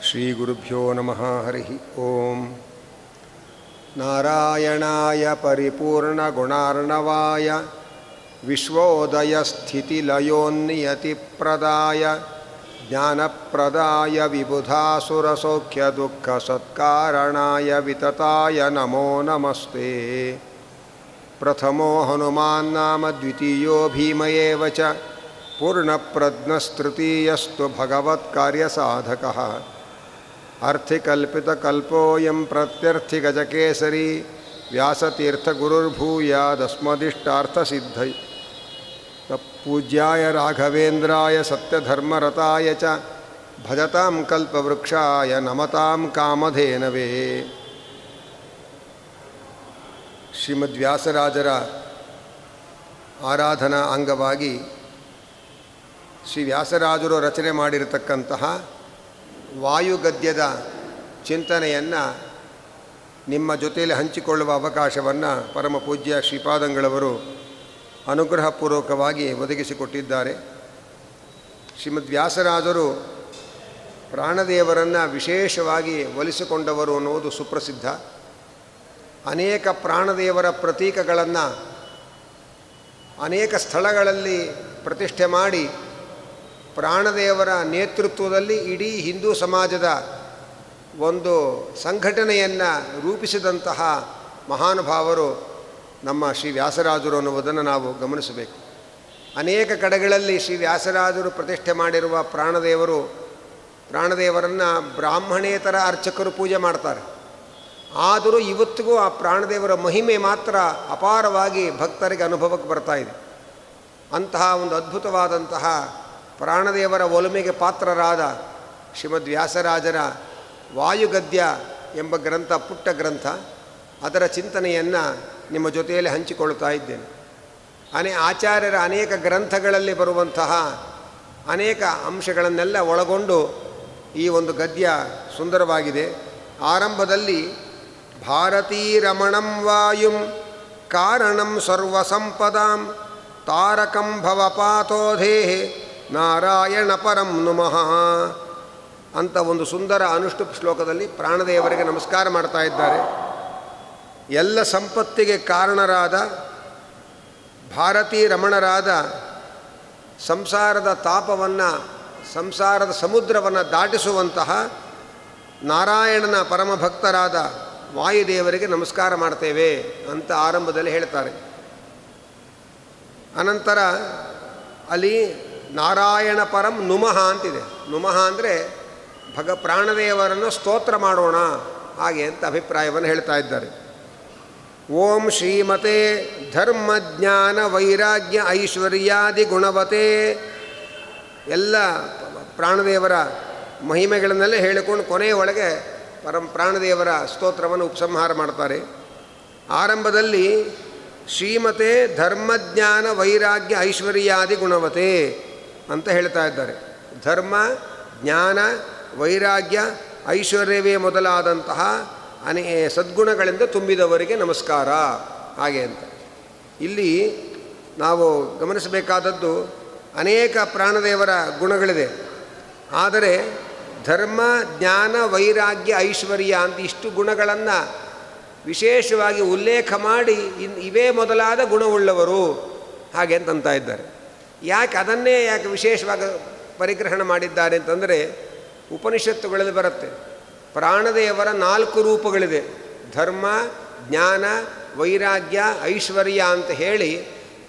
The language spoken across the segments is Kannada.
ಶ್ರೀಗುರುಭ್ಯೋ ನಮಃ. ಹರಿ ಓಂ. ನಾರಾಯಣಾಯ ಪರಿಪೂರ್ಣಗುಣಾರ್ಣವಾಯ ವಿಶ್ವೋದಯಸ್ಥಿತಿಲಯೋನ್ನಿಯತಿಪ್ರದಾಯ ಜ್ಞಾನಪ್ರದಾಯ ವಿಬುಧಾಸುರಸೌಖ್ಯದುಃಖಸತ್ಕಾರಣಾಯ ವಿತತಾಯ ನಮೋ ನಮಸ್ತೆ. ಪ್ರಥಮೋ ಹನುಮಾನ್ ನಾಮ ದ್ವಿತೀಯೋ ಭೀಮ ಏವ ಚ ಪೂರ್ಣಪ್ರಜ್ಞಸ್ತೃತೀಯಸ್ತು ಭಗವತ್ಕಾರ್ಯಸಾಧಕಃ. ಅರ್ಥಿಕಲ್ಪಿತಕಲ್ಪೋಯಂ ಪ್ರತ್ಯರ್ಥಿಗಜಕೇಸರಿ ವ್ಯಾಸತೀರ್ಥಗುರುರ್ಭೂಯಾದಸ್ಮದಿಷ್ಟಾರ್ಥಸಿದ್ಧೈ. ಪೂಜ್ಯಾಯ ರಾಘವೇಂದ್ರಾಯ ಸತ್ಯಧರ್ಮರತಾಯ ಚ ಭಜತಾಂ ಕಲ್ಪವೃಕ್ಷಾಯ ನಮತಾಂ ಕಾಮಧೇನವೇ. ಶ್ರೀಮದ್ವ್ಯಾಸರಾಜರ ಆರಾಧನಾ ಅಂಗವಾಗಿ ಶ್ರೀ ವ್ಯಾಸರಾಜರು ರಚನೆ ಮಾಡಿರತಕ್ಕಂತಹ ವಾಯುಗದ್ಯದ ಚಿಂತನೆಯನ್ನು ನಿಮ್ಮ ಜೊತೆಯಲ್ಲಿ ಹಂಚಿಕೊಳ್ಳುವ ಅವಕಾಶವನ್ನು ಪರಮ ಪೂಜ್ಯ ಶ್ರೀಪಾದಂಗಳವರು ಅನುಗ್ರಹಪೂರ್ವಕವಾಗಿ ಒದಗಿಸಿಕೊಟ್ಟಿದ್ದಾರೆ. ಶ್ರೀಮದ್ ವ್ಯಾಸರಾಜರು ಪ್ರಾಣದೇವರನ್ನು ವಿಶೇಷವಾಗಿ ಒಲಿಸಿಕೊಂಡವರು ಅನ್ನುವುದು ಸುಪ್ರಸಿದ್ಧ. ಅನೇಕ ಪ್ರಾಣದೇವರ ಪ್ರತೀಕಗಳನ್ನು ಅನೇಕ ಸ್ಥಳಗಳಲ್ಲಿ ಪ್ರತಿಷ್ಠೆ ಮಾಡಿ ಪ್ರಾಣದೇವರ ನೇತೃತ್ವದಲ್ಲಿ ಇಡೀ ಹಿಂದೂ ಸಮಾಜದ ಒಂದು ಸಂಘಟನೆಯನ್ನು ರೂಪಿಸಿದಂತಹ ಮಹಾನುಭಾವರು ನಮ್ಮ ಶ್ರೀ ವ್ಯಾಸರಾಜರು ಅನ್ನುವುದನ್ನು ನಾವು ಗಮನಿಸಬೇಕು. ಅನೇಕ ಕಡೆಗಳಲ್ಲಿ ಶ್ರೀ ವ್ಯಾಸರಾಜರು ಪ್ರತಿಷ್ಠೆ ಮಾಡಿರುವ ಪ್ರಾಣದೇವರನ್ನು ಬ್ರಾಹ್ಮಣೇತರ ಅರ್ಚಕರು ಪೂಜೆ ಮಾಡ್ತಾರೆ. ಆದರೂ ಇವತ್ತಿಗೂ ಆ ಪ್ರಾಣದೇವರ ಮಹಿಮೆ ಮಾತ್ರ ಅಪಾರವಾಗಿ ಭಕ್ತರಿಗೆ ಅನುಭವಕ್ಕೆ ಬರ್ತಾ ಇದೆ. ಅಂತಹ ಒಂದು ಅದ್ಭುತವಾದಂತಹ ಪ್ರಾಣದೇವರ ಒಲುಮೆಗೆ ಪಾತ್ರರಾದ ಶ್ರೀಮದ್ ವ್ಯಾಸರಾಜರ ವಾಯುಗದ್ಯ ಎಂಬ ಗ್ರಂಥ, ಪುಟ್ಟ ಗ್ರಂಥ, ಅದರ ಚಿಂತನೆಯನ್ನು ನಿಮ್ಮ ಜೊತೆಯಲ್ಲಿ ಹಂಚಿಕೊಳ್ತಾ ಇದ್ದೇನೆ. ಆಚಾರ್ಯರ ಅನೇಕ ಗ್ರಂಥಗಳಲ್ಲಿ ಬರುವಂತಹ ಅನೇಕ ಅಂಶಗಳನ್ನೆಲ್ಲ ಒಳಗೊಂಡು ಈ ಒಂದು ಗದ್ಯ ಸುಂದರವಾಗಿದೆ. ಆರಂಭದಲ್ಲಿ ಭಾರತೀರಮಣಂ ವಾಯುಂ ಕಾರಣಂ ಸರ್ವಸಂಪದಾಂ ತಾರಕಂ ಭವಪಾತೋಧೇಹೆ ನಾರಾಯಣ ಪರಂ ನುಮಃ ಅಂತ ಒಂದು ಸುಂದರ ಅನುಷ್ಠುಪ್ ಶ್ಲೋಕದಲ್ಲಿ ಪ್ರಾಣದೇವರಿಗೆ ನಮಸ್ಕಾರ ಮಾಡ್ತಾ ಇದ್ದಾರೆ. ಎಲ್ಲ ಸಂಪತ್ತಿಗೆ ಕಾರಣರಾದ ಭಾರತೀ ರಮಣರಾದ ಸಂಸಾರದ ತಾಪವನ್ನು, ಸಂಸಾರದ ಸಮುದ್ರವನ್ನು ದಾಟಿಸುವಂತಹ ನಾರಾಯಣನ ಪರಮಭಕ್ತರಾದ ವಾಯುದೇವರಿಗೆ ನಮಸ್ಕಾರ ಮಾಡ್ತೇವೆ ಅಂತ ಆರಂಭದಲ್ಲಿ ಹೇಳ್ತಾರೆ. ಅನಂತರ ಅಲ್ಲಿ ನಾರಾಯಣ ಪರಂ ನುಮಃ ಅಂತಿದೆ. ನುಮಃ ಅಂದರೆ ಪ್ರಾಣದೇವರನ್ನು ಸ್ತೋತ್ರ ಮಾಡೋಣ ಹಾಗೆ ಅಂತ ಅಭಿಪ್ರಾಯವನ್ನು ಹೇಳ್ತಾ ಇದ್ದಾರೆ. ಓಂ ಶ್ರೀಮತೆ ಧರ್ಮ ಜ್ಞಾನ ವೈರಾಗ್ಯ ಐಶ್ವರ್ಯಾದಿ ಗುಣವತೆ. ಎಲ್ಲ ಪ್ರಾಣದೇವರ ಮಹಿಮೆಗಳನ್ನೆಲ್ಲ ಹೇಳಿಕೊಂಡು ಕೊನೆಯ ಒಳಗೆ ಪ್ರಾಣದೇವರ ಸ್ತೋತ್ರವನ್ನು ಉಪಸಂಹಾರ ಮಾಡ್ತಾರೆ. ಆರಂಭದಲ್ಲಿ ಶ್ರೀಮತೆ ಧರ್ಮಜ್ಞಾನ ವೈರಾಗ್ಯ ಐಶ್ವರ್ಯಾದಿ ಗುಣವತೆ ಅಂತ ಹೇಳ್ತಾ ಇದ್ದಾರೆ. ಧರ್ಮ, ಜ್ಞಾನ, ವೈರಾಗ್ಯ, ಐಶ್ವರ್ಯವೇ ಮೊದಲಾದಂತಹ ಸದ್ಗುಣಗಳಿಂದ ತುಂಬಿದವರಿಗೆ ನಮಸ್ಕಾರ ಹಾಗೆ ಅಂತ. ಇಲ್ಲಿ ನಾವು ಗಮನಿಸಬೇಕಾದದ್ದು ಅನೇಕ ಪ್ರಾಣದೇವರ ಗುಣಗಳಿದೆ. ಆದರೆ ಧರ್ಮ, ಜ್ಞಾನ, ವೈರಾಗ್ಯ, ಐಶ್ವರ್ಯ ಅಂತ ಇಷ್ಟು ಗುಣಗಳನ್ನು ವಿಶೇಷವಾಗಿ ಉಲ್ಲೇಖ ಮಾಡಿ ಇವೇ ಮೊದಲಾದ ಗುಣವುಳ್ಳವರು ಹಾಗೆ ಅಂತ ಇದ್ದಾರೆ. ಅದನ್ನೇ ಯಾಕೆ ವಿಶೇಷವಾಗಿ ಪರಿಗ್ರಹಣ ಮಾಡಿದ್ದಾರೆ ಅಂತಂದರೆ, ಉಪನಿಷತ್ತುಗಳಲ್ಲಿ ಬರುತ್ತೆ ಪ್ರಾಣದೇವರ 4 ರೂಪಗಳಿದೆ. ಧರ್ಮ, ಜ್ಞಾನ, ವೈರಾಗ್ಯ, ಐಶ್ವರ್ಯ ಅಂತ ಹೇಳಿ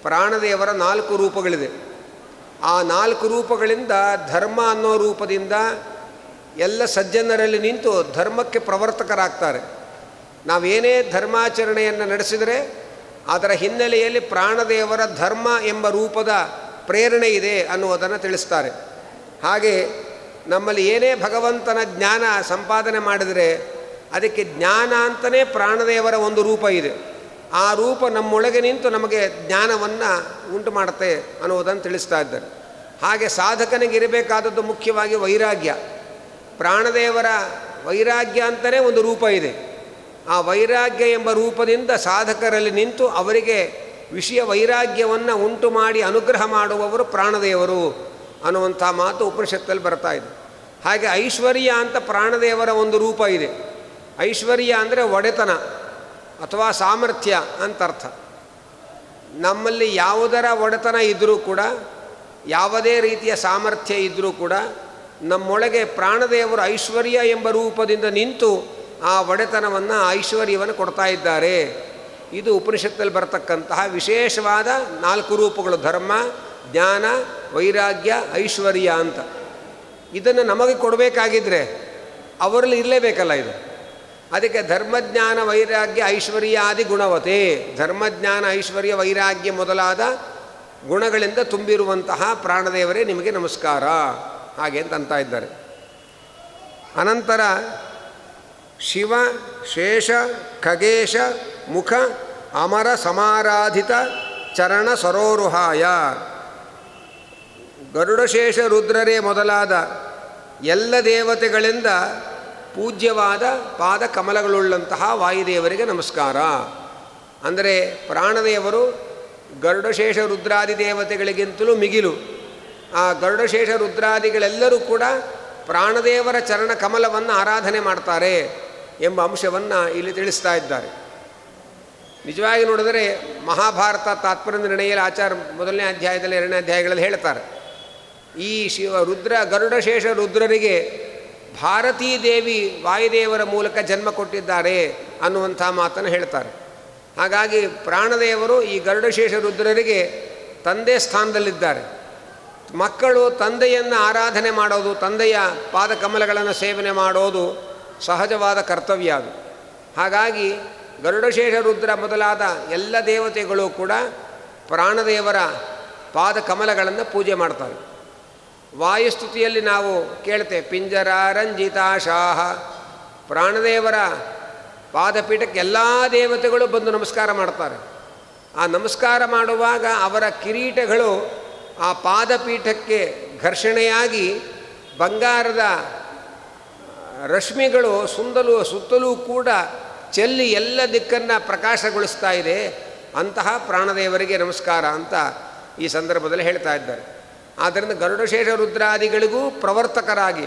ಪ್ರಾಣದೇವರ 4 ರೂಪಗಳಿದೆ. ಆ 4 ರೂಪಗಳಿಂದ ಧರ್ಮ ಅನ್ನೋ ರೂಪದಿಂದ ಎಲ್ಲ ಸಜ್ಜನರಲ್ಲಿ ನಿಂತು ಧರ್ಮಕ್ಕೆ ಪ್ರವರ್ತಕರಾಗ್ತಾರೆ. ನಾವೇನೇ ಧರ್ಮಾಚರಣೆಯನ್ನು ನಡೆಸಿದರೆ ಅದರ ಹಿನ್ನೆಲೆಯಲ್ಲಿ ಪ್ರಾಣದೇವರ ಧರ್ಮ ಎಂಬ ರೂಪದ ಪ್ರೇರಣೆ ಇದೆ ಅನ್ನುವುದನ್ನು ತಿಳಿಸ್ತಾರೆ. ಹಾಗೆ ನಮ್ಮಲ್ಲಿ ಏನೇ ಭಗವಂತನ ಜ್ಞಾನ ಸಂಪಾದನೆ ಮಾಡಿದರೆ ಅದಕ್ಕೆ ಜ್ಞಾನ ಅಂತಲೇ ಪ್ರಾಣದೇವರ ಒಂದು ರೂಪ ಇದೆ. ಆ ರೂಪ ನಮ್ಮೊಳಗೆ ನಿಂತು ನಮಗೆ ಜ್ಞಾನವನ್ನು ಉಂಟು ಮಾಡುತ್ತೆ ಅನ್ನುವುದನ್ನು ತಿಳಿಸ್ತಾ ಇದ್ದಾರೆ. ಹಾಗೆ ಸಾಧಕನಿಗೆ ಇರಬೇಕಾದದ್ದು ಮುಖ್ಯವಾಗಿ ವೈರಾಗ್ಯ. ಪ್ರಾಣದೇವರ ವೈರಾಗ್ಯ ಅಂತಲೇ ಒಂದು ರೂಪ ಇದೆ. ಆ ವೈರಾಗ್ಯ ಎಂಬ ರೂಪದಿಂದ ಸಾಧಕರಲ್ಲಿ ನಿಂತು ಅವರಿಗೆ ವಿಷಯ ವೈರಾಗ್ಯವನ್ನು ಉಂಟು ಮಾಡಿ ಅನುಗ್ರಹ ಮಾಡುವವರು ಪ್ರಾಣದೇವರು ಅನ್ನುವಂಥ ಮಾತು ಉಪನಿಷತ್ತಲ್ಲಿ ಬರ್ತಾ ಇದೆ. ಹಾಗೆ ಐಶ್ವರ್ಯ ಅಂತ ಪ್ರಾಣದೇವರ ಒಂದು ರೂಪ ಇದೆ. ಐಶ್ವರ್ಯ ಅಂದರೆ ಒಡೆತನ ಅಥವಾ ಸಾಮರ್ಥ್ಯ ಅಂತ ಅರ್ಥ. ನಮ್ಮಲ್ಲಿ ಯಾವುದರ ಒಡೆತನ ಇದ್ದರೂ ಕೂಡ, ಯಾವುದೇ ರೀತಿಯ ಸಾಮರ್ಥ್ಯ ಇದ್ದರೂ ಕೂಡ ನಮ್ಮೊಳಗೆ ಪ್ರಾಣದೇವರು ಐಶ್ವರ್ಯ ಎಂಬ ರೂಪದಿಂದ ನಿಂತು ಆ ಒಡೆತನವನ್ನು, ಐಶ್ವರ್ಯವನ್ನು ಕೊಡ್ತಾ ಇದ್ದಾರೆ. ಇದು ಉಪನಿಷತ್ತಲ್ಲಿ ಬರತಕ್ಕಂತಹ ವಿಶೇಷವಾದ 4 ರೂಪಗಳು: ಧರ್ಮ, ಜ್ಞಾನ, ವೈರಾಗ್ಯ, ಐಶ್ವರ್ಯ ಅಂತ. ಇದನ್ನು ನಮಗೆ ಕೊಡಬೇಕಾಗಿದ್ದರೆ ಅವರಲ್ಲಿ ಇರಲೇಬೇಕಲ್ಲ ಇದು. ಅದಕ್ಕೆ ಧರ್ಮಜ್ಞಾನ ವೈರಾಗ್ಯ ಐಶ್ವರ್ಯ ಆದಿ ಗುಣವತೆ, ಧರ್ಮಜ್ಞಾನ ಐಶ್ವರ್ಯ ವೈರಾಗ್ಯ ಮೊದಲಾದ ಗುಣಗಳಿಂದ ತುಂಬಿರುವಂತಹ ಪ್ರಾಣದೇವರೇ ನಿಮಗೆ ನಮಸ್ಕಾರ, ಹಾಗೆ ಅಂತ ಇದ್ದಾರೆ. ಅನಂತರ ಶಿವ ಶೇಷ ಖಗೇಶ ಮುಖ ಅಮರ ಸಮಾರಾಧಿತ ಚರಣ ಸರೋರುಹಾಯ, ಗರುಡಶೇಷ ರುದ್ರರೇ ಮೊದಲಾದ ಎಲ್ಲ ದೇವತೆಗಳಿಂದ ಪೂಜ್ಯವಾದ ಪಾದ ಕಮಲಗಳುಳ್ಳಂತಹ ವಾಯುದೇವರಿಗೆ ನಮಸ್ಕಾರ. ಅಂದರೆ ಪ್ರಾಣದೇವರು ಗರುಡಶೇಷ ರುದ್ರಾದಿ ದೇವತೆಗಳಿಗಿಂತಲೂ ಮಿಗಿಲು. ಆ ಗರುಡಶೇಷ ರುದ್ರಾದಿಗಳೆಲ್ಲರೂ ಕೂಡ ಪ್ರಾಣದೇವರ ಚರಣ ಕಮಲವನ್ನು ಆರಾಧನೆ ಮಾಡ್ತಾರೆ ಎಂಬ ಅಂಶವನ್ನು ಇಲ್ಲಿ ತಿಳಿಸ್ತಾ ಇದ್ದಾರೆ. ನಿಜವಾಗಿ ನೋಡಿದರೆ ಮಹಾಭಾರತ ತಾತ್ಪರ್ಯ ನಿರ್ಣಯಲ್ಲಿ ಆಚಾರ್ಯ 1ನೇ ಅಧ್ಯಾಯದಲ್ಲಿ 2ನೇ ಅಧ್ಯಾಯಗಳಲ್ಲಿ ಹೇಳ್ತಾರೆ, ಈ ಗರುಡಶೇಷ ರುದ್ರರಿಗೆ ಭಾರತೀ ದೇವಿ ವಾಯುದೇವರ ಮೂಲಕ ಜನ್ಮ ಕೊಟ್ಟಿದ್ದಾರೆ ಅನ್ನುವಂಥ ಮಾತನ್ನು ಹೇಳ್ತಾರೆ. ಹಾಗಾಗಿ ಪ್ರಾಣದೇವರು ಈ ಗರುಡಶೇಷ ರುದ್ರರಿಗೆ ತಂದೆ ಸ್ಥಾನದಲ್ಲಿದ್ದಾರೆ. ಮಕ್ಕಳು ತಂದೆಯನ್ನು ಆರಾಧನೆ ಮಾಡೋದು, ತಂದೆಯ ಪಾದಕಮಲಗಳನ್ನು ಸೇವನೆ ಮಾಡೋದು ಸಹಜವಾದ ಕರ್ತವ್ಯ ಅದು. ಹಾಗಾಗಿ ಗರುಡಶೇಷ ರುದ್ರ ಮೊದಲಾದ ಎಲ್ಲ ದೇವತೆಗಳು ಕೂಡ ಪ್ರಾಣದೇವರ ಪಾದಕಮಲಗಳನ್ನು ಪೂಜೆ ಮಾಡ್ತಾರೆ. ವಾಯುಸ್ತುತಿಯಲ್ಲಿ ನಾವು ಕೇಳ್ತೇವೆ, ಪಿಂಜರ ರಂಜಿತಾಶಾಹ. ಪ್ರಾಣದೇವರ ಪಾದಪೀಠಕ್ಕೆ ಎಲ್ಲ ದೇವತೆಗಳು ಬಂದು ನಮಸ್ಕಾರ ಮಾಡ್ತಾರೆ. ಆ ನಮಸ್ಕಾರ ಮಾಡುವಾಗ ಅವರ ಕಿರೀಟಗಳು ಆ ಪಾದಪೀಠಕ್ಕೆ ಘರ್ಷಣೆಯಾಗಿ ಬಂಗಾರದ ರಶ್ಮಿಗಳು ಸುತ್ತಲೂ ಕೂಡ ಚೆಲ್ಲಿ ಎಲ್ಲ ದಿಕ್ಕನ್ನು ಪ್ರಕಾಶಗೊಳಿಸ್ತಾ ಇದೆ. ಅಂತಹ ಪ್ರಾಣದೇವರಿಗೆ ನಮಸ್ಕಾರ ಅಂತ ಈ ಸಂದರ್ಭದಲ್ಲಿ ಹೇಳ್ತಾ ಇದ್ದಾರೆ. ಆದ್ದರಿಂದ ಗರುಡಶೇಷ ರುದ್ರಾದಿಗಳಿಗೂ ಪ್ರವರ್ತಕರಾಗಿ,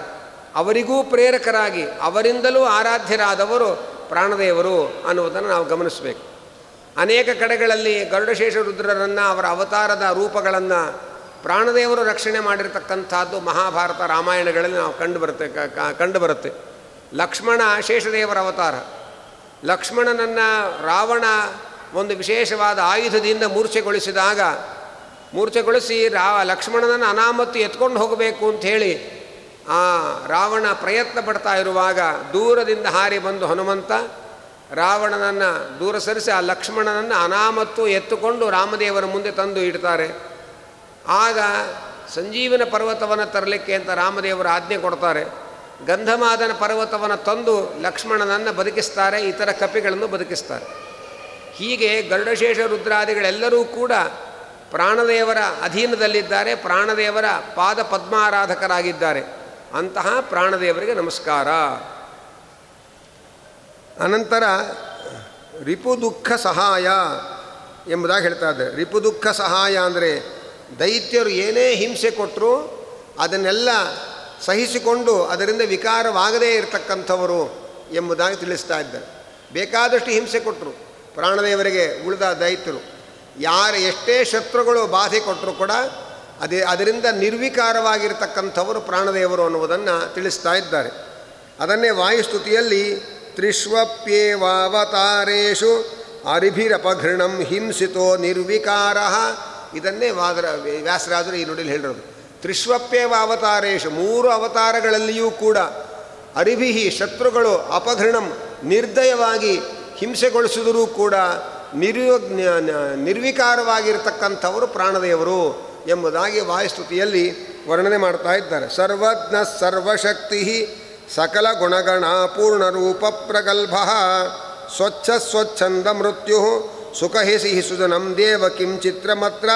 ಅವರಿಗೂ ಪ್ರೇರಕರಾಗಿ, ಅವರಿಂದಲೂ ಆರಾಧ್ಯರಾದವರು ಪ್ರಾಣದೇವರು ಅನ್ನುವುದನ್ನು ನಾವು ಗಮನಿಸಬೇಕು. ಅನೇಕ ಕಡೆಗಳಲ್ಲಿ ಗರುಡಶೇಷ ರುದ್ರರನ್ನು, ಅವರ ಅವತಾರದ ರೂಪಗಳನ್ನು ಪ್ರಾಣದೇವರು ರಕ್ಷಣೆ ಮಾಡಿರ್ತಕ್ಕಂಥದ್ದು ಮಹಾಭಾರತ ರಾಮಾಯಣಗಳಲ್ಲಿ ನಾವು ಕಂಡುಬರುತ್ತೆ. ಲಕ್ಷ್ಮಣ ಶೇಷದೇವರ ಅವತಾರ. ಲಕ್ಷ್ಮಣನನ್ನು ರಾವಣ ಒಂದು ವಿಶೇಷವಾದ ಆಯುಧದಿಂದ ಮೂರ್ಛೆಗೊಳಿಸಿ ಲಕ್ಷ್ಮಣನನ್ನು ಅನಾಮತ್ತು ಎತ್ಕೊಂಡು ಹೋಗಬೇಕು ಅಂಥೇಳಿ ಆ ರಾವಣ ಪ್ರಯತ್ನ ಪಡ್ತಾ ಇರುವಾಗ ದೂರದಿಂದ ಹಾರಿ ಬಂದು ಹನುಮಂತ ರಾವಣನನ್ನು ದೂರ ಸರಿಸಿ ಆ ಲಕ್ಷ್ಮಣನನ್ನು ಅನಾಮತ್ತು ಎತ್ತುಕೊಂಡು ರಾಮದೇವರ ಮುಂದೆ ತಂದು ಇಡ್ತಾರೆ. ಆಗ ಸಂಜೀವನ ಪರ್ವತವನ್ನು ತರಲಿಕ್ಕೆ ಅಂತ ರಾಮದೇವರು ಆಜ್ಞೆ ಕೊಡ್ತಾರೆ. ಗಂಧಮಾದನ ಪರ್ವತವನ್ನು ತಂದು ಲಕ್ಷ್ಮಣನನ್ನು ಬದುಕಿಸ್ತಾರೆ, ಇತರ ಕಪಿಗಳನ್ನು ಬದುಕಿಸ್ತಾರೆ. ಹೀಗೆ ಗರುಡಶೇಷ ರುದ್ರಾದಿಗಳೆಲ್ಲರೂ ಕೂಡ ಪ್ರಾಣದೇವರ ಅಧೀನದಲ್ಲಿದ್ದಾರೆ, ಪ್ರಾಣದೇವರ ಪಾದ ಪದ್ಮಾರಾಧಕರಾಗಿದ್ದಾರೆ. ಅಂತಹ ಪ್ರಾಣದೇವರಿಗೆ ನಮಸ್ಕಾರ. ಅನಂತರ ರಿಪುದುಃಖ ಸಹಾಯ ಎಂಬುದಾಗಿ ಹೇಳ್ತಾ ಇದ್ದಾರೆ. ರಿಪುದುಃಖ ಸಹಾಯ ಅಂದರೆ ದೈತ್ಯರು ಏನೇ ಹಿಂಸೆ ಕೊಟ್ಟರು ಅದನ್ನೆಲ್ಲ ಸಹಿಸಿಕೊಂಡು ಅದರಿಂದ ವಿಕಾರವಾಗದೇ ಇರತಕ್ಕಂಥವರು ಎಂಬುದಾಗಿ ತಿಳಿಸ್ತಾ ಇದ್ದಾರೆ. ಬೇಕಾದಷ್ಟು ಹಿಂಸೆ ಕೊಟ್ಟರು ಪ್ರಾಣದೇವರಿಗೆ ಉಳಿದ ದೈತ್ಯರು. ಎಷ್ಟೇ ಶತ್ರುಗಳು ಬಾಧೆ ಕೊಟ್ಟರು ಕೂಡ ಅದರಿಂದ ನಿರ್ವಿಕಾರವಾಗಿರ್ತಕ್ಕಂಥವರು ಪ್ರಾಣದೇವರು ಅನ್ನುವುದನ್ನು ತಿಳಿಸ್ತಾ ಇದ್ದಾರೆ. ಅದನ್ನೇ ವಾಯುಸ್ತುತಿಯಲ್ಲಿ ತ್ರಿಷ್ವಪ್ಯೇವಾವತಾರೇಷು ಅರಿಭಿರಪಘೃಣಂ ಹಿಂಸಿತೋ ನಿರ್ವಿಕಾರ, ಇದನ್ನೇ ವ್ಯಾಸರಾಜರು ಈ ನುಡಿಯಲ್ಲಿ ಹೇಳಿರೋದು. ತ್ರಿಷ್ವಪ್ಯೇವ ಅವತಾರೇಶು, 3 ಅವತಾರಗಳಲ್ಲಿಯೂ ಕೂಡ ಅರಿಭಿಹಿ ಶತ್ರುಗಳು ಅಪಘೃಣಂ ನಿರ್ದಯವಾಗಿ ಹಿಂಸೆಗೊಳಿಸಿದರೂ ಕೂಡ ನಿರ್ವಿಕಾರವಾಗಿರ್ತಕ್ಕಂಥವರು ಪ್ರಾಣದೇವರು ಎಂಬುದಾಗಿ ವಾಯುಸ್ತುತಿಯಲ್ಲಿ ವರ್ಣನೆ ಮಾಡ್ತಾ ಇದ್ದಾರೆ. ಸರ್ವಜ್ಞ ಸರ್ವಶಕ್ತಿ ಸಕಲ ಗುಣಗಣ ಪೂರ್ಣರೂಪ ಪ್ರಗಲ್ಭ ಸ್ವಚ್ಛಂದ ಮೃತ್ಯು ಸುಖಹಿ ಸಿಹಿ ಸುಜನಂ ದೇವ ಕಿಂ ಚಿತ್ರಮತ್ರ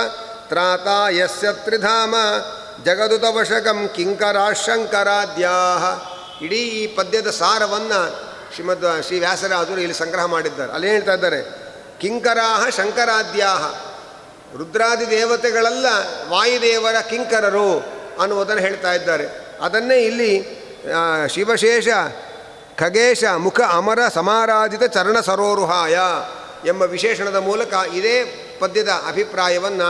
ತ್ರಾತ ಯಸ್ಯ ತ್ರಿಧಾಮ ಜಗದುತವಶಕಂ ಕಿಂಕರಾಶಂಕರಾದ್ಯಾಹ. ಇಡೀ ಈ ಪದ್ಯದ ಸಾರವನ್ನು ಶ್ರೀ ವ್ಯಾಸರಾಜರು ಇಲ್ಲಿ ಸಂಗ್ರಹ ಮಾಡಿದ್ದಾರೆ. ಅಲ್ಲಿ ಹೇಳ್ತಾ ಇದ್ದಾರೆ, ಕಿಂಕರಾಹ ಶಂಕರಾದ್ಯಾಹ, ರುದ್ರಾದಿ ದೇವತೆಗಳೆಲ್ಲ ವಾಯುದೇವರ ಕಿಂಕರರು ಅನ್ನುವುದನ್ನು ಹೇಳ್ತಾ ಇದ್ದಾರೆ. ಅದನ್ನೇ ಇಲ್ಲಿ ಶಿವಶೇಷ ಖಗೇಶ ಮುಖ ಅಮರ ಸಮಾರಾಧಿತ ಚರಣ ಸರೋರುಹಾಯ ಎಂಬ ವಿಶೇಷಣದ ಮೂಲಕ ಇದೇ ಪದ್ಯದ ಅಭಿಪ್ರಾಯವನ್ನು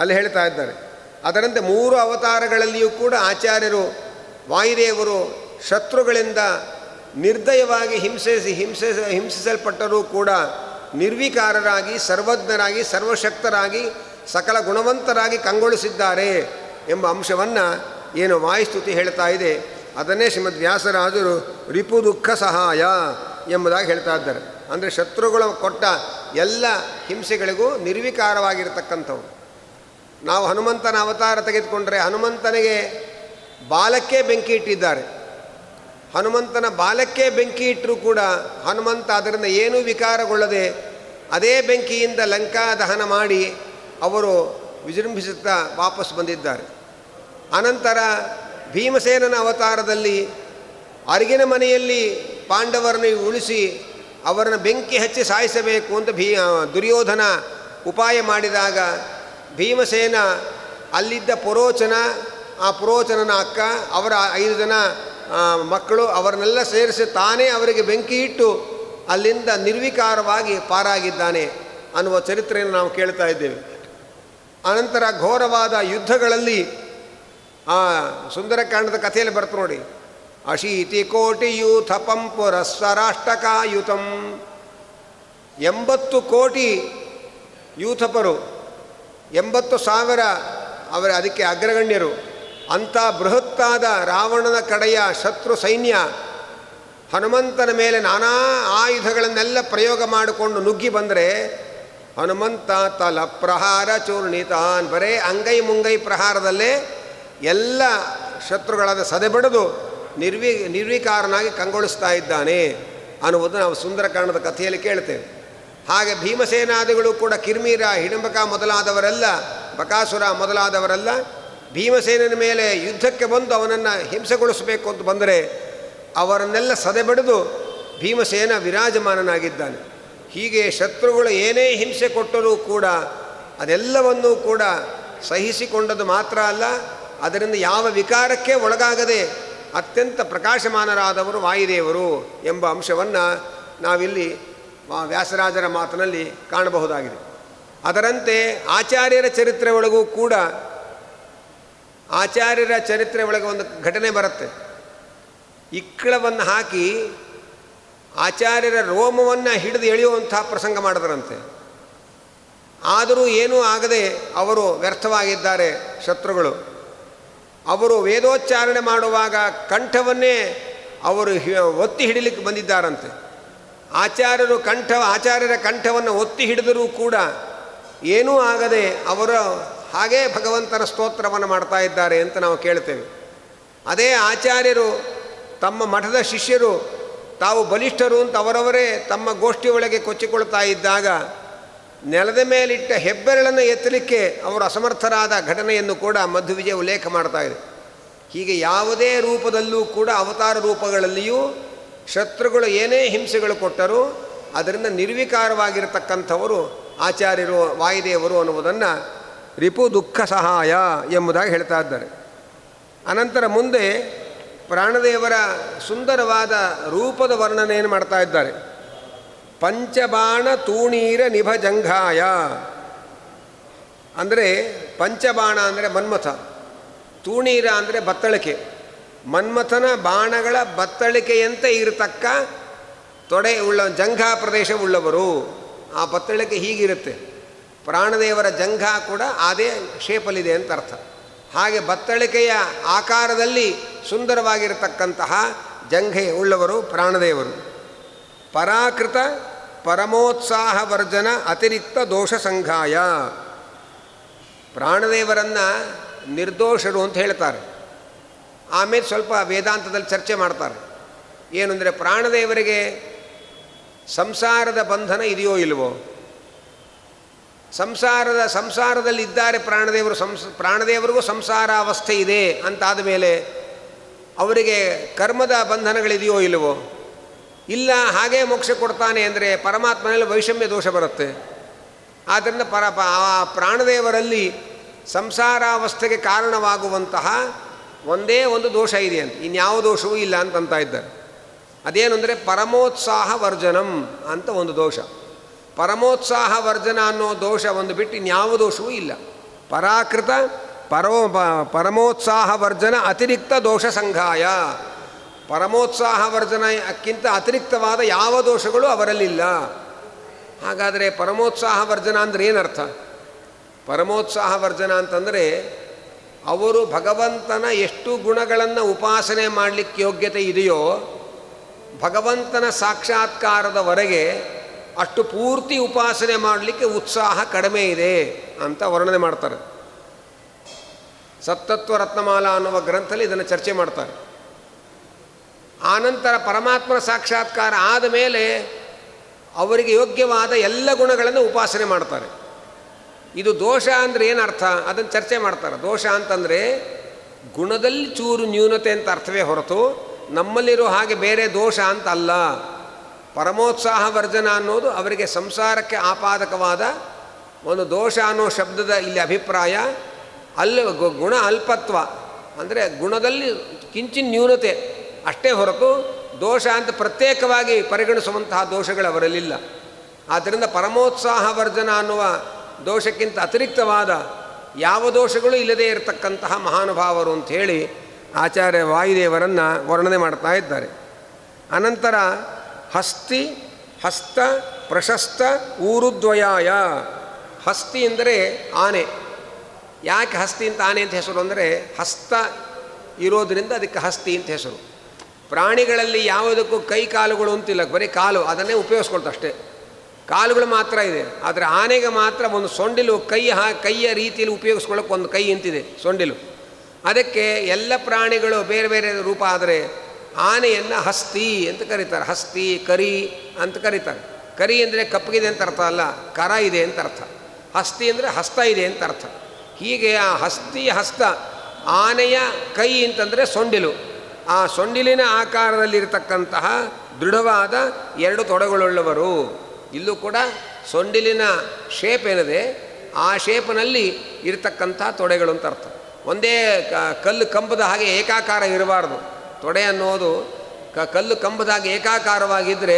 ಅಲ್ಲಿ ಹೇಳ್ತಾ ಇದ್ದಾರೆ. ಅದರಂತೆ 3 ಅವತಾರಗಳಲ್ಲಿಯೂ ಕೂಡ ಆಚಾರ್ಯರು ವಾಯುದೇವರು ಶತ್ರುಗಳಿಂದ ನಿರ್ದಯವಾಗಿ ಹಿಂಸಿಸಲ್ಪಟ್ಟರೂ ಕೂಡ ನಿರ್ವಿಕಾರರಾಗಿ ಸರ್ವಜ್ಞರಾಗಿ ಸರ್ವಶಕ್ತರಾಗಿ ಸಕಲ ಗುಣವಂತರಾಗಿ ಕಂಗೊಳಿಸಿದ್ದಾರೆ ಎಂಬ ಅಂಶವನ್ನು ಏನು ವಾಯುಸ್ತುತಿ ಹೇಳ್ತಾ ಇದೆ ಅದನ್ನೇ ಶ್ರೀಮದ್ ವ್ಯಾಸರಾಜರು ರಿಪು ದುಃಖ ಸಹಾಯ ಎಂಬುದಾಗಿ ಹೇಳ್ತಾ ಇದ್ದಾರೆ. ಅಂದರೆ ಶತ್ರುಗಳು ಕೊಟ್ಟ ಎಲ್ಲ ಹಿಂಸೆಗಳಿಗೂ ನಿರ್ವಿಕಾರವಾಗಿರತಕ್ಕಂಥವು. ನಾವು ಹನುಮಂತನ ಅವತಾರ ತೆಗೆದುಕೊಂಡ್ರೆ ಹನುಮಂತನಿಗೆ ಬಾಲಕ್ಕೆ ಬೆಂಕಿ ಇಟ್ಟಿದ್ದಾರೆ. ಹನುಮಂತನ ಬಾಲಕ್ಕೆ ಬೆಂಕಿ ಇಟ್ಟರೂ ಕೂಡ ಹನುಮಂತ ಅದರಿಂದ ಏನೂ ವಿಕಾರಗೊಳ್ಳದೆ ಅದೇ ಬೆಂಕಿಯಿಂದ ಲಂಕಾ ದಹನ ಮಾಡಿ ಅವರು ವಿಜೃಂಭಿಸುತ್ತಾ ವಾಪಸ್ ಬಂದಿದ್ದಾರೆ. ಅನಂತರ ಭೀಮಸೇನನ ಅವತಾರದಲ್ಲಿ ಅರಗಿನ ಮನೆಯಲ್ಲಿ ಪಾಂಡವರನ್ನು ಉಳಿಸಿ ಅವರನ್ನು ಬೆಂಕಿ ಹಚ್ಚಿ ಸಾಯಿಸಬೇಕು ಅಂತ ದುರ್ಯೋಧನ ಉಪಾಯ ಮಾಡಿದಾಗ ಭೀಮಸೇನ ಅಲ್ಲಿದ್ದ ಪುರೋಚನ, ಆ ಪುರೋಚನನ ಅಕ್ಕ, ಅವರ 5 ಜನ ಮಕ್ಕಳು ಅವರನ್ನೆಲ್ಲ ಸೇರಿಸಿ ತಾನೇ ಅವರಿಗೆ ಬೆಂಕಿ ಇಟ್ಟು ಅಲ್ಲಿಂದ ನಿರ್ವಿಕಾರವಾಗಿ ಪಾರಾಗಿದ್ದಾನೆ ಅನ್ನುವ ಚರಿತ್ರೆಯನ್ನು ನಾವು ಕೇಳ್ತಾ ಇದ್ದೇವೆ. ಅನಂತರ ಘೋರವಾದ ಯುದ್ಧಗಳಲ್ಲಿ ಆ ಸುಂದರಕಾಂಡದ ಕಥೆಯಲ್ಲಿ ಬರ್ತು ನೋಡಿ. ಅಶೀತಿ ಕೋಟಿ ಯೂಥ ಪಂಪುರಸ್ವರಾಷ್ಟಕಾಯುತಂ 80 ಕೋಟಿ ಯೂಥಪರು, 80,000 ಅವರ ಅದಕ್ಕೆ ಅಗ್ರಗಣ್ಯರು. ಅಂಥ ಬೃಹತ್ತಾದ ರಾವಣನ ಕಡೆಯ ಶತ್ರು ಸೈನ್ಯ ಹನುಮಂತನ ಮೇಲೆ ನಾನಾ ಆಯುಧಗಳನ್ನೆಲ್ಲ ಪ್ರಯೋಗ ಮಾಡಿಕೊಂಡು ನುಗ್ಗಿ ಬಂದರೆ ಹನುಮಂತ ತಲ ಪ್ರಹಾರ ಚೂರ್ಣಿತಾನ್, ಬರೇ ಅಂಗೈ ಮುಂಗೈ ಪ್ರಹಾರದಲ್ಲೇ ಎಲ್ಲ ಶತ್ರುಗಳಾದ ಸದೆಬಡಿದು ನಿರ್ವಿಕಾರನಾಗಿ ಕಂಗೊಳಿಸ್ತಾ ಇದ್ದಾನೆ ಅನ್ನುವುದು ನಾವು ಸುಂದರಕಾಂಡದ ಕಥೆಯಲ್ಲಿ ಕೇಳ್ತೇವೆ. ಹಾಗೆ ಭೀಮಸೇನಾದಿಗಳು ಕೂಡ ಕಿರ್ಮೀರ, ಹಿಡಂಬಕ ಮೊದಲಾದವರೆಲ್ಲ, ಬಕಾಸುರ ಮೊದಲಾದವರೆಲ್ಲ ಭೀಮಸೇನನ ಮೇಲೆ ಯುದ್ಧಕ್ಕೆ ಬಂದು ಅವನನ್ನು ಹಿಂಸೆಗೊಳಿಸಬೇಕು ಅಂತ ಬಂದರೆ ಅವರನ್ನೆಲ್ಲ ಸದೆಬಡಿದು ಭೀಮಸೇನ ವಿರಾಜಮಾನನಾಗಿದ್ದಾನೆ. ಹೀಗೆ ಶತ್ರುಗಳು ಏನೇ ಹಿಂಸೆ ಕೊಟ್ಟರೂ ಕೂಡ ಅದೆಲ್ಲವನ್ನೂ ಕೂಡ ಸಹಿಸಿಕೊಂಡದ್ದು ಮಾತ್ರ ಅಲ್ಲ, ಅದರಿಂದ ಯಾವ ವಿಕಾರಕ್ಕೆ ಒಳಗಾಗದೆ ಅತ್ಯಂತ ಪ್ರಕಾಶಮಾನರಾದವರು ವಾಯುದೇವರು ಎಂಬ ಅಂಶವನ್ನು ನಾವಿಲ್ಲಿ ವ್ಯಾಸರಾಜರ ಮಾತಿನಲ್ಲಿ ಕಾಣಬಹುದಾಗಿದೆ. ಅದರಂತೆ ಆಚಾರ್ಯರ ಚರಿತ್ರೆ ಒಳಗೂ ಕೂಡ ಆಚಾರ್ಯರ ಚರಿತ್ರೆ ಒಳಗೆ ಒಂದು ಘಟನೆ ಬರುತ್ತೆ. ಇಕ್ಕಳವನ್ನು ಹಾಕಿ ಆಚಾರ್ಯರ ರೋಮವನ್ನು ಹಿಡಿದು ಎಳೆಯುವಂಥ ಪ್ರಸಂಗ ಮಾಡಿದರಂತೆ. ಆದರೂ ಏನೂ ಆಗದೆ ಅವರು ವ್ಯರ್ಥವಾಗಿದ್ದಾರೆ ಶತ್ರುಗಳು. ಅವರು ವೇದೋಚ್ಚಾರಣೆ ಮಾಡುವಾಗ ಕಂಠವನ್ನೇ ಅವರು ಒತ್ತಿ ಹಿಡಿಲಿಕ್ಕೆ ಬಂದಿದ್ದಾರಂತೆ. ಆಚಾರ್ಯರ ಕಂಠವನ್ನು ಒತ್ತಿ ಹಿಡಿದರೂ ಕೂಡ ಏನೂ ಆಗದೆ ಅವರು ಹಾಗೇ ಭಗವಂತನ ಸ್ತೋತ್ರವನ್ನು ಮಾಡ್ತಾ ಇದ್ದಾರೆ ಅಂತ ನಾವು ಕೇಳ್ತೇವೆ. ಅದೇ ಆಚಾರ್ಯರು ತಮ್ಮ ಮಠದ ಶಿಷ್ಯರು ತಾವು ಬಲಿಷ್ಠರು ಅಂತ ಅವರವರೇ ತಮ್ಮ ಗೋಷ್ಠಿ ಒಳಗೆ ಕೊಚ್ಚಿಕೊಳ್ತಾ ಇದ್ದಾಗ ನೆಲದ ಮೇಲಿಟ್ಟ ಹೆಬ್ಬೆರಳನ್ನು ಎತ್ತಲಿಕ್ಕೆ ಅವರು ಅಸಮರ್ಥರಾದ ಘಟನೆಯನ್ನು ಕೂಡ ಮಧ್ವವಿಜಯ ಉಲ್ಲೇಖ ಮಾಡ್ತಾ ಇದೆ. ಹೀಗೆ ಯಾವುದೇ ರೂಪದಲ್ಲೂ ಕೂಡ ಅವತಾರ ರೂಪಗಳಲ್ಲಿಯೂ ಶತ್ರುಗಳು ಏನೇ ಹಿಂಸೆಗಳು ಕೊಟ್ಟರೂ ಅದರಿಂದ ನಿರ್ವಿಕಾರವಾಗಿರತಕ್ಕಂಥವರು ಆಚಾರ್ಯರು, ವಾಯುದೇವರು ಅನ್ನುವುದನ್ನು ರಿಪು ದುಃಖ ಸಹಾಯ ಎಂಬುದಾಗಿ ಹೇಳ್ತಾ ಇದ್ದಾರೆ. ಅನಂತರ ಮುಂದೆ ಪ್ರಾಣದೇವರ ಸುಂದರವಾದ ರೂಪದ ವರ್ಣನೆಯನ್ನು ಮಾಡ್ತಾ ಇದ್ದಾರೆ. ಪಂಚಬಾಣ ತೂಣೀರ ನಿಭಜಂಘಾಯ ಅಂದರೆ ಪಂಚಬಾಣ ಅಂದರೆ ಮನ್ಮಥ, ತೂಣೀರ ಅಂದರೆ ಬತ್ತಳಿಕೆ. ಮನ್ಮಥನ ಬಾಣಗಳ ಬತ್ತಳಿಕೆಯಂತೆ ಇರತಕ್ಕ ತೊಡೆ ಉಳ್ಳ ಜಂಘಾ ಪ್ರದೇಶವುಳ್ಳವರು. ಆ ಬತ್ತಳಿಕೆ ಹೀಗಿರುತ್ತೆ. ಪ್ರಾಣದೇವರ ಜಂಘಾ ಕೂಡ ಅದೇ ಶೇಪಲ್ಲಿದೆ ಅಂತ ಅರ್ಥ. ಹಾಗೆ ಬತ್ತಳಿಕೆಯ ಆಕಾರದಲ್ಲಿ ಸುಂದರವಾಗಿರತಕ್ಕಂತಹ ಜಂಘೆ ಉಳ್ಳವರು ಪ್ರಾಣದೇವರು. ಪರಾಕೃತ ಪರಮೋತ್ಸಾಹ ವರ್ಜನ ಅತಿರಿಕ್ತ ದೋಷ ಸಂಘಾಯ. ಪ್ರಾಣದೇವರನ್ನು ನಿರ್ದೋಷರು ಅಂತ ಹೇಳ್ತಾರೆ. ಆಮೇಲೆ ಸ್ವಲ್ಪ ವೇದಾಂತದಲ್ಲಿ ಚರ್ಚೆ ಮಾಡ್ತಾರೆ. ಏನು ಅಂದರೆ ಪ್ರಾಣದೇವರಿಗೆ ಸಂಸಾರದ ಬಂಧನ ಇದೆಯೋ ಇಲ್ವೋ, ಸಂಸಾರದಲ್ಲಿದ್ದಾರೆ ಪ್ರಾಣದೇವರು. ಪ್ರಾಣದೇವರಿಗೂ ಸಂಸಾರಾವಸ್ಥೆ ಇದೆ ಅಂತಾದ ಮೇಲೆ ಅವರಿಗೆ ಕರ್ಮದ ಬಂಧನಗಳಿದೆಯೋ ಇಲ್ವೋ? ಇಲ್ಲ, ಹಾಗೇ ಮೋಕ್ಷ ಕೊಡ್ತಾನೆ ಅಂದರೆ ಪರಮಾತ್ಮನಲ್ಲಿ ವೈಷಮ್ಯ ದೋಷ ಬರುತ್ತೆ. ಆದ್ದರಿಂದ ಪ್ರಾಣದೇವರಲ್ಲಿ ಸಂಸಾರಾವಸ್ಥೆಗೆ ಕಾರಣವಾಗುವಂತಹ ಒಂದೇ ಒಂದು ದೋಷ ಇದೆ ಅಂತ, ಇನ್ಯಾವ ದೋಷವೂ ಇಲ್ಲ ಅಂತ ಇದ್ದಾರೆ. ಅದೇನು ಅಂದರೆ ಪರಮೋತ್ಸಾಹ ವರ್ಜನಂ ಅಂತ ಒಂದು ದೋಷ. ಪರಮೋತ್ಸಾಹ ವರ್ಜನ ಅನ್ನೋ ದೋಷ ಒಂದು ಬಿಟ್ಟು ಇನ್ಯಾವ ದೋಷವೂ ಇಲ್ಲ. ಪರಾಕೃತ ಪರಮೋತ್ಸಾಹ ವರ್ಜನ ಅತಿರಿಕ್ತ ದೋಷ ಸಂಘಾಯ. ಪರಮೋತ್ಸಾಹ ವರ್ಜನಕ್ಕಿಂತ ಅತಿರಿಕ್ತವಾದ ಯಾವ ದೋಷಗಳು ಅವರಲ್ಲಿಲ್ಲ. ಹಾಗಾದರೆ ಪರಮೋತ್ಸಾಹ ವರ್ಜನ ಅಂದರೆ ಏನರ್ಥ? ಪರಮೋತ್ಸಾಹ ವರ್ಜನ ಅಂತಂದರೆ ಅವರು ಭಗವಂತನ ಎಷ್ಟು ಗುಣಗಳನ್ನು ಉಪಾಸನೆ ಮಾಡಲಿಕ್ಕೆ ಯೋಗ್ಯತೆ ಇದೆಯೋ ಭಗವಂತನ ಸಾಕ್ಷಾತ್ಕಾರದವರೆಗೆ ಅಷ್ಟು ಪೂರ್ತಿ ಉಪಾಸನೆ ಮಾಡಲಿಕ್ಕೆ ಉತ್ಸಾಹ ಕಡಿಮೆ ಇದೆ ಅಂತ ವರ್ಣನೆ ಮಾಡ್ತಾರೆ. ಸತ್ತತ್ವ ರತ್ನಮಾಲಾ ಅನ್ನುವ ಗ್ರಂಥದಲ್ಲಿ ಇದನ್ನು ಚರ್ಚೆ ಮಾಡ್ತಾರೆ. ಆನಂತರ ಪರಮಾತ್ಮನ ಸಾಕ್ಷಾತ್ಕಾರ ಆದ ಮೇಲೆ ಅವರಿಗೆ ಯೋಗ್ಯವಾದ ಎಲ್ಲ ಗುಣಗಳನ್ನು ಉಪಾಸನೆ ಮಾಡ್ತಾರೆ. ಇದು ದೋಷ ಅಂದರೆ ಏನರ್ಥ ಅದನ್ನು ಚರ್ಚೆ ಮಾಡ್ತಾರೆ. ದೋಷ ಅಂತಂದರೆ ಗುಣದಲ್ಲಿ ಚೂರು ನ್ಯೂನತೆ ಅಂತ ಅರ್ಥವೇ ಹೊರತು ನಮ್ಮಲ್ಲಿರೋ ಹಾಗೆ ಬೇರೆ ದೋಷ ಅಂತ ಅಲ್ಲ. ಪರಮೋತ್ಸಾಹ ವರ್ಜನ ಅನ್ನೋದು ಅವರಿಗೆ ಸಂಸಾರಕ್ಕೆ ಆಪಾದಕವಾದ ಒಂದು ದೋಷ ಅನ್ನೋ ಶಬ್ದದ ಇಲ್ಲಿ ಅಭಿಪ್ರಾಯ. ಅಲ್ಲಿ ಗುಣ ಅಲ್ಪತ್ವ ಅಂದರೆ ಗುಣದಲ್ಲಿ ಕಿಂಚಿನ ನ್ಯೂನತೆ ಅಷ್ಟೇ ಹೊರತು ದೋಷ ಅಂತ ಪ್ರತ್ಯೇಕವಾಗಿ ಪರಿಗಣಿಸುವಂತಹ ದೋಷಗಳು ಅವರಲ್ಲಿಲ್ಲ. ಆದ್ದರಿಂದ ಪರಮೋತ್ಸಾಹ ವರ್ಜನ ಅನ್ನುವ ದೋಷಕ್ಕಿಂತ ಅತಿರಿಕ್ತವಾದ ಯಾವ ದೋಷಗಳು ಇಲ್ಲದೇ ಇರತಕ್ಕಂತಹ ಮಹಾನುಭಾವರು ಅಂಥೇಳಿ ಆಚಾರ್ಯ ವಾಯುದೇವರನ್ನು ವರ್ಣನೆ ಮಾಡ್ತಾ ಇದ್ದಾರೆ. ಅನಂತರ ಹಸ್ತಿ ಹಸ್ತ ಪ್ರಶಸ್ತ ಊರುದ್ವಯಾಯ. ಹಸ್ತಿ ಅಂದರೆ ಆನೆ. ಯಾಕೆ ಹಸ್ತಿ ಅಂತ ಆನೆ ಅಂತ ಹೆಸರು ಅಂದರೆ ಹಸ್ತ ಇರೋದರಿಂದ ಅದಕ್ಕೆ ಹಸ್ತಿ ಅಂತ ಹೆಸರು. ಪ್ರಾಣಿಗಳಲ್ಲಿ ಯಾವುದಕ್ಕೂ ಕೈ ಕಾಲುಗಳು ಅಂತಿಲ್ಲ, ಬರೀ ಕಾಲು ಅದನ್ನೇ ಉಪಯೋಗಿಸ್ಕೊಳ್ತು ಅಷ್ಟೇ, ಕಾಲುಗಳು ಮಾತ್ರ ಇದೆ. ಆದರೆ ಆನೆಗೆ ಮಾತ್ರ ಒಂದು ಸೊಂಡಿಲು ಕೈಯ ರೀತಿಯಲ್ಲಿ ಉಪಯೋಗಿಸ್ಕೊಳ್ಳೋಕೆ ಒಂದು ಕೈ ಅಂತಿದೆ ಸೊಂಡಿಲು. ಅದಕ್ಕೆ ಎಲ್ಲ ಪ್ರಾಣಿಗಳು ಬೇರೆ ಬೇರೆ ರೂಪ. ಆದರೆ ಆನೆಯನ್ನು ಹಸ್ತಿ ಅಂತ ಕರೀತಾರೆ. ಹಸ್ತಿ ಕರಿ ಅಂತ ಕರೀತಾರೆ. ಕರಿ ಅಂದರೆ ಕಪ್ಪಗಿದೆ ಅಂತ ಅರ್ಥ ಅಲ್ಲ, ಕರ ಇದೆ ಅಂತ ಅರ್ಥ. ಹಸ್ತಿ ಅಂದರೆ ಹಸ್ತ ಇದೆ ಅಂತ ಅರ್ಥ. ಹೀಗೆ ಆ ಹಸ್ತಿ ಹಸ್ತ, ಆನೆಯ ಕೈ ಅಂತಂದರೆ ಸೊಂಡಿಲು. ಆ ಸೊಂಡಿಲಿನ ಆಕಾರದಲ್ಲಿರತಕ್ಕಂತಹ ದೃಢವಾದ ಎರಡು ತೊಡೆಗಳುಳ್ಳವರು. ಇಲ್ಲೂ ಕೂಡ ಸೊಂಡಿಲಿನ ಶೇಪ್ ಏನಿದೆ ಆ ಶೇಪ್ನಲ್ಲಿ ಇರತಕ್ಕಂಥ ತೊಡೆಗಳು ಅಂತ ಅರ್ಥ. ಒಂದೇ ಕಲ್ಲು ಕಂಬದ ಹಾಗೆ ಏಕಾಕಾರ ಇರಬಾರ್ದು. ತೊಡೆ ಅನ್ನೋದು ಕಲ್ಲು ಕಂಬದ ಹಾಗೆ ಏಕಾಕಾರವಾಗಿದ್ದರೆ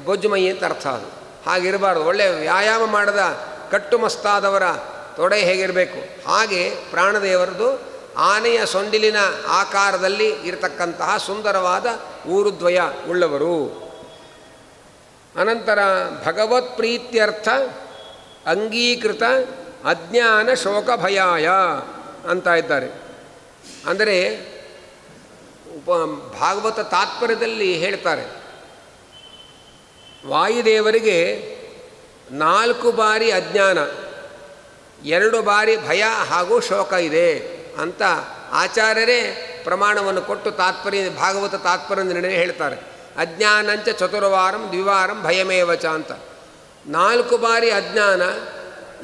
ಬೊಜ್ಜುಮೈ ಅಂತ ಅರ್ಥ. ಅದು ಹಾಗಿರಬಾರ್ದು. ಒಳ್ಳೆ ವ್ಯಾಯಾಮ ಮಾಡದ ಕಟ್ಟುಮಸ್ತಾದವರ ತೊಡೆ ಹೇಗಿರಬೇಕು ಹಾಗೆ ಪ್ರಾಣದೇವರದು ಆನೆಯ ಸೊಂಡಿಲಿನ ಆಕಾರದಲ್ಲಿ ಇರತಕ್ಕಂತಹ ಸುಂದರವಾದ ಊರುದ್ವಯ ಉಳ್ಳವರು. ಅನಂತರ ಭಗವತ್ ಪ್ರೀತ್ಯರ್ಥ ಅಂಗೀಕೃತ ಅಜ್ಞಾನ ಶೋಕ ಭಯಾಯ ಅಂತ ಇದ್ದಾರೆ. ಅಂದರೆ ಭಾಗವತ ತಾತ್ಪರ್ಯದಲ್ಲಿ ಹೇಳ್ತಾರೆ, ವಾಯುದೇವರಿಗೆ 4 ಬಾರಿ ಅಜ್ಞಾನ, 2 ಬಾರಿ ಭಯ ಹಾಗೂ ಶೋಕ ಇದೆ ಅಂತ ಆಚಾರ್ಯರೇ ಪ್ರಮಾಣವನ್ನು ಕೊಟ್ಟು ಭಾಗವತ ತಾತ್ಪರ್ಯ ನಿರ್ಣಯ ಹೇಳ್ತಾರೆ. ಅಜ್ಞಾನಂಚ ಚತುರ್ವಾರಂ ದ್ವಿವಾರಂ ಭಯಮೇವಚ ಅಂತ. 4 ಬಾರಿ ಅಜ್ಞಾನ,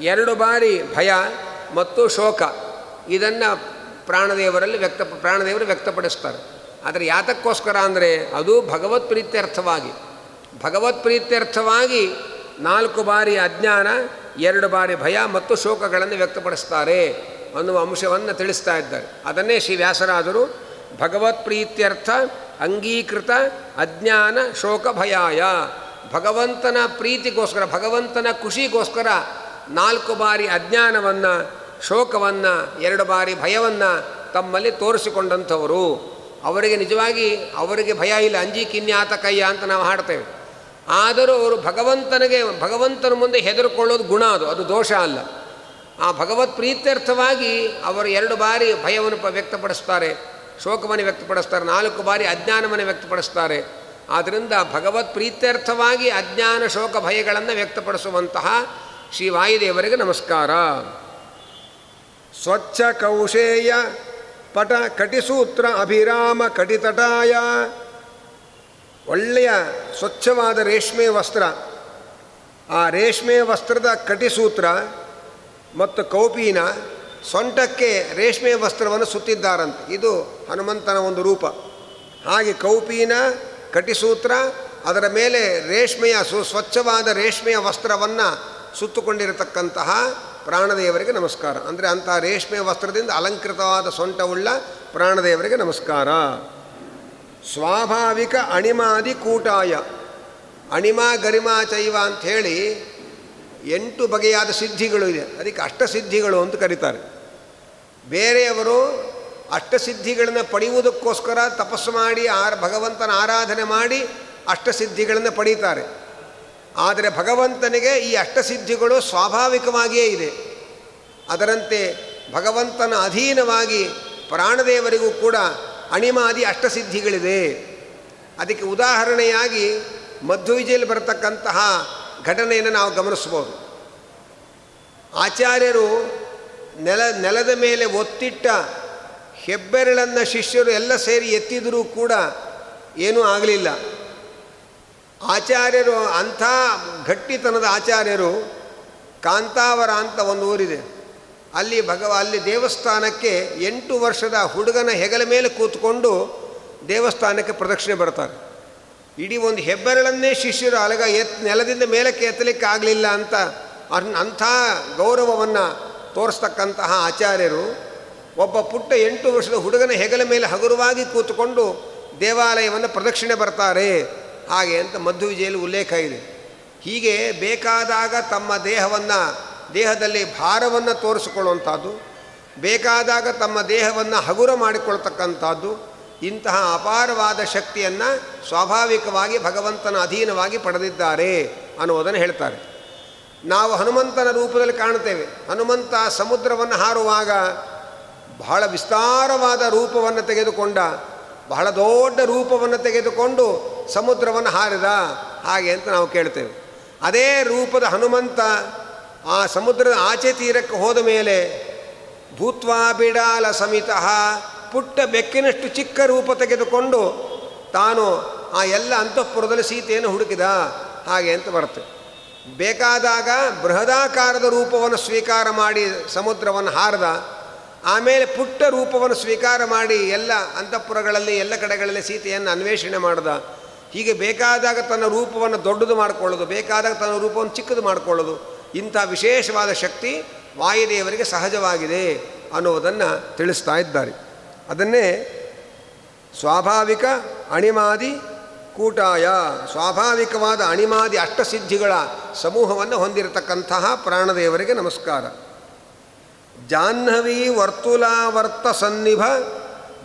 2 ಬಾರಿ ಭಯ ಮತ್ತು ಶೋಕ ಇದನ್ನು ಪ್ರಾಣದೇವರು ವ್ಯಕ್ತಪಡಿಸ್ತಾರೆ. ಆದರೆ ಯಾತಕ್ಕೋಸ್ಕರ ಅಂದರೆ ಅದು ಭಗವತ್ ಪ್ರೀತ್ಯರ್ಥವಾಗಿ 4 ಬಾರಿ ಅಜ್ಞಾನ, 2 ಬಾರಿ ಭಯ ಮತ್ತು ಶೋಕಗಳನ್ನು ವ್ಯಕ್ತಪಡಿಸ್ತಾರೆ ಅನ್ನುವ ಅಂಶವನ್ನು ತಿಳಿಸ್ತಾ ಇದ್ದಾರೆ. ಅದನ್ನೇ ಶ್ರೀ ವ್ಯಾಸರಾಜರು ಭಗವತ್ ಪ್ರೀತ್ಯರ್ಥ ಅಂಗೀಕೃತ ಅಜ್ಞಾನ ಶೋಕ ಭಯಾಯ. ಭಗವಂತನ ಪ್ರೀತಿಗೋಸ್ಕರ, ಭಗವಂತನ ಖುಷಿಗೋಸ್ಕರ 4 ಬಾರಿ ಅಜ್ಞಾನವನ್ನು, ಶೋಕವನ್ನು, 2 ಬಾರಿ ಭಯವನ್ನು ತಮ್ಮಲ್ಲಿ ತೋರಿಸಿಕೊಂಡಂಥವರು. ಅವರಿಗೆ ನಿಜವಾಗಿ ಅವರಿಗೆ ಭಯ ಇಲ್ಲ, ಅಂಜಿ ಕಿನ್ಯಾತ ಕಯ್ಯ ಅಂತ ನಾವು ಹಾಡ್ತೇವೆ. ಆದರೂ ಅವರು ಭಗವಂತನ ಮುಂದೆ ಹೆದರ್ಕೊಳ್ಳೋದು ಗುಣ, ಅದು ದೋಷ ಅಲ್ಲ. ಆ ಭಗವತ್ ಪ್ರೀತ್ಯರ್ಥವಾಗಿ ಅವರು 2 ಬಾರಿ ಭಯವನ್ನು ವ್ಯಕ್ತಪಡಿಸ್ತಾರೆ, ಶೋಕವನ್ನು ವ್ಯಕ್ತಪಡಿಸ್ತಾರೆ, 4 ಬಾರಿ ಅಜ್ಞಾನವನ್ನು ವ್ಯಕ್ತಪಡಿಸ್ತಾರೆ. ಆದ್ದರಿಂದ ಭಗವತ್ ಪ್ರೀತ್ಯರ್ಥವಾಗಿ ಅಜ್ಞಾನ ಶೋಕ ಭಯಗಳನ್ನು ವ್ಯಕ್ತಪಡಿಸುವಂತಹ ಶ್ರೀ ವಾಯುದೇವರಿಗೆ ನಮಸ್ಕಾರ. ಸ್ವಚ್ಛ ಕೌಶೇಯ ಪಟ ಕಟಿಸೂತ್ರ ಅಭಿರಾಮ ಕಟಿತಟಾಯ. ಒಳ್ಳೆಯ ಸ್ವಚ್ಛವಾದ ರೇಷ್ಮೆ ವಸ್ತ್ರ, ಆ ರೇಷ್ಮೆ ವಸ್ತ್ರದ ಕಟಿಸೂತ್ರ ಮತ್ತು ಕೌಪೀನ, ಸೊಂಟಕ್ಕೆ ರೇಷ್ಮೆ ವಸ್ತ್ರವನ್ನು ಸುತ್ತಿದ್ದಾರಂತೆ. ಇದು ಹನುಮಂತನ ಒಂದು ರೂಪ. ಹಾಗೆ ಕೌಪೀನ, ಕಟಿಸೂತ್ರ, ಅದರ ಮೇಲೆ ರೇಷ್ಮೆಯ ಸ್ವಚ್ಛವಾದ ರೇಷ್ಮೆಯ ವಸ್ತ್ರವನ್ನು ಸುತ್ತುಕೊಂಡಿರತಕ್ಕಂತಹ ಪ್ರಾಣದೇವರಿಗೆ ನಮಸ್ಕಾರ. ಅಂದರೆ ಅಂಥ ರೇಷ್ಮೆ ವಸ್ತ್ರದಿಂದ ಅಲಂಕೃತವಾದ ಸೊಂಟವುಳ್ಳ ಪ್ರಾಣದೇವರಿಗೆ ನಮಸ್ಕಾರ. ಸ್ವಾಭಾವಿಕ ಅಣಿಮಾದಿ ಕೂಟಾಯ, ಅಣಿಮ ಗರಿಮಾ ಚೈವ ಅಂಥೇಳಿ 8 ಬಗೆಯಾದ ಸಿದ್ಧಿಗಳು ಇದೆ. ಅದಕ್ಕೆ ಅಷ್ಟಸಿದ್ಧಿಗಳು ಅಂತ ಕರೀತಾರೆ. ಬೇರೆಯವರು ಅಷ್ಟಸಿದ್ಧಿಗಳನ್ನು ಪಡೆಯುವುದಕ್ಕೋಸ್ಕರ ತಪಸ್ಸು ಮಾಡಿ ಭಗವಂತನ ಆರಾಧನೆ ಮಾಡಿ ಅಷ್ಟಸಿದ್ಧಿಗಳನ್ನು ಪಡೀತಾರೆ. ಆದರೆ ಭಗವಂತನಿಗೆ ಈ ಅಷ್ಟಸಿದ್ಧಿಗಳು ಸ್ವಾಭಾವಿಕವಾಗಿಯೇ ಇದೆ. ಅದರಂತೆ ಭಗವಂತನ ಅಧೀನವಾಗಿ ಪ್ರಾಣದೇವರಿಗೂ ಕೂಡ ಅಣಿಮಾದಿ ಅಷ್ಟಸಿದ್ಧಿಗಳಿದೆ. ಅದಕ್ಕೆ ಉದಾಹರಣೆಯಾಗಿ ಮಧ್ವವಿಜಯಲ್ಲಿ ಬರತಕ್ಕಂತಹ ಘಟನೆಯನ್ನು ನಾವು ಗಮನಿಸ್ಬೋದು. ಆಚಾರ್ಯರು ನೆಲದ ಮೇಲೆ ಒತ್ತಿಟ್ಟ ಹೆಬ್ಬೆರಳನ್ನು ಶಿಷ್ಯರು ಎಲ್ಲ ಸೇರಿ ಎತ್ತಿದರೂ ಕೂಡ ಏನೂ ಆಗಲಿಲ್ಲ. ಆಚಾರ್ಯರು ಅಂಥ ಗಟ್ಟಿತನದ ಆಚಾರ್ಯರು ಕಾಂತಾವರ ಅಂತ ಒಂದು ಊರಿದೆ, ಅಲ್ಲಿ ದೇವಸ್ಥಾನಕ್ಕೆ 8 ವರ್ಷದ ಹುಡುಗನ ಹೆಗಲ ಮೇಲೆ ಕೂತ್ಕೊಂಡು ದೇವಸ್ಥಾನಕ್ಕೆ ಪ್ರದಕ್ಷಿಣೆ ಬರ್ತಾರೆ. ಇಡೀ ಒಂದು ಹೆಬ್ಬೆರಳನ್ನೇ ಶಿಷ್ಯರು ನೆಲದಿಂದ ಮೇಲಕ್ಕೆ ಎತ್ತಲಿಕ್ಕೆ ಆಗಲಿಲ್ಲ ಅಂತ ಅಂಥ ಗೌರವವನ್ನು ತೋರಿಸ್ತಕ್ಕಂತಹ ಆಚಾರ್ಯರು ಒಬ್ಬ ಪುಟ್ಟ 8 ವರ್ಷದ ಹುಡುಗನ ಹೆಗಲ ಮೇಲೆ ಹಗುರವಾಗಿ ಕೂತ್ಕೊಂಡು ದೇವಾಲಯವನ್ನು ಪ್ರದಕ್ಷಿಣೆ ಬರ್ತಾರೆ ಹಾಗೆ ಅಂತ ಮಧ್ವವಿಜಯಲ್ಲಿ ಉಲ್ಲೇಖ ಇದೆ. ಹೀಗೆ ಬೇಕಾದಾಗ ತಮ್ಮ ದೇಹದಲ್ಲಿ ಭಾರವನ್ನು ತೋರಿಸಿಕೊಳ್ಳುವಂಥದ್ದು, ಬೇಕಾದಾಗ ತಮ್ಮ ದೇಹವನ್ನು ಹಗುರ ಮಾಡಿಕೊಳ್ತಕ್ಕಂಥದ್ದು, ಇಂತಹ ಅಪಾರವಾದ ಶಕ್ತಿಯನ್ನು ಸ್ವಾಭಾವಿಕವಾಗಿ ಭಗವಂತನ ಅಧೀನವಾಗಿ ಪಡೆದಿದ್ದಾರೆ ಅನ್ನುವುದನ್ನು ಹೇಳ್ತಾರೆ. ನಾವು ಹನುಮಂತನ ರೂಪದಲ್ಲಿ ಕಾಣುತ್ತೇವೆ. ಹನುಮಂತ ಸಮುದ್ರವನ್ನು ಹಾರುವಾಗ ಬಹಳ ವಿಸ್ತಾರವಾದ ರೂಪವನ್ನು ತೆಗೆದುಕೊಂಡ, ಬಹಳ ದೊಡ್ಡ ರೂಪವನ್ನು ತೆಗೆದುಕೊಂಡು ಸಮುದ್ರವನ್ನು ಹಾರಿದ ಹಾಗೆ ಅಂತ ನಾವು ಕೇಳ್ತೇವೆ. ಅದೇ ರೂಪದ ಹನುಮಂತ ಆ ಸಮುದ್ರದ ಆಚೆ ತೀರಕ್ಕೆ ಹೋದ ಮೇಲೆ ಭೂತ್ವಾ ಬಿಡಾಲ ಸಮಿತಃ, ಪುಟ್ಟ ಬೆಕ್ಕಿನಷ್ಟು ಚಿಕ್ಕ ರೂಪ ತೆಗೆದುಕೊಂಡು ತಾನು ಆ ಎಲ್ಲ ಅಂತಃಪುರದಲ್ಲಿ ಸೀತೆಯನ್ನು ಹುಡುಕಿದ ಹಾಗೆ ಅಂತ ಬರುತ್ತೆ. ಬೇಕಾದಾಗ ಬೃಹದಾಕಾರದ ರೂಪವನ್ನು ಸ್ವೀಕಾರ ಮಾಡಿ ಸಮುದ್ರವನ್ನು ಹಾರಿದ, ಆಮೇಲೆ ಪುಟ್ಟ ರೂಪವನ್ನು ಸ್ವೀಕಾರ ಮಾಡಿ ಎಲ್ಲ ಅಂತಃಪುರಗಳಲ್ಲಿ ಎಲ್ಲ ಕಡೆಗಳಲ್ಲಿ ಸೀತೆಯನ್ನು ಅನ್ವೇಷಣೆ ಮಾಡಿದ. ಹೀಗೆ ಬೇಕಾದಾಗ ತನ್ನ ರೂಪವನ್ನು ದೊಡ್ಡದು ಮಾಡಿಕೊಳ್ಳೋದು, ಬೇಕಾದಾಗ ತನ್ನ ರೂಪವನ್ನು ಚಿಕ್ಕದು ಮಾಡಿಕೊಳ್ಳೋದು, ಇಂಥ ವಿಶೇಷವಾದ ಶಕ್ತಿ ವಾಯುದೇವರಿಗೆ ಸಹಜವಾಗಿದೆ ಅನ್ನುವುದನ್ನು ತಿಳಿಸ್ತಾ ಇದ್ದಾರೆ. ಅದನ್ನೇ ಸ್ವಾಭಾವಿಕ ಅಣಿಮಾದಿ ಕೂಟಾಯ, ಸ್ವಾಭಾವಿಕವಾದ ಅಣಿಮಾದಿ ಅಷ್ಟಸಿದ್ಧಿಗಳ ಸಮೂಹವನ್ನು ಹೊಂದಿರತಕ್ಕಂತಹ ಪ್ರಾಣದೇವರಿಗೆ ನಮಸ್ಕಾರ. ಜಾಹ್ನವಿ ವರ್ತುಲಾವರ್ತ ಸನ್ನಿಭ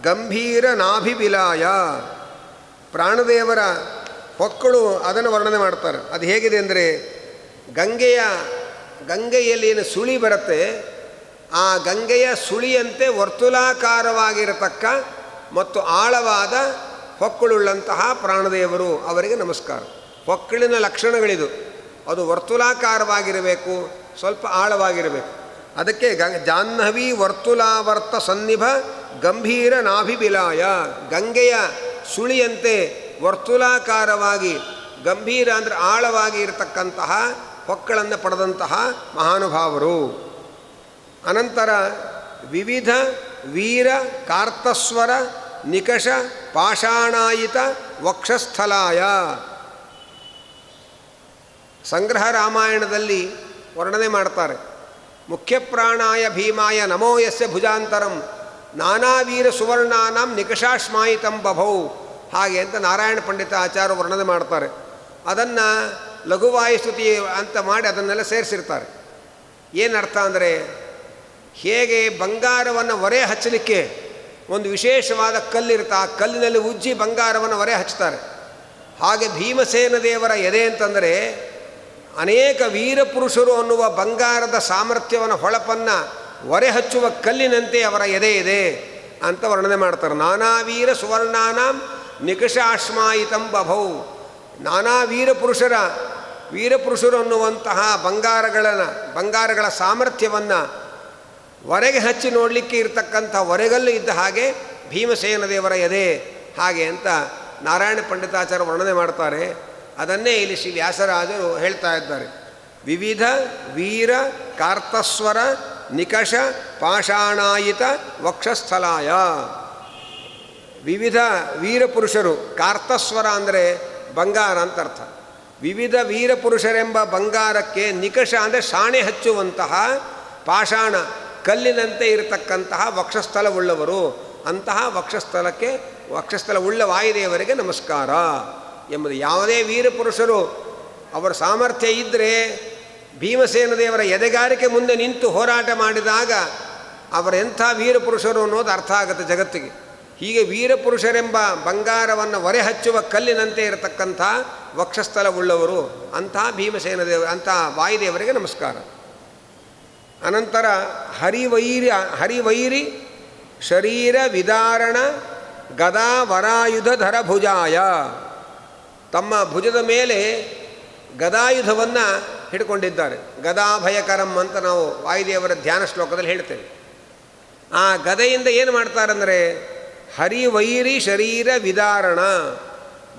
ಗಂಭೀರ ನಾಭಿಬಿಲಾಯ, ಪ್ರಾಣದೇವರ ಹೊಕ್ಕಳು ಅದನ್ನು ವರ್ಣನೆ ಮಾಡ್ತಾರೆ. ಅದು ಹೇಗಿದೆ ಅಂದರೆ ಗಂಗೆಯಲ್ಲಿ ಏನು ಸುಳಿ ಬರುತ್ತೆ, ಆ ಗಂಗೆಯ ಸುಳಿಯಂತೆ ವರ್ತುಲಾಕಾರವಾಗಿರತಕ್ಕ ಮತ್ತು ಆಳವಾದ ಹೊಕ್ಕಳುಳ್ಳಂತಹ ಪ್ರಾಣದೇವರು, ಅವರಿಗೆ ನಮಸ್ಕಾರ. ಹೊಕ್ಕಳಿನ ಲಕ್ಷಣಗಳಿದು, ಅದು ವರ್ತುಲಾಕಾರವಾಗಿರಬೇಕು, ಸ್ವಲ್ಪ ಆಳವಾಗಿರಬೇಕು. ಅದಕ್ಕೆ ಜಾಹ್ನವಿ ವರ್ತುಲಾವರ್ತ ಸನ್ನಿಭ ಗಂಭೀರ ನಾಭಿಬಿಲಾಯ, ಗಂಗೆಯ ಸುಳಿಯಂತೆ ವರ್ತುಲಾಕಾರವಾಗಿ ಗಂಭೀರ ಅಂದರೆ ಆಳವಾಗಿ ಇರತಕ್ಕಂತಹ ಹೊಕ್ಕಳನ್ನು ಪಡೆದಂತಹ ಮಹಾನುಭಾವರು. ಅನಂತರ ವಿವಿಧ ವೀರ ಕಾರ್ತಸ್ವರ ನಿಕಷ ಪಾಷಾಣಾಯಿತ ವಕ್ಷಸ್ಥಲಾಯ, ಸಂಗ್ರಹ ರಾಮಾಯಣದಲ್ಲಿ ವರ್ಣನೆ ಮಾಡ್ತಾರೆ. ಮುಖ್ಯಪ್ರಾಣಾಯ ಭೀಮಾಯ ನಮೋ ಯಸ್ಯ ಭುಜಾಂತರಂ ನಾನಾವೀರ ಸುವರ್ಣಾನಾಂ ನಿಕಷಾಶ್ಮಾಯಿತಂ ಬಭೌ ಹಾಗೆ ಅಂತ ನಾರಾಯಣ ಪಂಡಿತ ಆಚಾರ್ಯ ವರ್ಣನೆ ಮಾಡ್ತಾರೆ. ಅದನ್ನು ಲಘುವಾಯುಸ್ತುತಿ ಅಂತ ಮಾಡಿ ಅದನ್ನೆಲ್ಲ ಸೇರಿಸಿರ್ತಾರೆ. ಏನರ್ಥ ಅಂದರೆ, ಹೇಗೆ ಬಂಗಾರವನ್ನು ಒರೆ ಹಚ್ಚಲಿಕ್ಕೆ ಒಂದು ವಿಶೇಷವಾದ ಕಲ್ಲಿರುತ್ತೆ, ಆ ಕಲ್ಲಿನಲ್ಲಿ ಉಜ್ಜಿ ಬಂಗಾರವನ್ನು ಒರೆ ಹಚ್ತಾರೆ. ಹಾಗೆ ಭೀಮಸೇನ ದೇವರ ಎದೆ ಅಂತಂದರೆ ಅನೇಕ ವೀರಪುರುಷರು ಅನ್ನುವ ಬಂಗಾರದ ಸಾಮರ್ಥ್ಯವನ್ನು ಹೊಳಪನ್ನು ಒರೆ ಹಚ್ಚುವ ಕಲ್ಲಿನಂತೆ ಅವರ ಎದೆ ಇದೆ ಅಂತ ವರ್ಣನೆ ಮಾಡ್ತಾರೆ. ನಾನಾ ವೀರ ಸುವರ್ಣಾನಾಂ ನಿಕಷಾಶ್ಮಾಯಿತಂ ಬಭೌ, ನಾನಾ ವೀರಪುರುಷರು ಅನ್ನುವಂತಹ ಬಂಗಾರಗಳ ಸಾಮರ್ಥ್ಯವನ್ನು ಹೊರಗೆ ಹಚ್ಚಿ ನೋಡಲಿಕ್ಕೆ ಇರತಕ್ಕಂಥ ಹೊರೆಗಲ್ಲು ಇದ್ದ ಹಾಗೆ ಭೀಮಸೇನ ದೇವರ ಎದೆ ಹಾಗೆ ಅಂತ ನಾರಾಯಣ ಪಂಡಿತಾಚಾರ್ಯ ವರ್ಣನೆ ಮಾಡ್ತಾರೆ. ಅದನ್ನೇ ಇಲ್ಲಿ ಶ್ರೀ ವ್ಯಾಸರಾಜರು ಹೇಳ್ತಾ ಇದ್ದಾರೆ. ವಿವಿಧ ವೀರ ಕಾರ್ತಸ್ವರ ನಿಕಷ ಪಾಷಾಣಾಯಿತ ವಕ್ಷಸ್ಥಲಾಯ, ವಿವಿಧ ವೀರಪುರುಷರು, ಕಾರ್ತಸ್ವರ ಅಂದರೆ ಬಂಗಾರ ಅಂತ ಅರ್ಥ. ವಿವಿಧ ವೀರಪುರುಷರೆಂಬ ಬಂಗಾರಕ್ಕೆ ನಿಕಷ ಅಂದರೆ ಶಾಣೆ ಹಚ್ಚುವಂತಹ ಪಾಷಾಣ ಕಲ್ಲಿನಂತೆ ಇರತಕ್ಕಂತಹ ವಕ್ಷಸ್ಥಲವುಳ್ಳವರು. ಅಂತಹ ವಕ್ಷಸ್ಥಲವುಳ್ಳ ವಾಯುದೇವರಿಗೆ ನಮಸ್ಕಾರ ಎಂಬುದು. ಯಾವುದೇ ವೀರಪುರುಷರು ಅವರ ಸಾಮರ್ಥ್ಯ ಇದ್ದರೆ ಭೀಮಸೇನ ದೇವರ ಎದೆಗಾರಿಕೆ ಮುಂದೆ ನಿಂತು ಹೋರಾಟ ಮಾಡಿದಾಗ ಅವರೆಂಥ ವೀರಪುರುಷರು ಅನ್ನೋದು ಅರ್ಥ ಆಗುತ್ತೆ ಜಗತ್ತಿಗೆ. ಹೀಗೆ ವೀರಪುರುಷರೆಂಬ ಬಂಗಾರವನ್ನು ಹೊರೆ ಹಚ್ಚುವ ಕಲ್ಲಿನಂತೆ ಇರತಕ್ಕಂಥ ವಕ್ಷಸ್ಥಲವುಳ್ಳವರು ಅಂತಹ ಭೀಮಸೇನ ದೇವ ಅಂತಹ ವಾಯುದೇವರಿಗೆ ನಮಸ್ಕಾರ. ಅನಂತರ ಹರಿವೈರಿ ಶರೀರ ವಿದಾರಣ ಗದಾ ವರಾಯುಧಧರ ಭುಜಾಯ. ತಮ್ಮ ಭುಜದ ಮೇಲೆ ಗದಾಯುಧವನ್ನು ಹಿಡ್ಕೊಂಡಿದ್ದಾರೆ. ಗದಾಭಯಕರಂ ಅಂತ ನಾವು ವಾಯುದೇವರ ಧ್ಯಾನ ಶ್ಲೋಕದಲ್ಲಿ ಹೇಳ್ತೇವೆ. ಆ ಗದೆಯಿಂದ ಏನು ಮಾಡ್ತಾರಂದರೆ ಹರಿವೈರಿ ಶರೀರ ವಿದಾರಣ,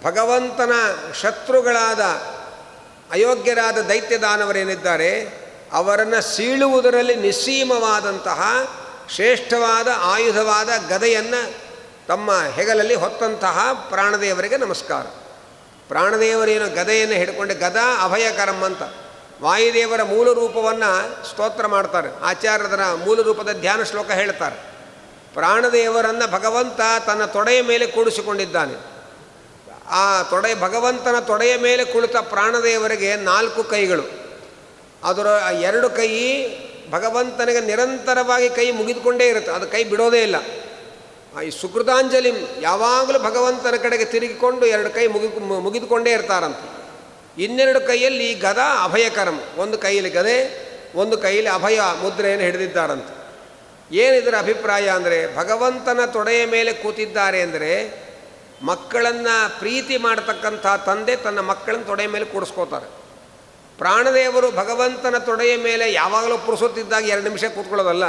ಭಗವಂತನ ಶತ್ರುಗಳಾದ ಅಯೋಗ್ಯರಾದ ದೈತ್ಯದಾನವರೇನಿದ್ದಾರೆ ಅವರನ್ನು ಸೀಳುವುದರಲ್ಲಿ ನಿಸ್ಸೀಮವಾದಂತಹ ಶ್ರೇಷ್ಠವಾದ ಆಯುಧವಾದ ಗದೆಯನ್ನು ತಮ್ಮ ಹೆಗಲಲ್ಲಿ ಹೊತ್ತಂತಹ ಪ್ರಾಣದೇವರಿಗೆ ನಮಸ್ಕಾರ. ಪ್ರಾಣದೇವರೇನು ಗದೆಯನ್ನು ಹಿಡ್ಕೊಂಡು ಗದಾ ಅಭಯಕರಂ ಅಂತ ವಾಯುದೇವರ ಮೂಲ ರೂಪವನ್ನು ಸ್ತೋತ್ರ ಮಾಡ್ತಾರೆ. ಆಚಾರ್ಯರ ಮೂಲ ರೂಪದ ಧ್ಯಾನ ಶ್ಲೋಕ ಹೇಳ್ತಾರೆ. ಪ್ರಾಣದೇವರನ್ನು ಭಗವಂತ ತನ್ನ ತೊಡೆಯ ಮೇಲೆ ಕೂಡಿಸಿಕೊಂಡಿದ್ದಾನೆ. ಆ ಭಗವಂತನ ತೊಡೆಯ ಮೇಲೆ ಕುಳಿತ ಪ್ರಾಣದೇವರಿಗೆ 4 ಕೈಗಳು. ಅದರ 2 ಕೈ ಭಗವಂತನಿಗೆ ನಿರಂತರವಾಗಿ ಕೈ ಮುಗಿದುಕೊಂಡೇ ಇರುತ್ತೆ, ಅದು ಕೈ ಬಿಡೋದೇ ಇಲ್ಲ. ಈ ಸುಕೃತಾಂಜಲಿ ಯಾವಾಗಲೂ ಭಗವಂತನ ಕಡೆಗೆ ತಿರುಗಿಕೊಂಡು 2 ಕೈ ಮುಗಿದುಕೊಂಡೇ ಇರ್ತಾರಂತೆ. ಇನ್ನೆರಡು ಕೈಯಲ್ಲಿ ಗದಾ ಅಭಯಕರಂ, ಒಂದು ಕೈಯಲ್ಲಿ ಗದೆ, ಒಂದು ಕೈಯಲ್ಲಿ ಅಭಯ ಮುದ್ರೆಯನ್ನು ಹಿಡಿದಿದ್ದಾರಂತೆ. ಏನಿದರ ಅಭಿಪ್ರಾಯ ಅಂದರೆ ಭಗವಂತನ ತೊಡೆಯ ಮೇಲೆ ಕೂತಿದ್ದಾರೆ ಅಂದರೆ ಮಕ್ಕಳನ್ನು ಪ್ರೀತಿ ಮಾಡತಕ್ಕಂಥ ತಂದೆ ತನ್ನ ಮಕ್ಕಳನ್ನ ತೊಡೆಯ ಮೇಲೆ ಕೂಡಿಸ್ಕೋತಾರೆ. ಪ್ರಾಣದೇವರು ಭಗವಂತನ ತೊಡೆಯ ಮೇಲೆ ಯಾವಾಗಲೂ ಪುರುಸುತ್ತಿದ್ದಾಗ 2 ನಿಮಿಷ ಕೂತ್ಕೊಳ್ಳೋದಲ್ಲ,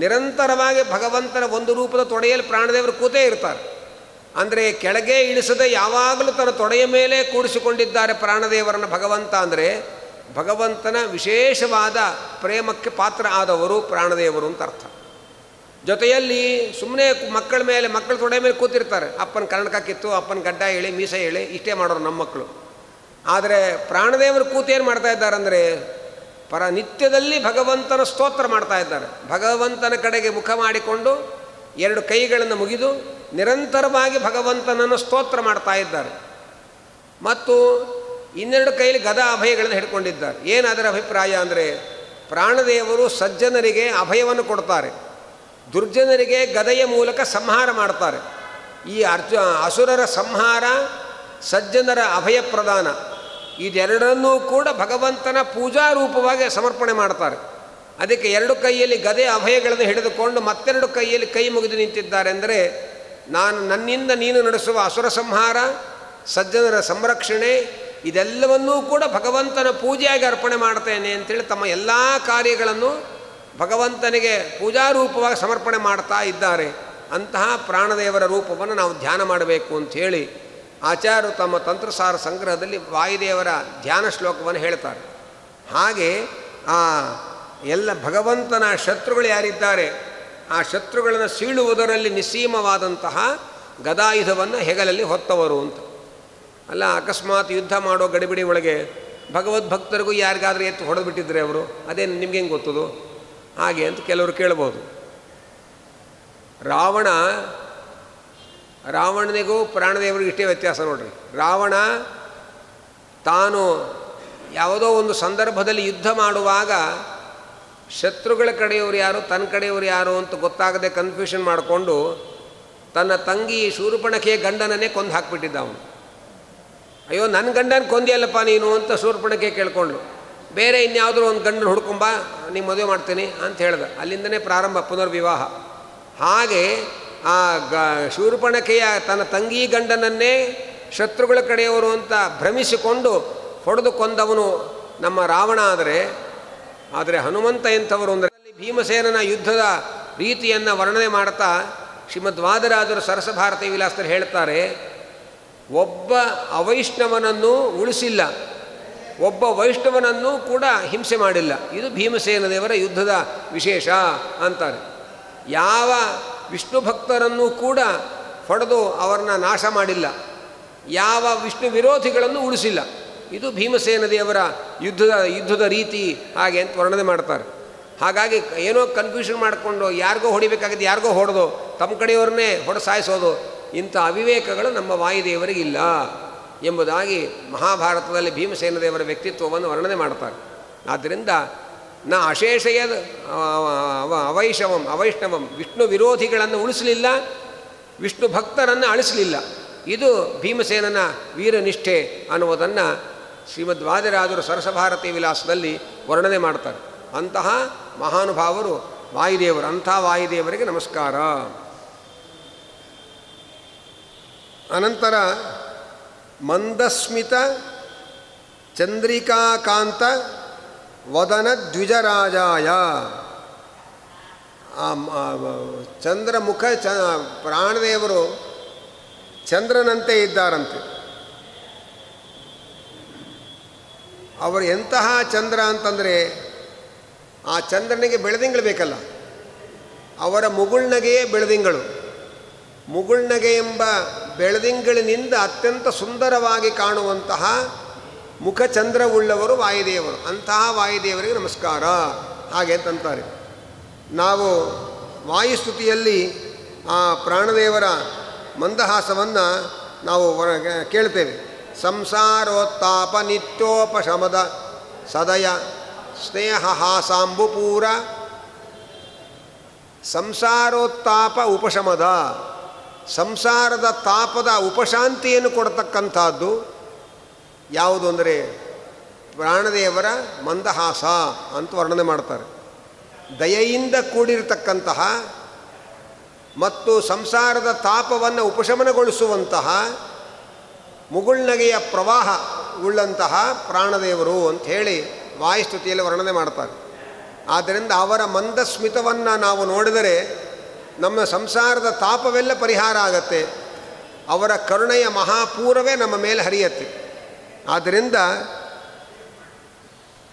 ನಿರಂತರವಾಗಿ ಭಗವಂತನ ಒಂದು ರೂಪದ ತೊಡೆಯಲ್ಲಿ ಪ್ರಾಣದೇವರು ಕೂತೇ ಇರ್ತಾರೆ. ಅಂದರೆ ಕೆಳಗೆ ಇಳಿಸದೆ ಯಾವಾಗಲೂ ತನ್ನ ತೊಡೆಯ ಮೇಲೆ ಕೂಡಿಸಿಕೊಂಡಿದ್ದಾರೆ ಪ್ರಾಣದೇವರನ್ನು ಭಗವಂತ. ಅಂದರೆ ಭಗವಂತನ ವಿಶೇಷವಾದ ಪ್ರೇಮಕ್ಕೆ ಪಾತ್ರ ಆದವರು ಪ್ರಾಣದೇವರು ಅಂತ ಅರ್ಥ. ಜೊತೆಯಲ್ಲಿ ಸುಮ್ಮನೆ ಮಕ್ಕಳ ತೊಡೆಯ ಮೇಲೆ ಕೂತಿರ್ತಾರೆ. ಅಪ್ಪನ ಕನ್ನಡಕ ಕಿತ್ತು, ಅಪ್ಪನ ಗಡ್ಡ ಹೇಳಿ, ಮೀಸೆ ಹೇಳಿ ಇಷ್ಟೇ ಮಾಡೋರು ನಮ್ಮ ಮಕ್ಕಳು. ಆದರೆ ಪ್ರಾಣದೇವರು ಕೂತೇನು ಮಾಡ್ತಾ ಇದ್ದಾರೆ ಅಂದರೆ ನಿತ್ಯದಲ್ಲಿ ಭಗವಂತನ ಸ್ತೋತ್ರ ಮಾಡ್ತಾ ಇದ್ದಾರೆ. ಭಗವಂತನ ಕಡೆಗೆ ಮುಖ ಮಾಡಿಕೊಂಡು 2 ಕೈಗಳನ್ನು ಮುಗಿದು ನಿರಂತರವಾಗಿ ಭಗವಂತನನ್ನು ಸ್ತೋತ್ರ ಮಾಡ್ತಾ ಇದ್ದಾರೆ. ಮತ್ತು ಇನ್ನೆರಡು ಕೈಯಲ್ಲಿ ಗದಾ ಅಭಯಗಳನ್ನು ಹಿಡ್ಕೊಂಡಿದ್ದಾರೆ. ಏನಾದರ ಅಭಿಪ್ರಾಯ ಅಂದರೆ ಪ್ರಾಣದೇವರು ಸಜ್ಜನರಿಗೆ ಅಭಯವನ್ನು ಕೊಡ್ತಾರೆ, ದುರ್ಜನರಿಗೆ ಗದೆಯ ಮೂಲಕ ಸಂಹಾರ ಮಾಡ್ತಾರೆ. ಈ ಅಸುರರ ಸಂಹಾರ, ಸಜ್ಜನರ ಅಭಯ ಪ್ರದಾನ, ಇದೆರಡನ್ನೂ ಕೂಡ ಭಗವಂತನ ಪೂಜಾ ರೂಪವಾಗಿ ಸಮರ್ಪಣೆ ಮಾಡ್ತಾರೆ. ಅದಕ್ಕೆ 2 ಕೈಯಲ್ಲಿ ಗದೆ ಅಭಯಗಳನ್ನು ಹಿಡಿದುಕೊಂಡು ಮತ್ತೆರಡು ಕೈಯಲ್ಲಿ ಕೈ ಮುಗಿದು ನಿಂತಿದ್ದಾರೆ. ಅಂದರೆ ನನ್ನಿಂದ ನೀನು ನಡೆಸುವ ಅಸುರ ಸಂಹಾರ, ಸಜ್ಜನರ ಸಂರಕ್ಷಣೆ ಇದೆಲ್ಲವನ್ನೂ ಕೂಡ ಭಗವಂತನ ಪೂಜೆಯಾಗಿ ಅರ್ಪಣೆ ಮಾಡ್ತೇನೆ ಅಂತೇಳಿ ತಮ್ಮ ಎಲ್ಲ ಕಾರ್ಯಗಳನ್ನು ಭಗವಂತನಿಗೆ ಪೂಜಾರೂಪವಾಗಿ ಸಮರ್ಪಣೆ ಮಾಡ್ತಾ ಇದ್ದಾರೆ. ಅಂತಹ ಪ್ರಾಣದೇವರ ರೂಪವನ್ನು ನಾವು ಧ್ಯಾನ ಮಾಡಬೇಕು ಅಂಥೇಳಿ ಆಚಾರ್ಯರು ತಮ್ಮ ತಂತ್ರಸಾರ ಸಂಗ್ರಹದಲ್ಲಿ ವಾಯುದೇವರ ಧ್ಯಾನ ಶ್ಲೋಕವನ್ನು ಹೇಳ್ತಾರೆ. ಹಾಗೆ ಆ ಎಲ್ಲ ಭಗವಂತನ ಶತ್ರುಗಳು ಯಾರಿದ್ದಾರೆ ಆ ಶತ್ರುಗಳನ್ನು ಸೀಳುವುದರಲ್ಲಿ ನಿಸ್ಸೀಮವಾದಂತಹ ಗದಾಯುಧವನ್ನು ಹೆಗಲಲ್ಲಿ ಹೊತ್ತವರು ಅಂತ. ಅಲ್ಲ, ಅಕಸ್ಮಾತ್ ಯುದ್ಧ ಮಾಡೋ ಗಡಿಬಿಡಿ ಒಳಗೆ ಭಗವದ್ಭಕ್ತರಿಗೂ ಯಾರಿಗಾದರೂ ಎತ್ತು ಹೊಡೆದು ಬಿಟ್ಟಿದ್ರೆ ಅವರು, ಅದೇನು ನಿಮ್ಗೆ ಹೆಂಗೆ ಗೊತ್ತದು ಹಾಗೆ ಅಂತ ಕೆಲವರು ಕೇಳ್ಬೋದು. ರಾವಣನಿಗೂ ಪ್ರಾಣದೇವರಿಗೂ ಇಷ್ಟೇ ವ್ಯತ್ಯಾಸ ನೋಡ್ರಿ. ರಾವಣ ತಾನು ಯಾವುದೋ ಒಂದು ಸಂದರ್ಭದಲ್ಲಿ ಯುದ್ಧ ಮಾಡುವಾಗ ಶತ್ರುಗಳ ಕಡೆಯವರು ಯಾರು ತನ್ನ ಕಡೆಯವರು ಯಾರು ಅಂತ ಗೊತ್ತಾಗದೆ ಕನ್ಫ್ಯೂಷನ್ ಮಾಡಿಕೊಂಡು ತನ್ನ ತಂಗಿ ಶೂರ್ಪಣಖೆಯ ಗಂಡನನ್ನೇ ಕೊಂದು ಹಾಕಿಬಿಟ್ಟಿದ್ದ ಅವನು. ಅಯ್ಯೋ, ನನ್ನ ಗಂಡನ ಕೊಂದಿಯಲ್ಲಪ್ಪ ನೀನು ಅಂತ ಶೂರ್ಪಣಖೆ ಕೇಳ್ಕೊಂಡು ಬೇರೆ ಇನ್ಯಾವುದೋ ಒಂದು ಗಂಡನ ಹುಡ್ಕೊಂಬ, ನೀವು ಮದುವೆ ಮಾಡ್ತೀನಿ ಅಂತ ಹೇಳ್ದ. ಅಲ್ಲಿಂದನೇ ಪ್ರಾರಂಭ ಪುನರ್ವಿವಾಹ. ಹಾಗೆ ಆ ಶೂರ್ಪಣಖೆಯ ತನ್ನ ತಂಗಿ ಗಂಡನನ್ನೇ ಶತ್ರುಗಳ ಕಡೆಯವರು ಅಂತ ಭ್ರಮಿಸಿಕೊಂಡು ಹೊಡೆದು ಕೊಂದವನು ನಮ್ಮ ರಾವಣ. ಆದರೆ ಹನುಮಂತ ಎಂಥವರು ಅಂದರೆ ಭೀಮಸೇನನ ಯುದ್ಧದ ರೀತಿಯನ್ನು ವರ್ಣನೆ ಮಾಡ್ತಾ ಶ್ರೀಮದ್ವಾದರಾಜರು ಸರಸಭಾರತಿ ವಿಲಾಸದಲ್ಲಿ ಹೇಳ್ತಾರೆ, ಒಬ್ಬ ಅವೈಷ್ಣವನನ್ನು ಉಳಿಸಿಲ್ಲ, ಒಬ್ಬ ವೈಷ್ಣವನನ್ನು ಕೂಡ ಹಿಂಸೆ ಮಾಡಿಲ್ಲ. ಇದು ಭೀಮಸೇನ ದೇವರ ಯುದ್ಧದ ವಿಶೇಷ ಅಂತಾರೆ. ಯಾವ ವಿಷ್ಣು ಭಕ್ತರನ್ನು ಕೂಡ ಹೊಡೆದು ಅವರನ್ನ ನಾಶ ಮಾಡಿಲ್ಲ, ಯಾವ ವಿಷ್ಣು ವಿರೋಧಿಗಳನ್ನು ಉಳಿಸಿಲ್ಲ. ಇದು ಭೀಮಸೇನ ದೇವರ ಯುದ್ಧದ ರೀತಿ ಹಾಗೆ ಅಂತ ವರ್ಣನೆ ಮಾಡ್ತಾರೆ. ಹಾಗಾಗಿ ಏನೋ ಕನ್ಫ್ಯೂಷನ್ ಮಾಡಿಕೊಂಡು ಯಾರಿಗೋ ಹೊಡಿಬೇಕಾಗಿದ್ದು ಯಾರಿಗೋ ಹೊಡೆದು ತಮ್ಮ ಕಡೆಯವ್ರನ್ನೇ ಸಾಯಿಸೋದು, ಇಂಥ ಅವಿವೇಕಗಳು ನಮ್ಮ ವಾಯುದೇವರಿಗಿಲ್ಲ ಎಂಬುದಾಗಿ ಮಹಾಭಾರತದಲ್ಲಿ ಭೀಮಸೇನ ದೇವರ ವ್ಯಕ್ತಿತ್ವವನ್ನು ವರ್ಣನೆ ಮಾಡ್ತಾರೆ. ಆದ್ದರಿಂದ ನ ಅಶೇಷಯದ ಅವೈಷ್ಣವಂ ವಿಷ್ಣು ವಿರೋಧಿಗಳನ್ನು ಉಳಿಸಲಿಲ್ಲ, ವಿಷ್ಣು ಭಕ್ತರನ್ನು ಅಳಿಸಲಿಲ್ಲ. ಇದು ಭೀಮಸೇನನ ವೀರನಿಷ್ಠೆ ಅನ್ನುವುದನ್ನು ಶ್ರೀಮದ್ ವಾದಿರಾಜರು ಸರಸಭಾರತಿ ವಿಲಾಸದಲ್ಲಿ ವರ್ಣನೆ ಮಾಡ್ತಾರೆ. ಅಂತಹ ಮಹಾನುಭಾವರು ವಾಯುದೇವರು. ಅಂಥ ವಾಯುದೇವರಿಗೆ ನಮಸ್ಕಾರ. ಅನಂತರ ಮಂದಸ್ಮಿತ ಚಂದ್ರಿಕಾಕಾಂತ ವದನ ದ್ವಿಜರಾಜಾಯ. ಚಂದ್ರಮುಖ ಪ್ರಾಣದೇವರು ಚಂದ್ರನಂತೆ ಇದ್ದಾರಂತೆ. ಅವರು ಎಂತಹ ಚಂದ್ರ ಅಂತಂದರೆ ಆ ಚಂದ್ರನಿಗೆ ಬೆಳದಿಂಗಳು ಬೇಕಲ್ಲ, ಅವರ ಮುಗುಳ್ನಗೆಯೇ ಬೆಳದಿಂಗಳು. ಮುಗುಳ್ನಗೆ ಎಂಬ ಬೆಳದಿಂಗಳಿನಿಂದ ಅತ್ಯಂತ ಸುಂದರವಾಗಿ ಕಾಣುವಂತಹ ಮುಖಚಂದ್ರವುಳ್ಳವರು ವಾಯುದೇವರು. ಅಂತಹ ವಾಯುದೇವರಿಗೆ ನಮಸ್ಕಾರ ಹಾಗೆ ಅಂತಂತಾರೆ. ನಾವು ವಾಯುಸ್ತುತಿಯಲ್ಲಿ ಆ ಪ್ರಾಣದೇವರ ಮಂದಹಾಸವನ್ನು ನಾವು ಕೇಳ್ತೇವೆ. ಸಂಸಾರೋತ್ತಾಪ ನಿತ್ಯೋಪಶಮದ ಸದಯ ಸ್ನೇಹ ಹಾಸಾಂಬುಪೂರ. ಸಂಸಾರೋತ್ತಾಪ ಉಪಶಮದ, ಸಂಸಾರದ ತಾಪದ ಉಪಶಾಂತಿಯನ್ನು ಕೊಡ್ತಕ್ಕಂಥದ್ದು ಯಾವುದು ಅಂದರೆ ಪ್ರಾಣದೇವರ ಮಂದಹಾಸ ಅಂತ ವರ್ಣನೆ ಮಾಡ್ತಾರೆ. ದಯೆಯಿಂದ ಕೂಡಿರತಕ್ಕಂತಹ ಮತ್ತು ಸಂಸಾರದ ತಾಪವನ್ನು ಉಪಶಮನಗೊಳಿಸುವಂತಹ ಮುಗುಳ್ನಗೆಯ ಪ್ರವಾಹ ಉಳ್ಳಂತಹ ಪ್ರಾಣದೇವರು ಅಂಥೇಳಿ ವಾಯುಸ್ತುತಿಯಲ್ಲಿ ವರ್ಣನೆ ಮಾಡ್ತಾರೆ. ಆದ್ದರಿಂದ ಅವರ ಮಂದಸ್ಮಿತವನ್ನು ನಾವು ನೋಡಿದರೆ ನಮ್ಮ ಸಂಸಾರದ ತಾಪವೆಲ್ಲ ಪರಿಹಾರ ಆಗತ್ತೆ. ಅವರ ಕರುಣೆಯ ಮಹಾಪೂರವೇ ನಮ್ಮ ಮೇಲೆ ಹರಿಯತ್ತೆ. ಆದ್ದರಿಂದ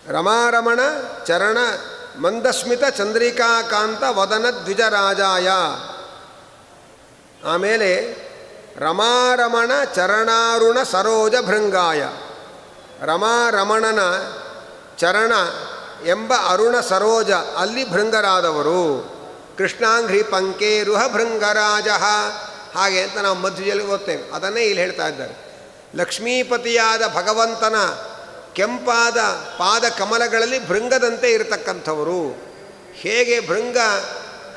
ರಮಾರಮಣ ಚರಣ ಮಂದಸ್ಮಿತ ಚಂದ್ರಿಕಾಕಾಂತ ವದನ ದ್ವಿಜರಾಜಾಯ. ಆಮೇಲೆ ರಮಾರಮಣ ಚರಣಾರುಣ ಸರೋಜ ಭೃಂಗಾಯ. ರಮಾರಮಣನ ಚರಣ ಎಂಬ ಅರುಣ ಸರೋಜ ಅಲ್ಲಿ ಭೃಂಗರಾದವರು. ಕೃಷ್ಣಾಂಘ್ರಿ ಪಂಕೇರುಹ ಭೃಂಗರಾಜ ಹಾಗೆ ಅಂತ ನಾವು ಮಧ್ವದಲ್ಲಿ ಓದ್ತೇವೆ. ಅದನ್ನೇ ಇಲ್ಲಿ ಹೇಳ್ತಾ ಇದ್ದಾರೆ. ಲಕ್ಷ್ಮೀಪತಿಯಾದ ಭಗವಂತನ ಕೆಂಪಾದ ಪಾದ ಕಮಲಗಳಲ್ಲಿ ಭೃಂಗದಂತೆ ಇರತಕ್ಕಂಥವರು. ಹೇಗೆ ಭೃಂಗ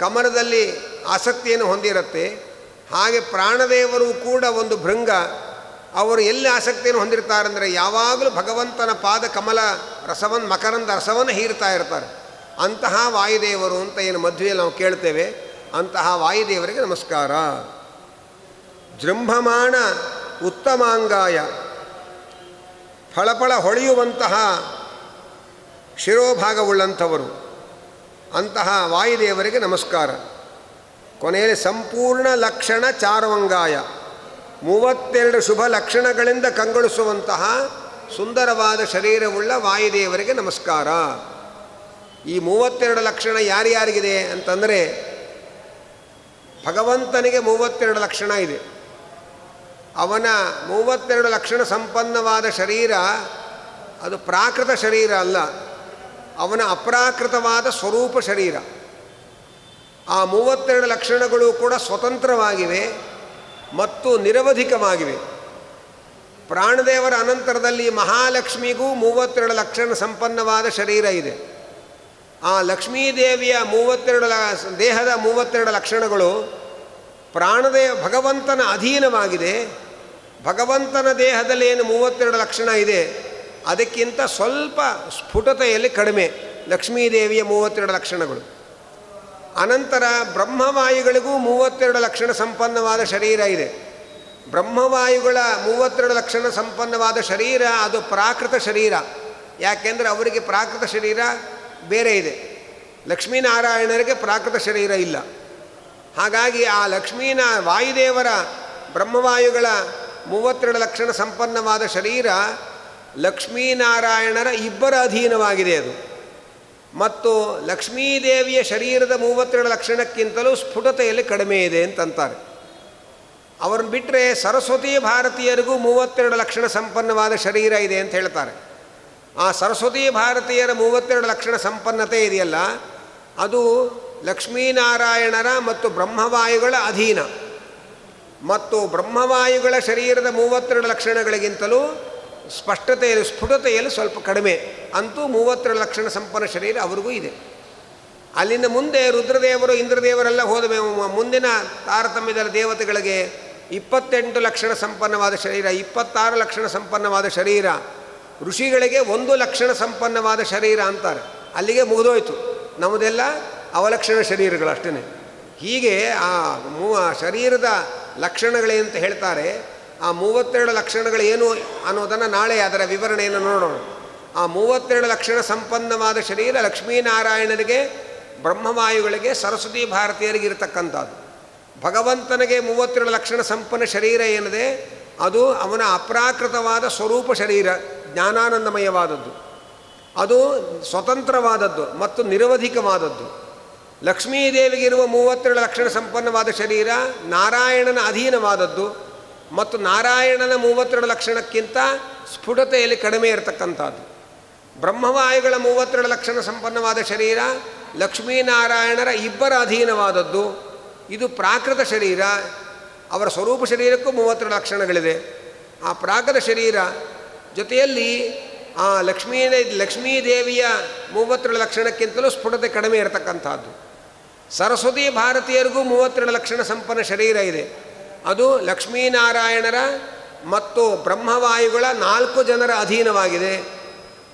ಕಮಲದಲ್ಲಿ ಆಸಕ್ತಿಯನ್ನು ಹೊಂದಿರುತ್ತೆ, ಹಾಗೆ ಪ್ರಾಣದೇವರು ಕೂಡ ಒಂದು ಭೃಂಗ. ಅವರು ಎಲ್ಲಿ ಆಸಕ್ತಿಯನ್ನು ಹೊಂದಿರ್ತಾರಂದರೆ ಯಾವಾಗಲೂ ಭಗವಂತನ ಪಾದ ಕಮಲ ರಸವನ್ನು, ಮಕರಂದ ರಸವನ್ನು ಹೀರ್ತಾ ಇರ್ತಾರೆ. ಅಂತಹ ವಾಯುದೇವರು ಅಂತ ಏನು ಮಧ್ವೆಯಲ್ಲಿ ನಾವು ಕೇಳ್ತೇವೆ, ಅಂತಹ ವಾಯುದೇವರಿಗೆ ನಮಸ್ಕಾರ. ಜೃಂಭಮಾಣ ಉತ್ತಮಾಂಗಾಯ. ಫಳಫಳ ಹೊಳೆಯುವಂತಹ ಶಿರೋಭಾಗವುಳ್ಳಂಥವರು. ಅಂತಹ ವಾಯುದೇವರಿಗೆ ನಮಸ್ಕಾರ. ಕೊನೆಯಲ್ಲಿ ಸಂಪೂರ್ಣ ಲಕ್ಷಣ ಚಾರುವಂಗಾಯ. 32 ಶುಭ ಲಕ್ಷಣಗಳಿಂದ ಕಂಗೊಳಿಸುವಂತಹ ಸುಂದರವಾದ ಶರೀರವುಳ್ಳ ವಾಯುದೇವರಿಗೆ ನಮಸ್ಕಾರ. ಈ 32 ಲಕ್ಷಣ ಯಾರ್ಯಾರಿಗಿದೆ ಅಂತಂದರೆ ಭಗವಂತನಿಗೆ 32 ಲಕ್ಷಣ ಇದೆ. ಅವನ 32 ಲಕ್ಷಣ ಸಂಪನ್ನವಾದ ಶರೀರ ಅದು ಪ್ರಾಕೃತ ಶರೀರ ಅಲ್ಲ, ಅವನ ಅಪ್ರಾಕೃತವಾದ ಸ್ವರೂಪ ಶರೀರ. ಆ 32 ಲಕ್ಷಣಗಳು ಕೂಡ ಸ್ವತಂತ್ರವಾಗಿವೆ ಮತ್ತು ನಿರವಧಿಕವಾಗಿವೆ. ಪ್ರಾಣದೇವರ ಅನಂತರದಲ್ಲಿ ಮಹಾಲಕ್ಷ್ಮಿಗೂ 32 ಲಕ್ಷಣ ಸಂಪನ್ನವಾದ ಶರೀರ ಇದೆ. ಆ ಲಕ್ಷ್ಮೀದೇವಿಯ 32 ದೇಹದ 32 ಲಕ್ಷಣಗಳು ಭಗವಂತನ ಅಧೀನವಾಗಿದೆ. ಭಗವಂತನ ದೇಹದಲ್ಲಿ ಏನು 32 ಲಕ್ಷಣ ಇದೆ ಅದಕ್ಕಿಂತ ಸ್ವಲ್ಪ ಸ್ಫುಟತೆಯಲ್ಲಿ ಕಡಿಮೆ ಲಕ್ಷ್ಮೀದೇವಿಯ 32 ಲಕ್ಷಣಗಳು. ಅನಂತರ ಬ್ರಹ್ಮವಾಯುಗಳಿಗೂ 32 ಲಕ್ಷಣ ಸಂಪನ್ನವಾದ ಶರೀರ ಇದೆ. ಬ್ರಹ್ಮವಾಯುಗಳ 32 ಲಕ್ಷಣ ಸಂಪನ್ನವಾದ ಶರೀರ ಅದು ಪ್ರಾಕೃತ ಶರೀರ. ಯಾಕೆಂದರೆ ಅವರಿಗೆ ಪ್ರಾಕೃತ ಶರೀರ ಬೇರೆ ಇದೆ, ಲಕ್ಷ್ಮೀನಾರಾಯಣರಿಗೆ ಪ್ರಾಕೃತ ಶರೀರ ಇಲ್ಲ. ಹಾಗಾಗಿ ಆ ವಾಯುದೇವರ ಬ್ರಹ್ಮವಾಯುಗಳ 32 ಲಕ್ಷಣ ಸಂಪನ್ನವಾದ ಶರೀರ ಲಕ್ಷ್ಮೀನಾರಾಯಣರ ಇಬ್ಬರ ಅಧೀನವಾಗಿದೆ ಅದು. ಮತ್ತು ಲಕ್ಷ್ಮೀದೇವಿಯ ಶರೀರದ 32 ಲಕ್ಷಣಕ್ಕಿಂತಲೂ ಸ್ಫುಟತೆಯಲ್ಲಿ ಕಡಿಮೆ ಇದೆ ಅಂತಂತಾರೆ. ಅವ್ರನ್ನ ಬಿಟ್ಟರೆ ಸರಸ್ವತಿ ಭಾರತೀಯರಿಗೂ 32 ಲಕ್ಷಣ ಸಂಪನ್ನವಾದ ಶರೀರ ಇದೆ ಅಂತ ಹೇಳ್ತಾರೆ. ಆ ಸರಸ್ವತಿ ಭಾರತೀಯರ 32 ಲಕ್ಷಣ ಸಂಪನ್ನತೆ ಇದೆಯಲ್ಲ ಅದು ಲಕ್ಷ್ಮೀನಾರಾಯಣರ ಮತ್ತು ಬ್ರಹ್ಮವಾಯುಗಳ ಅಧೀನ. ಮತ್ತು ಬ್ರಹ್ಮವಾಯುಗಳ ಶರೀರದ 32 ಲಕ್ಷಣಗಳಿಗಿಂತಲೂ ಸ್ಪಷ್ಟತೆಯಲ್ಲಿ ಸ್ಫುಟತೆಯಲ್ಲಿ ಸ್ವಲ್ಪ ಕಡಿಮೆ. ಅಂತೂ 32 ಲಕ್ಷಣ ಸಂಪನ್ನ ಶರೀರ ಅವ್ರಿಗೂ ಇದೆ. ಅಲ್ಲಿಂದ ಮುಂದೆ ರುದ್ರದೇವರು ಇಂದ್ರದೇವರೆಲ್ಲ ಹೋದ ಮುಂದಿನ ತಾರತಮ್ಯದ ದೇವತೆಗಳಿಗೆ 28 ಲಕ್ಷಣ ಸಂಪನ್ನವಾದ ಶರೀರ, 26 ಲಕ್ಷಣ ಸಂಪನ್ನವಾದ ಶರೀರ, ಋಷಿಗಳಿಗೆ 1 ಲಕ್ಷಣ ಸಂಪನ್ನವಾದ ಶರೀರ ಅಂತಾರೆ. ಅಲ್ಲಿಗೆ ಮುಗಿದೋಯ್ತು. ನಮ್ಮದೆಲ್ಲ ಅವಲಕ್ಷಣ ಶರೀರಗಳು ಅಷ್ಟೇ. ಹೀಗೆ ಆ ಶರೀರದ ಲಕ್ಷಣಗಳೇನಂತ ಹೇಳ್ತಾರೆ. ಆ 32 ಲಕ್ಷಣಗಳೇನು ಅನ್ನೋದನ್ನು ನಾಳೆ ಅದರ ವಿವರಣೆಯನ್ನು ನೋಡೋಣ. ಆ 32 ಲಕ್ಷಣ ಸಂಪನ್ನವಾದ ಶರೀರ ಲಕ್ಷ್ಮೀನಾರಾಯಣರಿಗೆ, ಬ್ರಹ್ಮವಾಯುಗಳಿಗೆ, ಸರಸ್ವತಿ ಭಾರತೀಯರಿಗೆ ಇರತಕ್ಕಂಥದ್ದು. ಭಗವಂತನಿಗೆ 32 ಲಕ್ಷಣ ಸಂಪನ್ನ ಶರೀರ ಏನಿದೆ ಅದು ಅವನ ಅಪ್ರಾಕೃತವಾದ ಸ್ವರೂಪ ಶರೀರ, ಜ್ಞಾನಾನಂದಮಯವಾದದ್ದು. ಅದು ಸ್ವತಂತ್ರವಾದದ್ದು ಮತ್ತು ನಿರವಧಿಕವಾದದ್ದು. ಲಕ್ಷ್ಮೀದೇವಿಗಿರುವ 32 ಲಕ್ಷಣ ಸಂಪನ್ನವಾದ ಶರೀರ ನಾರಾಯಣನ ಅಧೀನವಾದದ್ದು ಮತ್ತು ನಾರಾಯಣನ 32 ಲಕ್ಷಣಕ್ಕಿಂತ ಸ್ಫುಟತೆಯಲ್ಲಿ ಕಡಿಮೆ ಇರತಕ್ಕಂಥದ್ದು. ಬ್ರಹ್ಮವಾಯುಗಳ 32 ಲಕ್ಷಣ ಸಂಪನ್ನವಾದ ಶರೀರ ಲಕ್ಷ್ಮೀನಾರಾಯಣರ ಇಬ್ಬರ ಅಧೀನವಾದದ್ದು. ಇದು ಪ್ರಾಕೃತ ಶರೀರ. ಅವರ ಸ್ವರೂಪ ಶರೀರಕ್ಕೂ 32 ಲಕ್ಷಣಗಳಿದೆ. ಆ ಪ್ರಾಕೃತ ಶರೀರ ಜೊತೆಯಲ್ಲಿ ಆ ಲಕ್ಷ್ಮೀದೇವಿಯ 32 ಲಕ್ಷಣಕ್ಕಿಂತಲೂ ಸ್ಫುಟತೆ ಕಡಿಮೆ ಇರತಕ್ಕಂಥದ್ದು. ಸರಸ್ವತಿ ಭಾರತೀಯರಿಗೂ 32 ಲಕ್ಷಣ ಸಂಪನ್ನ ಶರೀರ ಇದೆ. ಅದು ಲಕ್ಷ್ಮೀನಾರಾಯಣರ ಮತ್ತು ಬ್ರಹ್ಮವಾಯುಗಳ 4 ಜನರ ಅಧೀನವಾಗಿದೆ.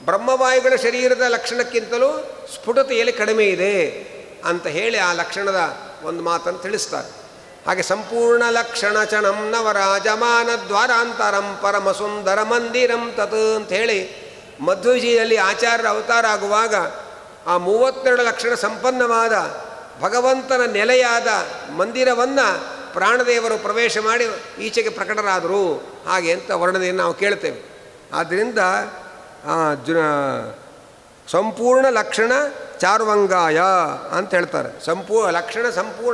ಬ್ರಹ್ಮವಾಯುಗಳ ಶರೀರದ ಲಕ್ಷಣಕ್ಕಿಂತಲೂ ಸ್ಫುಟತೆಯಲ್ಲಿ ಕಡಿಮೆ ಇದೆ ಅಂತ ಹೇಳಿ ಆ ಲಕ್ಷಣದ ಒಂದು ಮಾತನ್ನು ತಿಳಿಸ್ತಾರೆ. ಹಾಗೆ ಸಂಪೂರ್ಣ ಲಕ್ಷಣ ಚಣಂ ನವರಾಜಮಾನ ದ್ವಾರಾಂತರಂ ಪರಮ ಸುಂದರ ಮಂದಿರಂ ತತ್ ಅಂತ ಹೇಳಿ ಮಧ್ವವಿಜಯದಲ್ಲಿ ಆಚಾರ್ಯರ ಅವತಾರ ಆಗುವಾಗ ಆ 32 ಲಕ್ಷಣ ಸಂಪನ್ನವಾದ ಭಗವಂತನ ನೆಲೆಯಾದ ಮಂದಿರವನ್ನು ಪ್ರಾಣದೇವರು ಪ್ರವೇಶ ಮಾಡಿ ಈಚೆಗೆ ಪ್ರಕಟರಾದರು ಹಾಗೆ ಅಂತ ವರ್ಣನೆಯನ್ನು ನಾವು ಕೇಳ್ತೇವೆ. ಆದ್ದರಿಂದ ಸಂಪೂರ್ಣ ಲಕ್ಷಣ ಚಾರ್ವಂಗಾಯ ಅಂತ ಹೇಳ್ತಾರೆ.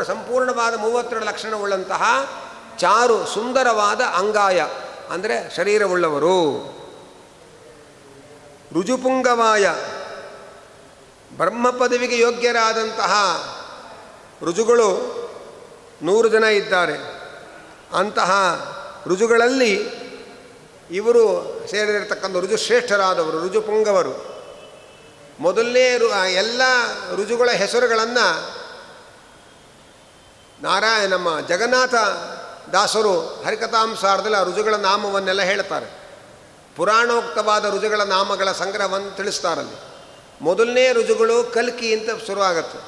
ಸಂಪೂರ್ಣವಾದ 32 ಲಕ್ಷಣವುಳ್ಳಂತಹ ಚಾರು ಸುಂದರವಾದ ಅಂಗಾಯ ಅಂದರೆ ಶರೀರವುಳ್ಳವರು. ರುಜುಪುಂಗವಾಯ ಬ್ರಹ್ಮ ಪದವಿಗೆ ಯೋಗ್ಯರಾದಂತಹ ರುಜುಗಳು 100 ಜನ ಇದ್ದಾರೆ. ಅಂತಹ ರುಜುಗಳಲ್ಲಿ ಇವರು ಸೇರಿರತಕ್ಕಂಥ ರುಜುಶ್ರೇಷ್ಠರಾದವರು ರುಜುಪುಂಗವರು. ಮೊದಲನೇ ಎಲ್ಲ ರುಜುಗಳ ಹೆಸರುಗಳನ್ನು ನಮ್ಮ ಜಗನ್ನಾಥ ದಾಸರು ಹರಿಕಥಾಂಸಾರದಲ್ಲಿ ಆ ರುಜುಗಳ ನಾಮವನ್ನೆಲ್ಲ ಹೇಳ್ತಾರೆ. ಪುರಾಣೋಕ್ತವಾದ ರುಜುಗಳ ನಾಮಗಳ ಸಂಗ್ರಹವನ್ನು ತಿಳಿಸ್ತಾರಲ್ಲಿ. ಮೊದಲನೇ ರುಜುಗಳು ಕಲ್ಕಿ ಅಂತ ಶುರುವಾಗತ್ತೆ.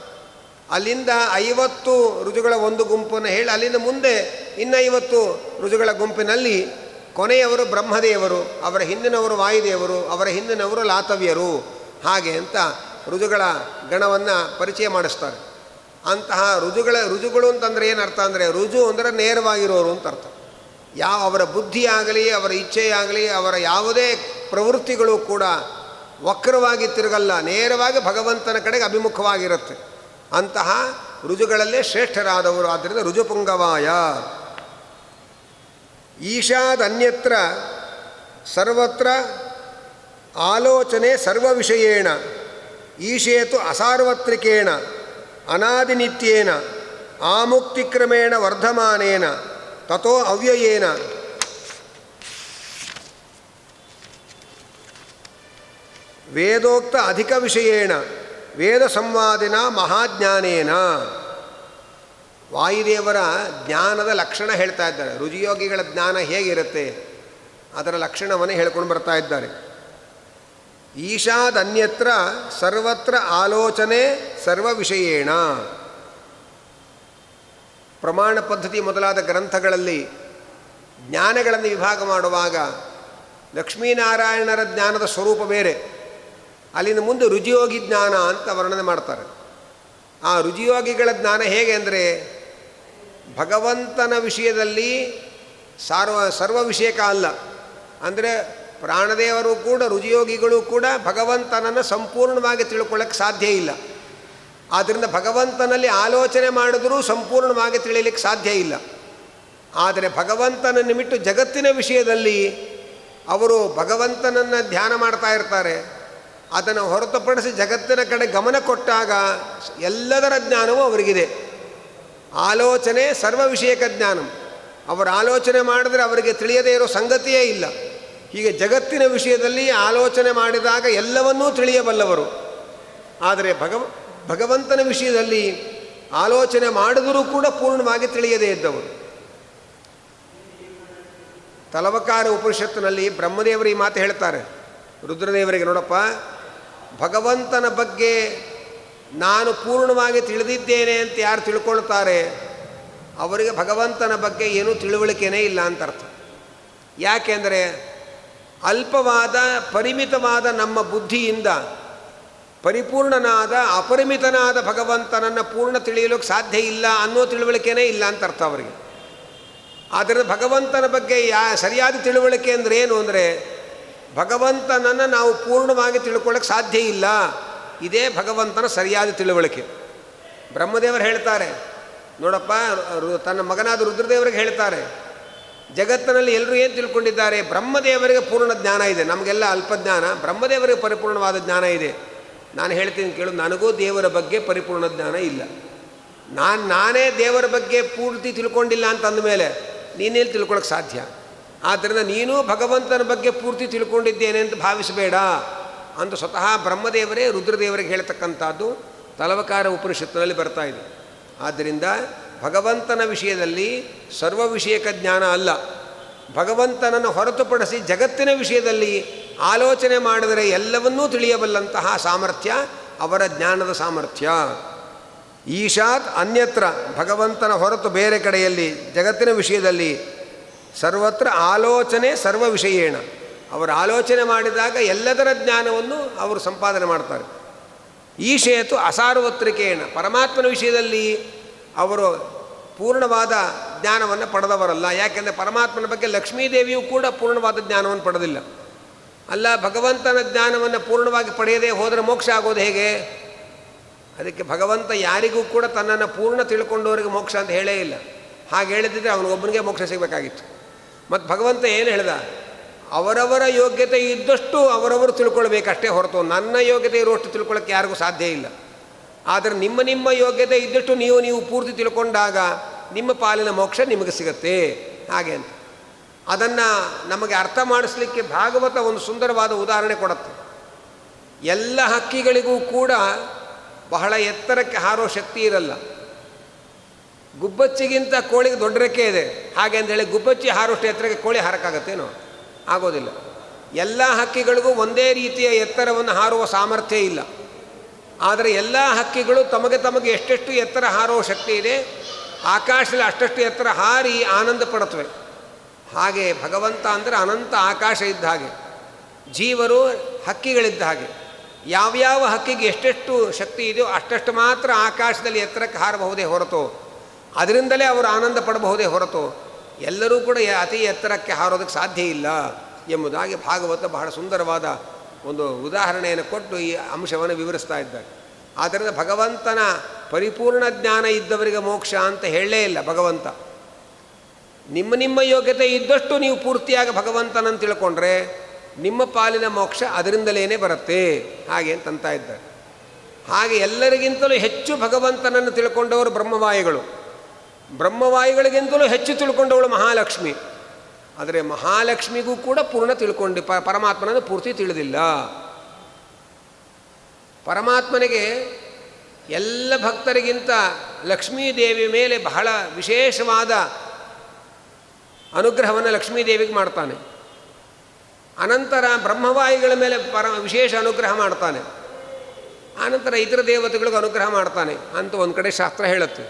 ಅಲ್ಲಿಂದ 50 ರುಜುಗಳ ಒಂದು ಗುಂಪನ್ನು ಹೇಳಿ ಅಲ್ಲಿಂದ ಮುಂದೆ ಇನ್ನು 50 ರುಜುಗಳ ಗುಂಪಿನಲ್ಲಿ ಕೊನೆಯವರು ಬ್ರಹ್ಮದೇವರು, ಅವರ ಹಿಂದಿನವರು ವಾಯುದೇವರು, ಅವರ ಹಿಂದಿನವರು ಲಾತವ್ಯರು, ಹಾಗೆ ಅಂತ ರುಜುಗಳ ಗಣವನ್ನು ಪರಿಚಯ ಮಾಡಿಸ್ತಾರೆ. ಅಂತಹ ರುಜುಗಳು ಅಂತಂದರೆ ಏನರ್ಥ ಅಂದರೆ ರುಜು ಅಂದರೆ ನೇರವಾಗಿರೋರು ಅಂತ ಅರ್ಥ. ಅವರ ಬುದ್ಧಿಯಾಗಲಿ ಅವರ ಇಚ್ಛೆಯಾಗಲಿ ಅವರ ಯಾವುದೇ ಪ್ರವೃತ್ತಿಗಳು ಕೂಡ ವಕ್ರವಾಗಿ ತಿರುಗಲ್ಲ, ನೇರವಾಗಿ ಭಗವಂತನ ಕಡೆಗೆ ಅಭಿಮುಖವಾಗಿರುತ್ತೆ. ಅಂತಹ ರುಜುಗಳಲ್ಲೇ ಶ್ರೇಷ್ಠರಾದವರು. ಆದ್ದರಿಂದ ರುಜುಪುಂಗವಾಯ. ಈಶಾದನ್ಯತ್ರ ಸರ್ವತ್ರ ಆಲೋಚನೆ ಸರ್ವ ವಿಷಯೇಣ ಈಶೇತು ಅಸಾರ್ವತ್ರಿಕೇಣ ಅನಾದಿನಿತ್ಯೇನ ಆಮುಕ್ತಿಕ್ರಮೇಣ ವರ್ಧಮಾನೇನ ತಥೋ ಅವ್ಯಯೇನ ವೇದೋಕ್ತ ಅಧಿಕ ವಿಷಯೇಣ ವೇದ ಸಂವಾದಿನ ಮಹಾಜ್ಞಾನೇನ. ವಾಯುದೇವರ ಜ್ಞಾನದ ಲಕ್ಷಣ ಹೇಳ್ತಾ ಇದ್ದಾರೆ. ರುಜಿಯೋಗಿಗಳ ಜ್ಞಾನ ಹೇಗಿರುತ್ತೆ ಅದರ ಲಕ್ಷಣವನ್ನು ಹೇಳ್ಕೊಂಡು ಬರ್ತಾ ಇದ್ದಾರೆ. ಈಶಾದನ್ಯತ್ರ ಸರ್ವತ್ರ ಆಲೋಚನೆ ಸರ್ವ ವಿಷಯೇಣ. ಪ್ರಮಾಣ ಪದ್ಧತಿ ಮೊದಲಾದ ಗ್ರಂಥಗಳಲ್ಲಿ ಜ್ಞಾನಗಳನ್ನು ವಿಭಾಗ ಮಾಡುವಾಗ ಲಕ್ಷ್ಮೀನಾರಾಯಣರ ಜ್ಞಾನದ ಸ್ವರೂಪ ಬೇರೆ, ಅಲ್ಲಿಂದ ಮುಂದೆ ರುಜಿಯೋಗಿ ಜ್ಞಾನ ಅಂತ ವರ್ಣನೆ ಮಾಡ್ತಾರೆ. ಆ ರುಜಿಯೋಗಿಗಳ ಜ್ಞಾನ ಹೇಗೆ ಅಂದರೆ ಭಗವಂತನ ವಿಷಯದಲ್ಲಿ ಸರ್ವ ವಿಷಯಕ ಅಲ್ಲ. ಅಂದರೆ ಪ್ರಾಣದೇವರು ಕೂಡ ರುಜಿಯೋಗಿಗಳು ಕೂಡ ಭಗವಂತನನ್ನು ಸಂಪೂರ್ಣವಾಗಿ ತಿಳ್ಕೊಳ್ಳೋಕ್ಕೆ ಸಾಧ್ಯ ಇಲ್ಲ. ಆದ್ದರಿಂದ ಭಗವಂತನಲ್ಲಿ ಆಲೋಚನೆ ಮಾಡಿದ್ರೂ ಸಂಪೂರ್ಣವಾಗಿ ತಿಳಿಯಲಿಕ್ಕೆ ಸಾಧ್ಯ ಇಲ್ಲ. ಆದರೆ ಭಗವಂತನನ್ನು ಬಿಟ್ಟು ಜಗತ್ತಿನ ವಿಷಯದಲ್ಲಿ ಅವರು ಭಗವಂತನನ್ನು ಧ್ಯಾನ ಮಾಡ್ತಾ ಇರ್ತಾರೆ. ಅದನ್ನು ಹೊರತುಪಡಿಸಿ ಜಗತ್ತಿನ ಕಡೆ ಗಮನ ಕೊಟ್ಟಾಗ ಎಲ್ಲದರ ಜ್ಞಾನವೂ ಅವರಿಗಿದೆ. ಆಲೋಚನೆ ಸರ್ವ ವಿಷಯಕ ಜ್ಞಾನ. ಅವರು ಆಲೋಚನೆ ಮಾಡಿದ್ರೆ ಅವರಿಗೆ ತಿಳಿಯದೇ ಇರೋ ಸಂಗತಿಯೇ ಇಲ್ಲ. ಹೀಗೆ ಜಗತ್ತಿನ ವಿಷಯದಲ್ಲಿ ಆಲೋಚನೆ ಮಾಡಿದಾಗ ಎಲ್ಲವನ್ನೂ ತಿಳಿಯಬಲ್ಲವರು. ಆದರೆ ಭಗವಂತನ ವಿಷಯದಲ್ಲಿ ಆಲೋಚನೆ ಮಾಡಿದರೂ ಕೂಡ ಪೂರ್ಣವಾಗಿ ತಿಳಿಯದೇ ಇದ್ದವರು. ತಲವಕಾರ ಉಪನಿಷತ್ತಿನಲ್ಲಿ ಬ್ರಹ್ಮದೇವರು ಈ ಮಾತು ಹೇಳ್ತಾರೆ ರುದ್ರದೇವರಿಗೆ, ನೋಡಪ್ಪ, ಭಗವಂತನ ಬಗ್ಗೆ ನಾನು ಪೂರ್ಣವಾಗಿ ತಿಳಿದಿದ್ದೇನೆ ಅಂತ ಯಾರು ತಿಳ್ಕೊಳ್ತಾರೆ ಅವರಿಗೆ ಭಗವಂತನ ಬಗ್ಗೆ ಏನೂ ತಿಳುವಳಿಕೆನೇ ಇಲ್ಲ ಅಂತ ಅರ್ಥ. ಯಾಕೆಂದರೆ ಅಲ್ಪವಾದ ಪರಿಮಿತವಾದ ನಮ್ಮ ಬುದ್ಧಿಯಿಂದ ಪರಿಪೂರ್ಣನಾದ ಅಪರಿಮಿತನಾದ ಭಗವಂತನನ್ನು ಪೂರ್ಣ ತಿಳಿಯಲಿಕ್ಕೆ ಸಾಧ್ಯ ಇಲ್ಲ ಅನ್ನೋ ತಿಳುವಳಿಕೆನೇ ಇಲ್ಲ ಅಂತ ಅರ್ಥ ಅವರಿಗೆ. ಆದರೆ ಭಗವಂತನ ಬಗ್ಗೆ ಸರಿಯಾದ ತಿಳುವಳಿಕೆ ಅಂದರೆ ಏನು ಅಂದರೆ ಭಗವಂತನನ್ನು ನಾವು ಪೂರ್ಣವಾಗಿ ತಿಳ್ಕೊಳ್ಳೋಕ್ಕೆ ಸಾಧ್ಯ ಇಲ್ಲ. ಇದೇ ಭಗವಂತನ ಸರಿಯಾದ ತಿಳುವಳಿಕೆ. ಬ್ರಹ್ಮದೇವರು ಹೇಳ್ತಾರೆ, ನೋಡಪ್ಪ, ತನ್ನ ಮಗನಾದ ರುದ್ರದೇವರಿಗೆ ಹೇಳ್ತಾರೆ, ಜಗತ್ತಿನಲ್ಲಿ ಎಲ್ಲರೂ ಏನು ತಿಳ್ಕೊಂಡಿದ್ದಾರೆ, ಬ್ರಹ್ಮದೇವರಿಗೆ ಪೂರ್ಣ ಜ್ಞಾನ ಇದೆ, ನಮಗೆಲ್ಲ ಅಲ್ಪಜ್ಞಾನ, ಬ್ರಹ್ಮದೇವರಿಗೆ ಪರಿಪೂರ್ಣವಾದ ಜ್ಞಾನ ಇದೆ. ನಾನು ಹೇಳ್ತೀನಿ ಕೇಳು, ನನಗೂ ದೇವರ ಬಗ್ಗೆ ಪರಿಪೂರ್ಣ ಜ್ಞಾನ ಇಲ್ಲ. ನಾನೇ ದೇವರ ಬಗ್ಗೆ ಪೂರ್ತಿ ತಿಳ್ಕೊಂಡಿಲ್ಲ ಅಂತ ಅಂದಮೇಲೆ ನೀನೇನು ತಿಳ್ಕೊಳ್ಳೋಕೆ ಸಾಧ್ಯ? ಆದ್ದರಿಂದ ನೀನು ಭಗವಂತನ ಬಗ್ಗೆ ಪೂರ್ತಿ ತಿಳ್ಕೊಂಡಿದ್ದೇನೆ ಅಂತ ಭಾವಿಸಬೇಡ ಅಂತ ಸ್ವತಃ ಬ್ರಹ್ಮದೇವರೇ ರುದ್ರದೇವರಿಗೆ ಹೇಳ್ತಕ್ಕಂಥದ್ದು ತಲವಕಾರ ಉಪನಿಷತ್ತಿನಲ್ಲಿ ಬರ್ತಾ ಇದೆ. ಆದ್ದರಿಂದ ಭಗವಂತನ ವಿಷಯದಲ್ಲಿ ಸರ್ವ ವಿಷಯಕ ಜ್ಞಾನ ಅಲ್ಲ. ಭಗವಂತನನ್ನು ಹೊರತುಪಡಿಸಿ ಜಗತ್ತಿನ ವಿಷಯದಲ್ಲಿ ಆಲೋಚನೆ ಮಾಡಿದರೆ ಎಲ್ಲವನ್ನೂ ತಿಳಿಯಬಲ್ಲಂತಹ ಸಾಮರ್ಥ್ಯ ಅವರ ಜ್ಞಾನದ ಸಾಮರ್ಥ್ಯ. ಈಶಾತ್ ಅನ್ಯತ್ರ, ಭಗವಂತನ ಹೊರತು ಬೇರೆ ಕಡೆಯಲ್ಲಿ ಜಗತ್ತಿನ ವಿಷಯದಲ್ಲಿ ಸರ್ವತ್ರ ಆಲೋಚನೆ ಸರ್ವ ವಿಷಯೇಣ, ಅವರು ಆಲೋಚನೆ ಮಾಡಿದಾಗ ಎಲ್ಲದರ ಜ್ಞಾನವನ್ನು ಅವರು ಸಂಪಾದನೆ ಮಾಡ್ತಾರೆ. ಈಶೇತು ಅಸಾರ್ವತ್ರಿಕೇಣ, ಪರಮಾತ್ಮನ ವಿಷಯದಲ್ಲಿ ಅವರು ಪೂರ್ಣವಾದ ಜ್ಞಾನವನ್ನು ಪಡೆದವರಲ್ಲ. ಯಾಕೆಂದರೆ ಪರಮಾತ್ಮನ ಬಗ್ಗೆ ಲಕ್ಷ್ಮೀದೇವಿಯೂ ಕೂಡ ಪೂರ್ಣವಾದ ಜ್ಞಾನವನ್ನು ಪಡೆದಿಲ್ಲ. ಅಲ್ಲ, ಭಗವಂತನ ಜ್ಞಾನವನ್ನು ಪೂರ್ಣವಾಗಿ ಪಡೆಯದೇ ಹೋದರೆ ಮೋಕ್ಷ ಆಗೋದು ಹೇಗೆ? ಅದಕ್ಕೆ ಭಗವಂತ ಯಾರಿಗೂ ಕೂಡ ತನ್ನನ್ನು ಪೂರ್ಣ ತಿಳ್ಕೊಂಡವರಿಗೆ ಮೋಕ್ಷ ಅಂತ ಹೇಳೇ ಇಲ್ಲ. ಹಾಗೆ ಹೇಳಿದ್ರೆ ಅವನಿಗೊಬ್ಬನಿಗೆ ಮೋಕ್ಷ ಸಿಗಬೇಕಾಗಿತ್ತು. ಮತ್ತು ಭಗವಂತ ಏನು ಹೇಳ್ದ, ಅವರವರ ಯೋಗ್ಯತೆ ಇದ್ದಷ್ಟು ಅವರವರು ತಿಳ್ಕೊಳ್ಬೇಕಷ್ಟೇ ಹೊರತು ನನ್ನ ಯೋಗ್ಯತೆ ಇರುವಷ್ಟು ತಿಳ್ಕೊಳ್ಳೋಕ್ಕೆ ಯಾರಿಗೂ ಸಾಧ್ಯ ಇಲ್ಲ. ಆದರೆ ನಿಮ್ಮ ಯೋಗ್ಯತೆ ಇದ್ದಷ್ಟು ನೀವು ಪೂರ್ತಿ ತಿಳ್ಕೊಂಡಾಗ ನಿಮ್ಮ ಪಾಲಿನ ಮೋಕ್ಷ ನಿಮಗೆ ಸಿಗತ್ತೆ. ಹಾಗೆ ಅಂತ ಅದನ್ನು ನಮಗೆ ಅರ್ಥ ಮಾಡಿಸ್ಲಿಕ್ಕೆ ಭಾಗವತ ಒಂದು ಸುಂದರವಾದ ಉದಾಹರಣೆ ಕೊಡುತ್ತೆ. ಎಲ್ಲ ಹಕ್ಕಿಗಳಿಗೂ ಕೂಡ ಬಹಳ ಎತ್ತರಕ್ಕೆ ಹಾರೋ ಶಕ್ತಿ ಇರಲ್ಲ. ಗುಬ್ಬಚ್ಚಿಗಿಂತ ಕೋಳಿಗೆ ದೊಡ್ಡ ರೆಕ್ಕೆ ಇದೆ. ಹಾಗೆ ಅಂದೇಳಿ ಗುಬ್ಬಚ್ಚಿ ಹಾರೋಷ್ಟು ಎತ್ತರಕ್ಕೆ ಕೋಳಿ ಹಾರಕ್ಕಾಗತ್ತೇನೋ? ಆಗೋದಿಲ್ಲ. ಎಲ್ಲ ಹಕ್ಕಿಗಳಿಗೂ ಒಂದೇ ರೀತಿಯ ಎತ್ತರವನ್ನು ಹಾರುವ ಸಾಮರ್ಥ್ಯ ಇಲ್ಲ. ಆದರೆ ಎಲ್ಲ ಹಕ್ಕಿಗಳು ತಮಗೆ ಎಷ್ಟೆಷ್ಟು ಎತ್ತರ ಹಾರುವ ಶಕ್ತಿ ಇದೆ, ಆಕಾಶದಲ್ಲಿ ಅಷ್ಟಷ್ಟು ಎತ್ತರ ಹಾರಿ ಆನಂದ ಪಡುತ್ತವೆ. ಹಾಗೆ ಭಗವಂತ ಅಂದರೆ ಅನಂತ ಆಕಾಶ ಇದ್ದ ಹಾಗೆ, ಜೀವರು ಹಕ್ಕಿಗಳಿದ್ದ ಹಾಗೆ. ಯಾವ್ಯಾವ ಹಕ್ಕಿಗೆ ಎಷ್ಟೆಷ್ಟು ಶಕ್ತಿ ಇದೆಯೋ ಅಷ್ಟಷ್ಟು ಮಾತ್ರ ಆಕಾಶದಲ್ಲಿ ಎತ್ತರಕ್ಕೆ ಹಾರಬಹುದೇ ಹೊರತು, ಅದರಿಂದಲೇ ಅವರು ಆನಂದ ಪಡಬಹುದೇ ಹೊರತು ಎಲ್ಲರೂ ಕೂಡ ಅತಿ ಎತ್ತರಕ್ಕೆ ಹಾರೋದಕ್ಕೆ ಸಾಧ್ಯ ಇಲ್ಲ ಎಂಬುದಾಗಿ ಭಾಗವತ ಬಹಳ ಸುಂದರವಾದ ಒಂದು ಉದಾಹರಣೆಯನ್ನು ಕೊಟ್ಟು ಈ ಅಂಶವನ್ನು ವಿವರಿಸ್ತಾ ಇದ್ದಾರೆ. ಆದ್ದರಿಂದ ಭಗವಂತನ ಪರಿಪೂರ್ಣ ಜ್ಞಾನ ಇದ್ದವರಿಗೆ ಮೋಕ್ಷ ಅಂತ ಹೇಳಲೇ ಇಲ್ಲ ಭಗವಂತ. ನಿಮ್ಮ ಯೋಗ್ಯತೆ ಇದ್ದಷ್ಟು ನೀವು ಪೂರ್ತಿಯಾಗಿ ಭಗವಂತನನ್ನು ತಿಳ್ಕೊಂಡ್ರೆ ನಿಮ್ಮ ಪಾಲಿನ ಮೋಕ್ಷ ಅದರಿಂದಲೇ ಬರುತ್ತೆ. ಹಾಗೆ ಅಂತಂತ ಇದ್ದಾರೆ. ಹಾಗೆ ಎಲ್ಲರಿಗಿಂತಲೂ ಹೆಚ್ಚು ಭಗವಂತನನ್ನು ತಿಳ್ಕೊಂಡವರು ಬ್ರಹ್ಮವಾಯುಗಳು. ಬ್ರಹ್ಮವಾಯುಗಳಿಗಿಂತಲೂ ಹೆಚ್ಚು ತಿಳ್ಕೊಂಡವಳು ಮಹಾಲಕ್ಷ್ಮಿ. ಆದರೆ ಮಹಾಲಕ್ಷ್ಮಿಗೂ ಕೂಡ ಪೂರ್ಣ ತಿಳ್ಕೊಂಡು ಪರಮಾತ್ಮನನ್ನು ಪೂರ್ತಿ ತಿಳಿದಿಲ್ಲ. ಪರಮಾತ್ಮನಿಗೆ ಎಲ್ಲ ಭಕ್ತರಿಗಿಂತ ಲಕ್ಷ್ಮೀದೇವಿ ಮೇಲೆ ಬಹಳ ವಿಶೇಷವಾದ ಅನುಗ್ರಹವನ್ನು ಲಕ್ಷ್ಮೀದೇವಿಗೆ ಮಾಡ್ತಾನೆ. ಅನಂತರ ಬ್ರಹ್ಮವಾಯುಗಳ ಮೇಲೆ ವಿಶೇಷ ಅನುಗ್ರಹ ಮಾಡ್ತಾನೆ. ಆನಂತರ ಇತರ ದೇವತೆಗಳಿಗೆ ಅನುಗ್ರಹ ಮಾಡ್ತಾನೆ ಅಂತ ಒಂದು ಕಡೆ ಶಾಸ್ತ್ರ ಹೇಳುತ್ತೆ.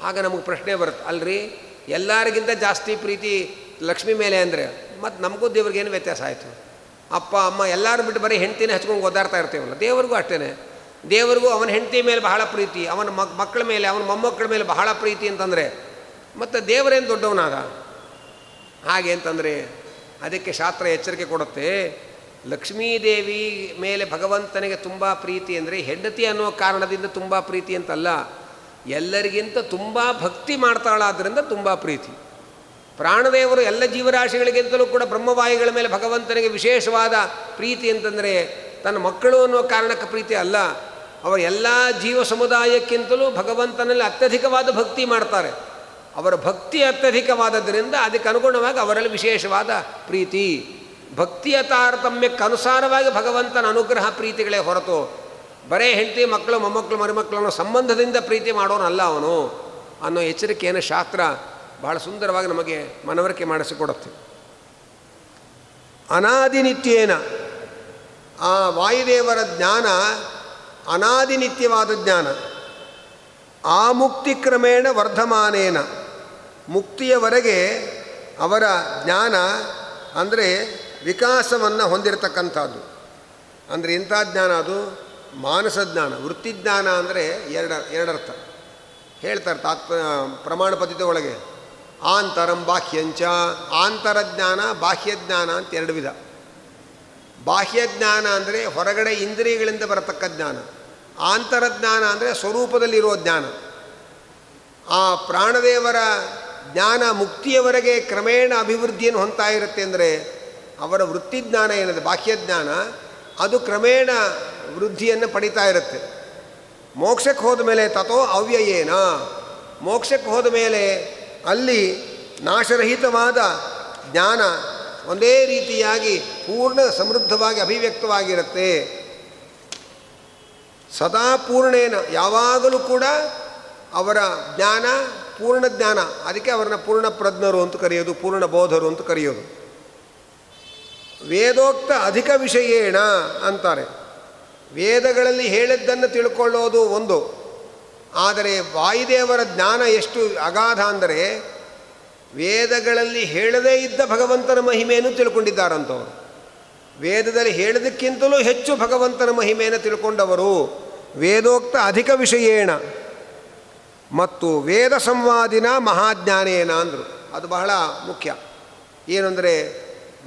ಆಗ ನಮಗೆ ಪ್ರಶ್ನೆ ಬರುತ್ತೆ, ಅಲ್ರಿ ಎಲ್ಲರಿಗಿಂತ ಜಾಸ್ತಿ ಪ್ರೀತಿ ಲಕ್ಷ್ಮಿ ಮೇಲೆ ಅಂದರೆ ಮತ್ತು ನಮಗೂ ದೇವ್ರಿಗೇನು ವ್ಯತ್ಯಾಸ ಆಯಿತು? ಅಪ್ಪ ಅಮ್ಮ ಎಲ್ಲರೂ ಬಿಟ್ಟು ಬರೀ ಹೆಂಡ್ತಿನೇ ಹಚ್ಕೊಂಡು ಓದಾಡ್ತಾ ಇರ್ತೇವಲ್ಲ. ದೇವರಿಗೂ ಅಷ್ಟೇ, ದೇವರಿಗೂ ಅವನ ಹೆಂಡತಿ ಮೇಲೆ ಬಹಳ ಪ್ರೀತಿ, ಅವನ ಮಕ್ಕಳ ಮೇಲೆ ಅವನ ಮೊಮ್ಮಕ್ಕಳ ಮೇಲೆ ಬಹಳ ಪ್ರೀತಿ ಅಂತಂದರೆ ಮತ್ತು ದೇವರೇನು ದೊಡ್ಡವನಾದ? ಹಾಗೆ ಅಂತಂದರೆ ಅದಕ್ಕೆ ಶಾಸ್ತ್ರ ಎಚ್ಚರಿಕೆ ಕೊಡುತ್ತೆ. ಲಕ್ಷ್ಮೀದೇವಿ ಮೇಲೆ ಭಗವಂತನಿಗೆ ತುಂಬ ಪ್ರೀತಿ ಅಂದರೆ ಹೆಂಡತಿ ಅನ್ನೋ ಕಾರಣದಿಂದ ತುಂಬ ಪ್ರೀತಿ ಅಂತಲ್ಲ, ಎಲ್ಲರಿಗಿಂತ ತುಂಬ ಭಕ್ತಿ ಮಾಡ್ತಾಳಾದ್ದರಿಂದ ತುಂಬ ಪ್ರೀತಿ. ಪ್ರಾಣದೇವರು ಎಲ್ಲ ಜೀವರಾಶಿಗಳಿಗಿಂತಲೂ ಕೂಡ ಬ್ರಹ್ಮವಾಯುಗಳ ಮೇಲೆ ಭಗವಂತನಿಗೆ ವಿಶೇಷವಾದ ಪ್ರೀತಿ ಅಂತಂದರೆ ತನ್ನ ಮಕ್ಕಳು ಅನ್ನೋ ಕಾರಣಕ್ಕೆ ಪ್ರೀತಿ ಅಲ್ಲ. ಅವರ ಎಲ್ಲ ಜೀವ ಸಮುದಾಯಕ್ಕಿಂತಲೂ ಭಗವಂತನಲ್ಲಿ ಅತ್ಯಧಿಕವಾದ ಭಕ್ತಿ ಮಾಡ್ತಾರೆ. ಅವರ ಭಕ್ತಿ ಅತ್ಯಧಿಕವಾದದ್ದರಿಂದ ಅದಕ್ಕೆ ಅನುಗುಣವಾಗಿ ಅವರಲ್ಲಿ ವಿಶೇಷವಾದ ಪ್ರೀತಿ. ಭಕ್ತಿಯ ತಾರತಮ್ಯಕ್ಕನುಸಾರವಾಗಿ ಭಗವಂತನ ಅನುಗ್ರಹ ಪ್ರೀತಿಗಳೇ ಹೊರತು ಬರೇ ಹೆಂಡತಿ ಮಕ್ಕಳು ಮೊಮ್ಮಕ್ಕಳು ಮರಿಮಕ್ಕಳನ್ನು ಸಂಬಂಧದಿಂದ ಪ್ರೀತಿ ಮಾಡೋನಲ್ಲ ಅವನು ಅನ್ನೋ ಎಚ್ಚರಿಕೆಯನ್ನು ಶಾಸ್ತ್ರ ಬಹಳ ಸುಂದರವಾಗಿ ನಮಗೆ ಮನವರಿಕೆ ಮಾಡಿಸಿಕೊಡುತ್ತೆ. ಅನಾದಿನಿತ್ಯೇನ ಆ ವಾಯುದೇವರ ಜ್ಞಾನ ಅನಾದಿನಿತ್ಯವಾದ ಜ್ಞಾನ. ಆ ಮುಕ್ತಿ ಕ್ರಮೇಣ ವರ್ಧಮಾನೇನ, ಮುಕ್ತಿಯವರೆಗೆ ಅವರ ಜ್ಞಾನ ಅಂದರೆ ವಿಕಾಸವನ್ನು ಹೊಂದಿರತಕ್ಕಂಥದ್ದು. ಅಂದರೆ ಇಂಥ ಜ್ಞಾನ ಅದು ಮಾನಸ ಜ್ಞಾನ. ವೃತ್ತಿಜ್ಞಾನ ಅಂದರೆ ಎರಡರ್ಥ ಹೇಳ್ತಾರೆ ಪ್ರಮಾಣ ಪದ್ಧತಿ ಒಳಗೆ. ಆಂತರಂ ಬಾಹ್ಯಂಚ, ಆಂತರಜ್ಞಾನ ಬಾಹ್ಯಜ್ಞಾನ ಅಂತ ಎರಡು ವಿಧ. ಬಾಹ್ಯಜ್ಞಾನ ಅಂದರೆ ಹೊರಗಡೆ ಇಂದ್ರಿಯಗಳಿಂದ ಬರತಕ್ಕ ಜ್ಞಾನ. ಆಂತರಜ್ಞಾನ ಅಂದರೆ ಸ್ವರೂಪದಲ್ಲಿರುವ ಜ್ಞಾನ. ಆ ಪ್ರಾಣದೇವರ ಜ್ಞಾನ ಮುಕ್ತಿಯವರೆಗೆ ಕ್ರಮೇಣ ಅಭಿವೃದ್ಧಿಯನ್ನು ಹೊಂದ್ತಾ ಇರುತ್ತೆ. ಅಂದರೆ ಅವರ ವೃತ್ತಿಜ್ಞಾನ ಏನಿದೆ ಬಾಹ್ಯಜ್ಞಾನ ಅದು ಕ್ರಮೇಣ ವೃದ್ಧಿಯನ್ನು ಪಡಿತಾ ಇರುತ್ತೆ. ಮೋಕ್ಷಕ್ಕೆ ಹೋದ ಮೇಲೆ ತಥೋ ಅವ್ಯಯೇನ, ಮೋಕ್ಷಕ್ಕೆ ಹೋದ ಮೇಲೆ ಅಲ್ಲಿ ನಾಶರಹಿತವಾದ ಜ್ಞಾನ ಒಂದೇ ರೀತಿಯಾಗಿ ಪೂರ್ಣ ಸಮೃದ್ಧವಾಗಿ ಅಭಿವ್ಯಕ್ತವಾಗಿರುತ್ತೆ. ಸದಾ ಪೂರ್ಣೇನ, ಯಾವಾಗಲೂ ಕೂಡ ಅವರ ಜ್ಞಾನ ಪೂರ್ಣ ಜ್ಞಾನ. ಅದಕ್ಕೆ ಅವರನ್ನ ಪೂರ್ಣ ಪ್ರಜ್ಞರು ಅಂತ ಕರೆಯೋದು, ಪೂರ್ಣ ಬೋಧರು ಅಂತ ಕರೆಯೋದು. ವೇದೋಕ್ತ ಅಧಿಕ ವಿಷಯೇಣ ಅಂತಾರೆ. ವೇದಗಳಲ್ಲಿ ಹೇಳಿದ್ದನ್ನು ತಿಳ್ಕೊಳ್ಳೋದು ಒಂದು, ಆದರೆ ವಾಯುದೇವರ ಜ್ಞಾನ ಎಷ್ಟು ಅಗಾಧ ಅಂದರೆ ವೇದಗಳಲ್ಲಿ ಹೇಳದೇ ಇದ್ದ ಭಗವಂತನ ಮಹಿಮೆಯನ್ನು ತಿಳ್ಕೊಂಡಿದ್ದಾರಂಥವರು. ವೇದದಲ್ಲಿ ಹೇಳೋದಕ್ಕಿಂತಲೂ ಹೆಚ್ಚು ಭಗವಂತನ ಮಹಿಮೆಯನ್ನು ತಿಳ್ಕೊಂಡವರು. ವೇದೋಕ್ತ ಅಧಿಕ ವಿಷಯೇಣ ಮತ್ತು ವೇದ ಸಂವಾದಿನ ಮಹಾಜ್ಞಾನೇನ ಅಂದರು. ಅದು ಬಹಳ ಮುಖ್ಯ. ಏನು ಅಂದರೆ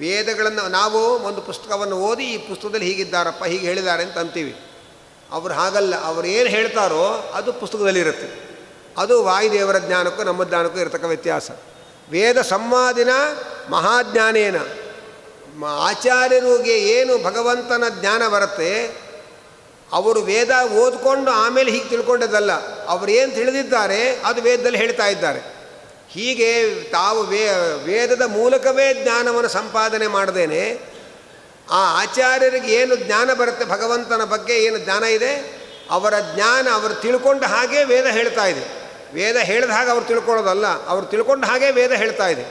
ವೇದಗಳನ್ನು ನಾವು ಒಂದು ಪುಸ್ತಕವನ್ನು ಓದಿ ಈ ಪುಸ್ತಕದಲ್ಲಿ ಹೀಗಿದ್ದಾರಪ್ಪ, ಹೀಗೆ ಹೇಳಿದ್ದಾರೆ ಅಂತ ಅಂತೀವಿ. ಅವರು ಹಾಗಲ್ಲ, ಅವರು ಏನು ಹೇಳ್ತಾರೋ ಅದು ಪುಸ್ತಕದಲ್ಲಿರುತ್ತೆ. ಅದು ವಾಯುದೇವರ ಜ್ಞಾನಕ್ಕೂ ನಮ್ಮ ಜ್ಞಾನಕ್ಕೂ ಇರತಕ್ಕ ವ್ಯತ್ಯಾಸ. ವೇದ ಸಂವಾದಿನ ಮಹಾಜ್ಞಾನೇನ, ಆಚಾರ್ಯರಿಗೆ ಏನು ಭಗವಂತನ ಜ್ಞಾನ ಬರುತ್ತೆ ಅವರು ವೇದ ಓದ್ಕೊಂಡು ಆಮೇಲೆ ಹೀಗೆ ತಿಳ್ಕೊಂಡದಲ್ಲ, ಅವರು ಏನು ತಿಳಿದಿದ್ದಾರೆ ಅದು ವೇದದಲ್ಲಿ ಹೇಳ್ತಾ ಇದ್ದಾರೆ. ಹೀಗೆ ತಾವು ವೇದದ ಮೂಲಕವೇ ಜ್ಞಾನವನ್ನು ಸಂಪಾದನೆ ಮಾಡದೇನೆ ಆ ಆಚಾರ್ಯರಿಗೆ ಏನು ಜ್ಞಾನ ಬರುತ್ತೆ ಭಗವಂತನ ಬಗ್ಗೆ ಏನು ಜ್ಞಾನ ಇದೆ ಅವರ ಜ್ಞಾನ ಅವರು ತಿಳ್ಕೊಂಡ ಹಾಗೆ ವೇದ ಹೇಳ್ತಾ ಇದೆ. ವೇದ ಹೇಳಿದ ಹಾಗೆ ಅವ್ರು ತಿಳ್ಕೊಳ್ಳೋದಲ್ಲ, ಅವರು ತಿಳ್ಕೊಂಡ ಹಾಗೆ ವೇದ ಹೇಳ್ತಾ ಇದೆ.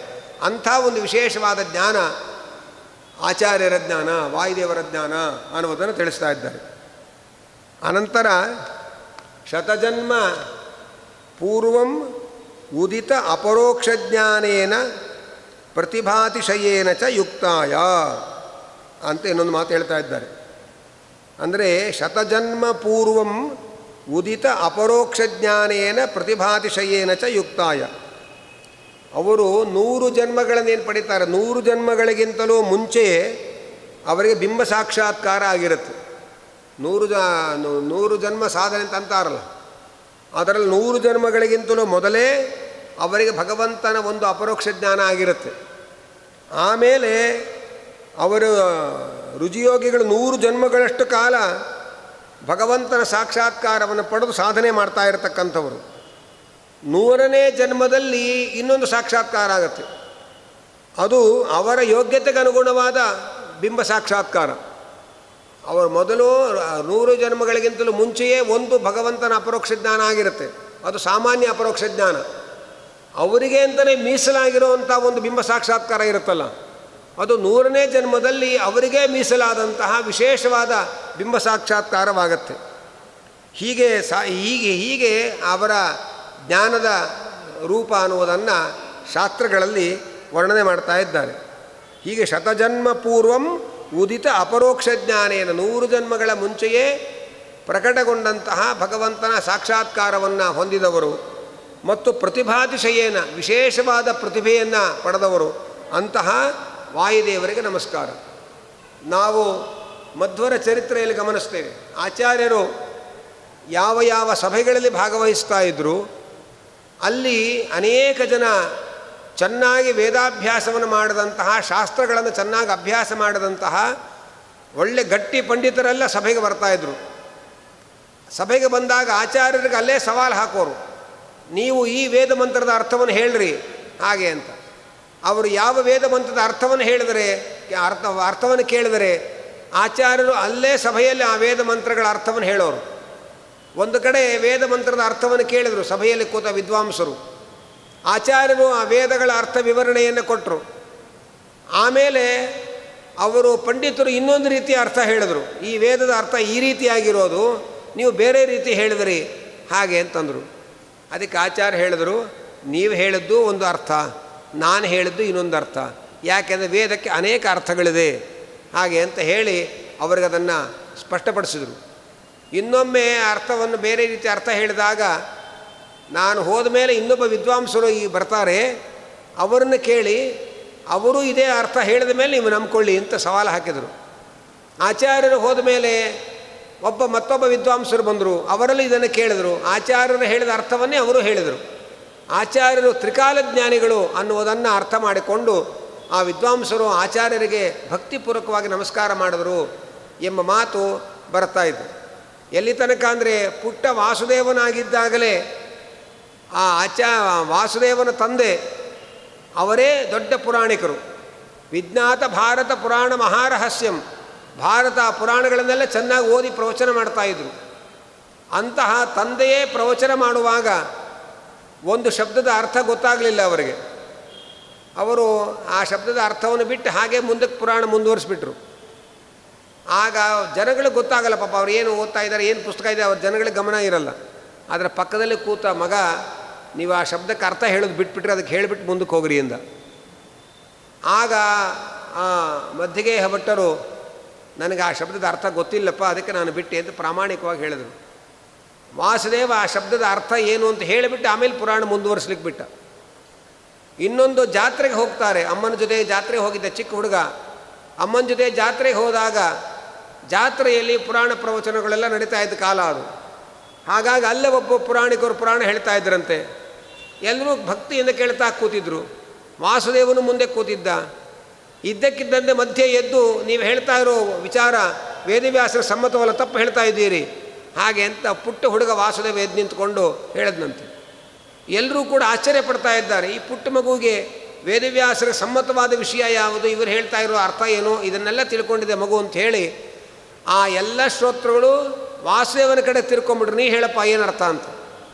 ಅಂಥ ಒಂದು ವಿಶೇಷವಾದ ಜ್ಞಾನ ಆಚಾರ್ಯರ ಜ್ಞಾನ, ವಾಯುದೇವರ ಜ್ಞಾನ ಅನ್ನುವುದನ್ನು ತಿಳಿಸ್ತಾ ಇದ್ದಾರೆ. ಅನಂತರ ಶತಜನ್ಮ ಪೂರ್ವಂ ಉದಿತ ಅಪರೋಕ್ಷಜ್ಞಾನೇನ ಪ್ರತಿಭಾತಿಶಯೇನ ಚ ಯುಕ್ತಾಯ ಅಂತ ಇನ್ನೊಂದು ಮಾತು ಹೇಳ್ತಾ ಇದ್ದಾರೆ. ಅಂದರೆ ಶತಜನ್ಮ ಪೂರ್ವಂ ಉದಿತ ಅಪರೋಕ್ಷಜ್ಞಾನೇನ ಪ್ರತಿಭಾತಿಶಯೇನ ಚ ಯುಕ್ತಾಯ. ಅವರು 100 ಜನ್ಮಗಳನ್ನೇನು ಪಡಿತಾರೆ, 100 ಜನ್ಮಗಳಿಗಿಂತಲೂ ಮುಂಚೆಯೇ ಅವರಿಗೆ ಬಿಂಬ ಸಾಕ್ಷಾತ್ಕಾರ ಆಗಿರುತ್ತೆ. 100 ಜನ್ಮ ಸಾಧನೆ ಅಂತ ಅಂತಾರಲ್ಲ, ಅದರಲ್ಲಿ 100 ಜನ್ಮಗಳಿಗಿಂತಲೂ ಮೊದಲೇ ಅವರಿಗೆ ಭಗವಂತನ ಒಂದು ಅಪರೋಕ್ಷ ಜ್ಞಾನ ಆಗಿರುತ್ತೆ. ಆಮೇಲೆ ಅವರು ರುಜಿಯೋಗಿಗಳು 100 ಜನ್ಮಗಳಷ್ಟು ಕಾಲ ಭಗವಂತನ ಸಾಕ್ಷಾತ್ಕಾರವನ್ನು ಪಡೆದು ಸಾಧನೆ ಮಾಡ್ತಾ ಇರತಕ್ಕಂಥವರು. 100ನೇ ಜನ್ಮದಲ್ಲಿ ಇನ್ನೊಂದು ಸಾಕ್ಷಾತ್ಕಾರ ಆಗುತ್ತೆ. ಅದು ಅವರ ಯೋಗ್ಯತೆಗೆ ಅನುಗುಣವಾದ ಬಿಂಬ ಸಾಕ್ಷಾತ್ಕಾರ. ಅವರು ಮೊದಲು 100 ಜನ್ಮಗಳಿಗಿಂತಲೂ ಮುಂಚೆಯೇ ಒಂದು ಭಗವಂತನ ಅಪರೋಕ್ಷ ಜ್ಞಾನ ಆಗಿರುತ್ತೆ. ಅದು ಸಾಮಾನ್ಯ ಅಪರೋಕ್ಷ ಜ್ಞಾನ. ಅವರಿಗೆ ಅಂತಲೇ ಮೀಸಲಾಗಿರುವಂಥ ಒಂದು ಬಿಂಬ ಸಾಕ್ಷಾತ್ಕಾರ ಇರುತ್ತಲ್ಲ, ಅದು 100ನೇ ಜನ್ಮದಲ್ಲಿ ಅವರಿಗೆ ಮೀಸಲಾದಂತಹ ವಿಶೇಷವಾದ ಬಿಂಬ ಸಾಕ್ಷಾತ್ಕಾರವಾಗತ್ತೆ. ಹೀಗೆ ಅವರ ಜ್ಞಾನದ ರೂಪ ಅನ್ನುವುದನ್ನು ಶಾಸ್ತ್ರಗಳಲ್ಲಿ ವರ್ಣನೆ ಮಾಡ್ತಾ ಇದ್ದಾರೆ. ಹೀಗೆ ಶತಜನ್ಮ ಪೂರ್ವಂ ಉದಿತ ಅಪರೋಕ್ಷ ಜ್ಞಾನೇನ, 100 ಜನ್ಮಗಳ ಮುಂಚೆಯೇ ಪ್ರಕಟಗೊಂಡಂತಹ ಭಗವಂತನ ಸಾಕ್ಷಾತ್ಕಾರವನ್ನು ಹೊಂದಿದವರು ಮತ್ತು ಪ್ರತಿಭಾತಿಶಯೇನ, ವಿಶೇಷವಾದ ಪ್ರತಿಭೆಯನ್ನು ಪಡೆದವರು. ಅಂತಹ ವಾಯುದೇವರಿಗೆ ನಮಸ್ಕಾರ. ನಾವು ಮಧ್ವರ ಚರಿತ್ರೆಯಲ್ಲಿ ಗಮನಿಸ್ತೇವೆ, ಆಚಾರ್ಯರು ಯಾವ ಯಾವ ಸಭೆಗಳಲ್ಲಿ ಭಾಗವಹಿಸ್ತಾ ಇದ್ದರು ಅಲ್ಲಿ ಅನೇಕ ಜನ ಚೆನ್ನಾಗಿ ವೇದಾಭ್ಯಾಸವನ್ನು ಮಾಡಿದಂತಹ, ಶಾಸ್ತ್ರಗಳನ್ನು ಚೆನ್ನಾಗಿ ಅಭ್ಯಾಸ ಮಾಡಿದಂತಹ ಒಳ್ಳೆ ಗಟ್ಟಿ ಪಂಡಿತರೆಲ್ಲ ಸಭೆಗೆ ಬರ್ತಾಯಿದ್ರು. ಸಭೆಗೆ ಬಂದಾಗ ಆಚಾರ್ಯರಿಗೆ ಅಲ್ಲೇ ಸವಾಲು ಹಾಕೋರು, ನೀವು ಈ ವೇದ ಮಂತ್ರದ ಅರ್ಥವನ್ನು ಹೇಳ್ರಿ ಹಾಗೆ ಅಂತ. ಅವರು ಯಾವ ವೇದ ಮಂತ್ರದ ಅರ್ಥವನ್ನು ಹೇಳಿದರೆ ಅರ್ಥವನ್ನು ಕೇಳಿದರೆ ಆಚಾರ್ಯರು ಅಲ್ಲೇ ಸಭೆಯಲ್ಲಿ ಆ ವೇದ ಮಂತ್ರಗಳ ಅರ್ಥವನ್ನು ಹೇಳೋರು. ಒಂದು ಕಡೆ ವೇದ ಮಂತ್ರದ ಅರ್ಥವನ್ನು ಕೇಳಿದರು ಸಭೆಯಲ್ಲಿ ಕೂತ ವಿದ್ವಾಂಸರು. ಆಚಾರ್ಯರು ಆ ವೇದಗಳ ಅರ್ಥ ವಿವರಣೆಯನ್ನು ಕೊಟ್ಟರು. ಆಮೇಲೆ ಅವರು ಪಂಡಿತರು ಇನ್ನೊಂದು ರೀತಿಯ ಅರ್ಥ ಹೇಳಿದರು, ಈ ವೇದದ ಅರ್ಥ ಈ ರೀತಿಯಾಗಿರೋದು, ನೀವು ಬೇರೆ ರೀತಿ ಹೇಳಿದ್ರಿ ಹಾಗೆ ಅಂತಂದರು. ಅದಕ್ಕೆ ಆಚಾರ್ಯ ಹೇಳಿದರು, ನೀವು ಹೇಳಿದ್ದು ಒಂದು ಅರ್ಥ, ನಾನು ಹೇಳಿದ್ದು ಇನ್ನೊಂದು ಅರ್ಥ, ಯಾಕೆಂದರೆ ವೇದಕ್ಕೆ ಅನೇಕ ಅರ್ಥಗಳಿದೆ ಹಾಗೆ ಅಂತ ಹೇಳಿ ಅವರಿಗೆ ಅದನ್ನು ಸ್ಪಷ್ಟಪಡಿಸಿದರು. ಇನ್ನೊಮ್ಮೆ ಅರ್ಥವನ್ನು ಬೇರೆ ರೀತಿ ಅರ್ಥ ಹೇಳಿದಾಗ ನಾನು ಹೋದ ಮೇಲೆ ಇನ್ನೊಬ್ಬ ವಿದ್ವಾಂಸರು ಈ ಬರ್ತಾರೆ, ಅವರನ್ನು ಕೇಳಿ ಅವರು ಇದೇ ಅರ್ಥ ಹೇಳಿದ ಮೇಲೆ ನೀವು ನಂಬ್ಕೊಳ್ಳಿ ಅಂತ ಸವಾಲು ಹಾಕಿದರು. ಆಚಾರ್ಯರು ಹೋದ ಮೇಲೆ ಮತ್ತೊಬ್ಬ ವಿದ್ವಾಂಸರು ಬಂದರು, ಅವರಲ್ಲಿ ಇದನ್ನು ಕೇಳಿದರು. ಆಚಾರ್ಯರು ಹೇಳಿದ ಅರ್ಥವನ್ನೇ ಅವರು ಹೇಳಿದರು. ಆಚಾರ್ಯರು ತ್ರಿಕಾಲಜ್ಞಾನಿಗಳು ಅನ್ನುವುದನ್ನು ಅರ್ಥ ಮಾಡಿಕೊಂಡು ಆ ವಿದ್ವಾಂಸರು ಆಚಾರ್ಯರಿಗೆ ಭಕ್ತಿಪೂರ್ವಕವಾಗಿ ನಮಸ್ಕಾರ ಮಾಡಿದರು ಎಂಬ ಮಾತು ಬರ್ತಾ ಇತ್ತು. ಎಲ್ಲಿ ತನಕ ಅಂದರೆ ಪುಟ್ಟ ವಾಸುದೇವನಾಗಿದ್ದಾಗಲೇ ಆ ವಾಸುದೇವನ ತಂದೆ ಅವರೇ ದೊಡ್ಡ ಪುರಾಣಿಕರು. ವಿಜ್ಞಾತ ಭಾರತ ಪುರಾಣ ಮಹಾರಹಸ್ಯಂ, ಭಾರತ ಪುರಾಣಗಳನ್ನೆಲ್ಲ ಚೆನ್ನಾಗಿ ಓದಿ ಪ್ರವಚನ ಮಾಡ್ತಾಯಿದ್ರು. ಅಂತಹ ತಂದೆಯೇ ಪ್ರವಚನ ಮಾಡುವಾಗ ಒಂದು ಶಬ್ದದ ಅರ್ಥ ಗೊತ್ತಾಗಲಿಲ್ಲ ಅವರಿಗೆ. ಅವರು ಆ ಶಬ್ದದ ಅರ್ಥವನ್ನು ಬಿಟ್ಟು ಹಾಗೆ ಮುಂದಕ್ಕೆ ಪುರಾಣ ಮುಂದುವರಿಸ್ಬಿಟ್ರು. ಆಗ ಜನಗಳಿಗೆ ಗೊತ್ತಾಗಲ್ಲ, ಪಾಪ ಅವ್ರು ಏನು ಓದ್ತಾ ಇದ್ದಾರೆ, ಏನು ಪುಸ್ತಕ ಇದೆ, ಅವ್ರ ಜನಗಳಿಗೆ ಗಮನ ಇರಲ್ಲ. ಆದರೆ ಪಕ್ಕದಲ್ಲಿ ಕೂತ ಮಗ, ನೀವು ಆ ಶಬ್ದಕ್ಕೆ ಅರ್ಥ ಹೇಳೋದು ಬಿಟ್ಬಿಟ್ರೆ ಅದಕ್ಕೆ ಹೇಳಿಬಿಟ್ಟು ಮುಂದಕ್ಕೆ ಹೋಗ್ರಿ ಎಂದ. ಆಗ ಆ ಮಧ್ಯಗೇಹ ಭಟ್ಟರು, ನನಗೆ ಆ ಶಬ್ದದ ಅರ್ಥ ಗೊತ್ತಿಲ್ಲಪ್ಪ, ಅದಕ್ಕೆ ನಾನು ಬಿಟ್ಟೆ ಅಂತ ಪ್ರಾಮಾಣಿಕವಾಗಿ ಹೇಳಿದರು. ವಾಸುದೇವ ಆ ಶಬ್ದದ ಅರ್ಥ ಏನು ಅಂತ ಹೇಳಿಬಿಟ್ಟು ಆಮೇಲೆ ಪುರಾಣ ಮುಂದುವರಿಸ್ಲಿಕ್ಕೆ ಬಿಟ್ಟ. ಇನ್ನೊಂದು ಜಾತ್ರೆಗೆ ಹೋಗ್ತಾರೆ, ಅಮ್ಮನ ಜೊತೆ ಜಾತ್ರೆಗೆ ಹೋಗಿದ್ದ ಚಿಕ್ಕ ಹುಡುಗ. ಅಮ್ಮನ ಜೊತೆ ಜಾತ್ರೆಗೆ ಹೋದಾಗ ಜಾತ್ರೆಯಲ್ಲಿ ಪುರಾಣ ಪ್ರವಚನಗಳೆಲ್ಲ ನಡೀತಾ ಇದ್ದ ಕಾಲ ಅದು. ಹಾಗಾಗಿ ಅಲ್ಲೇ ಒಬ್ಬ ಪುರಾಣಿಕರು ಪುರಾಣ ಹೇಳ್ತಾ ಇದ್ರಂತೆ. ಎಲ್ಲರೂ ಭಕ್ತಿಯಿಂದ ಕೇಳ್ತಾ ಕೂತಿದ್ರು. ವಾಸುದೇವನು ಮುಂದೆ ಕೂತಿದ್ದ. ಇದ್ದಕ್ಕಿದ್ದಂತೆ ಮಧ್ಯೆ ಎದ್ದು, ನೀವು ಹೇಳ್ತಾ ಇರೋ ವಿಚಾರ ವೇದವ್ಯಾಸರ ಸಮ್ಮತವಲ್ಲ, ತಪ್ಪು ಹೇಳ್ತಾ ಇದ್ದೀರಿ ಹಾಗೆ ಅಂತ ಪುಟ್ಟ ಹುಡುಗ ವಾಸುದೇವ ಎದ್ದು ನಿಂತ್ಕೊಂಡು ಹೇಳಿದ್ನಂತೆ. ಎಲ್ಲರೂ ಕೂಡ ಆಶ್ಚರ್ಯ ಪಡ್ತಾ ಇದ್ದಾರೆ, ಈ ಪುಟ್ಟ ಮಗುವಿಗೆ ವೇದವ್ಯಾಸರ ಸಮ್ಮತವಾದ ವಿಷಯ ಯಾವುದು, ಇವರು ಹೇಳ್ತಾ ಇರೋ ಅರ್ಥ ಏನು, ಇದನ್ನೆಲ್ಲ ತಿಳ್ಕೊಂಡಿದೆ ಮಗು ಅಂತ ಹೇಳಿ ಆ ಎಲ್ಲ ಶ್ರೋತೃಗಳು ವಾಸುದೇವನ ಕಡೆ ತಿರ್ಕೊಂಬಿಟ್ರು, ನೀ ಹೇಳಪ್ಪ ಏನರ್ಥ ಅಂತ.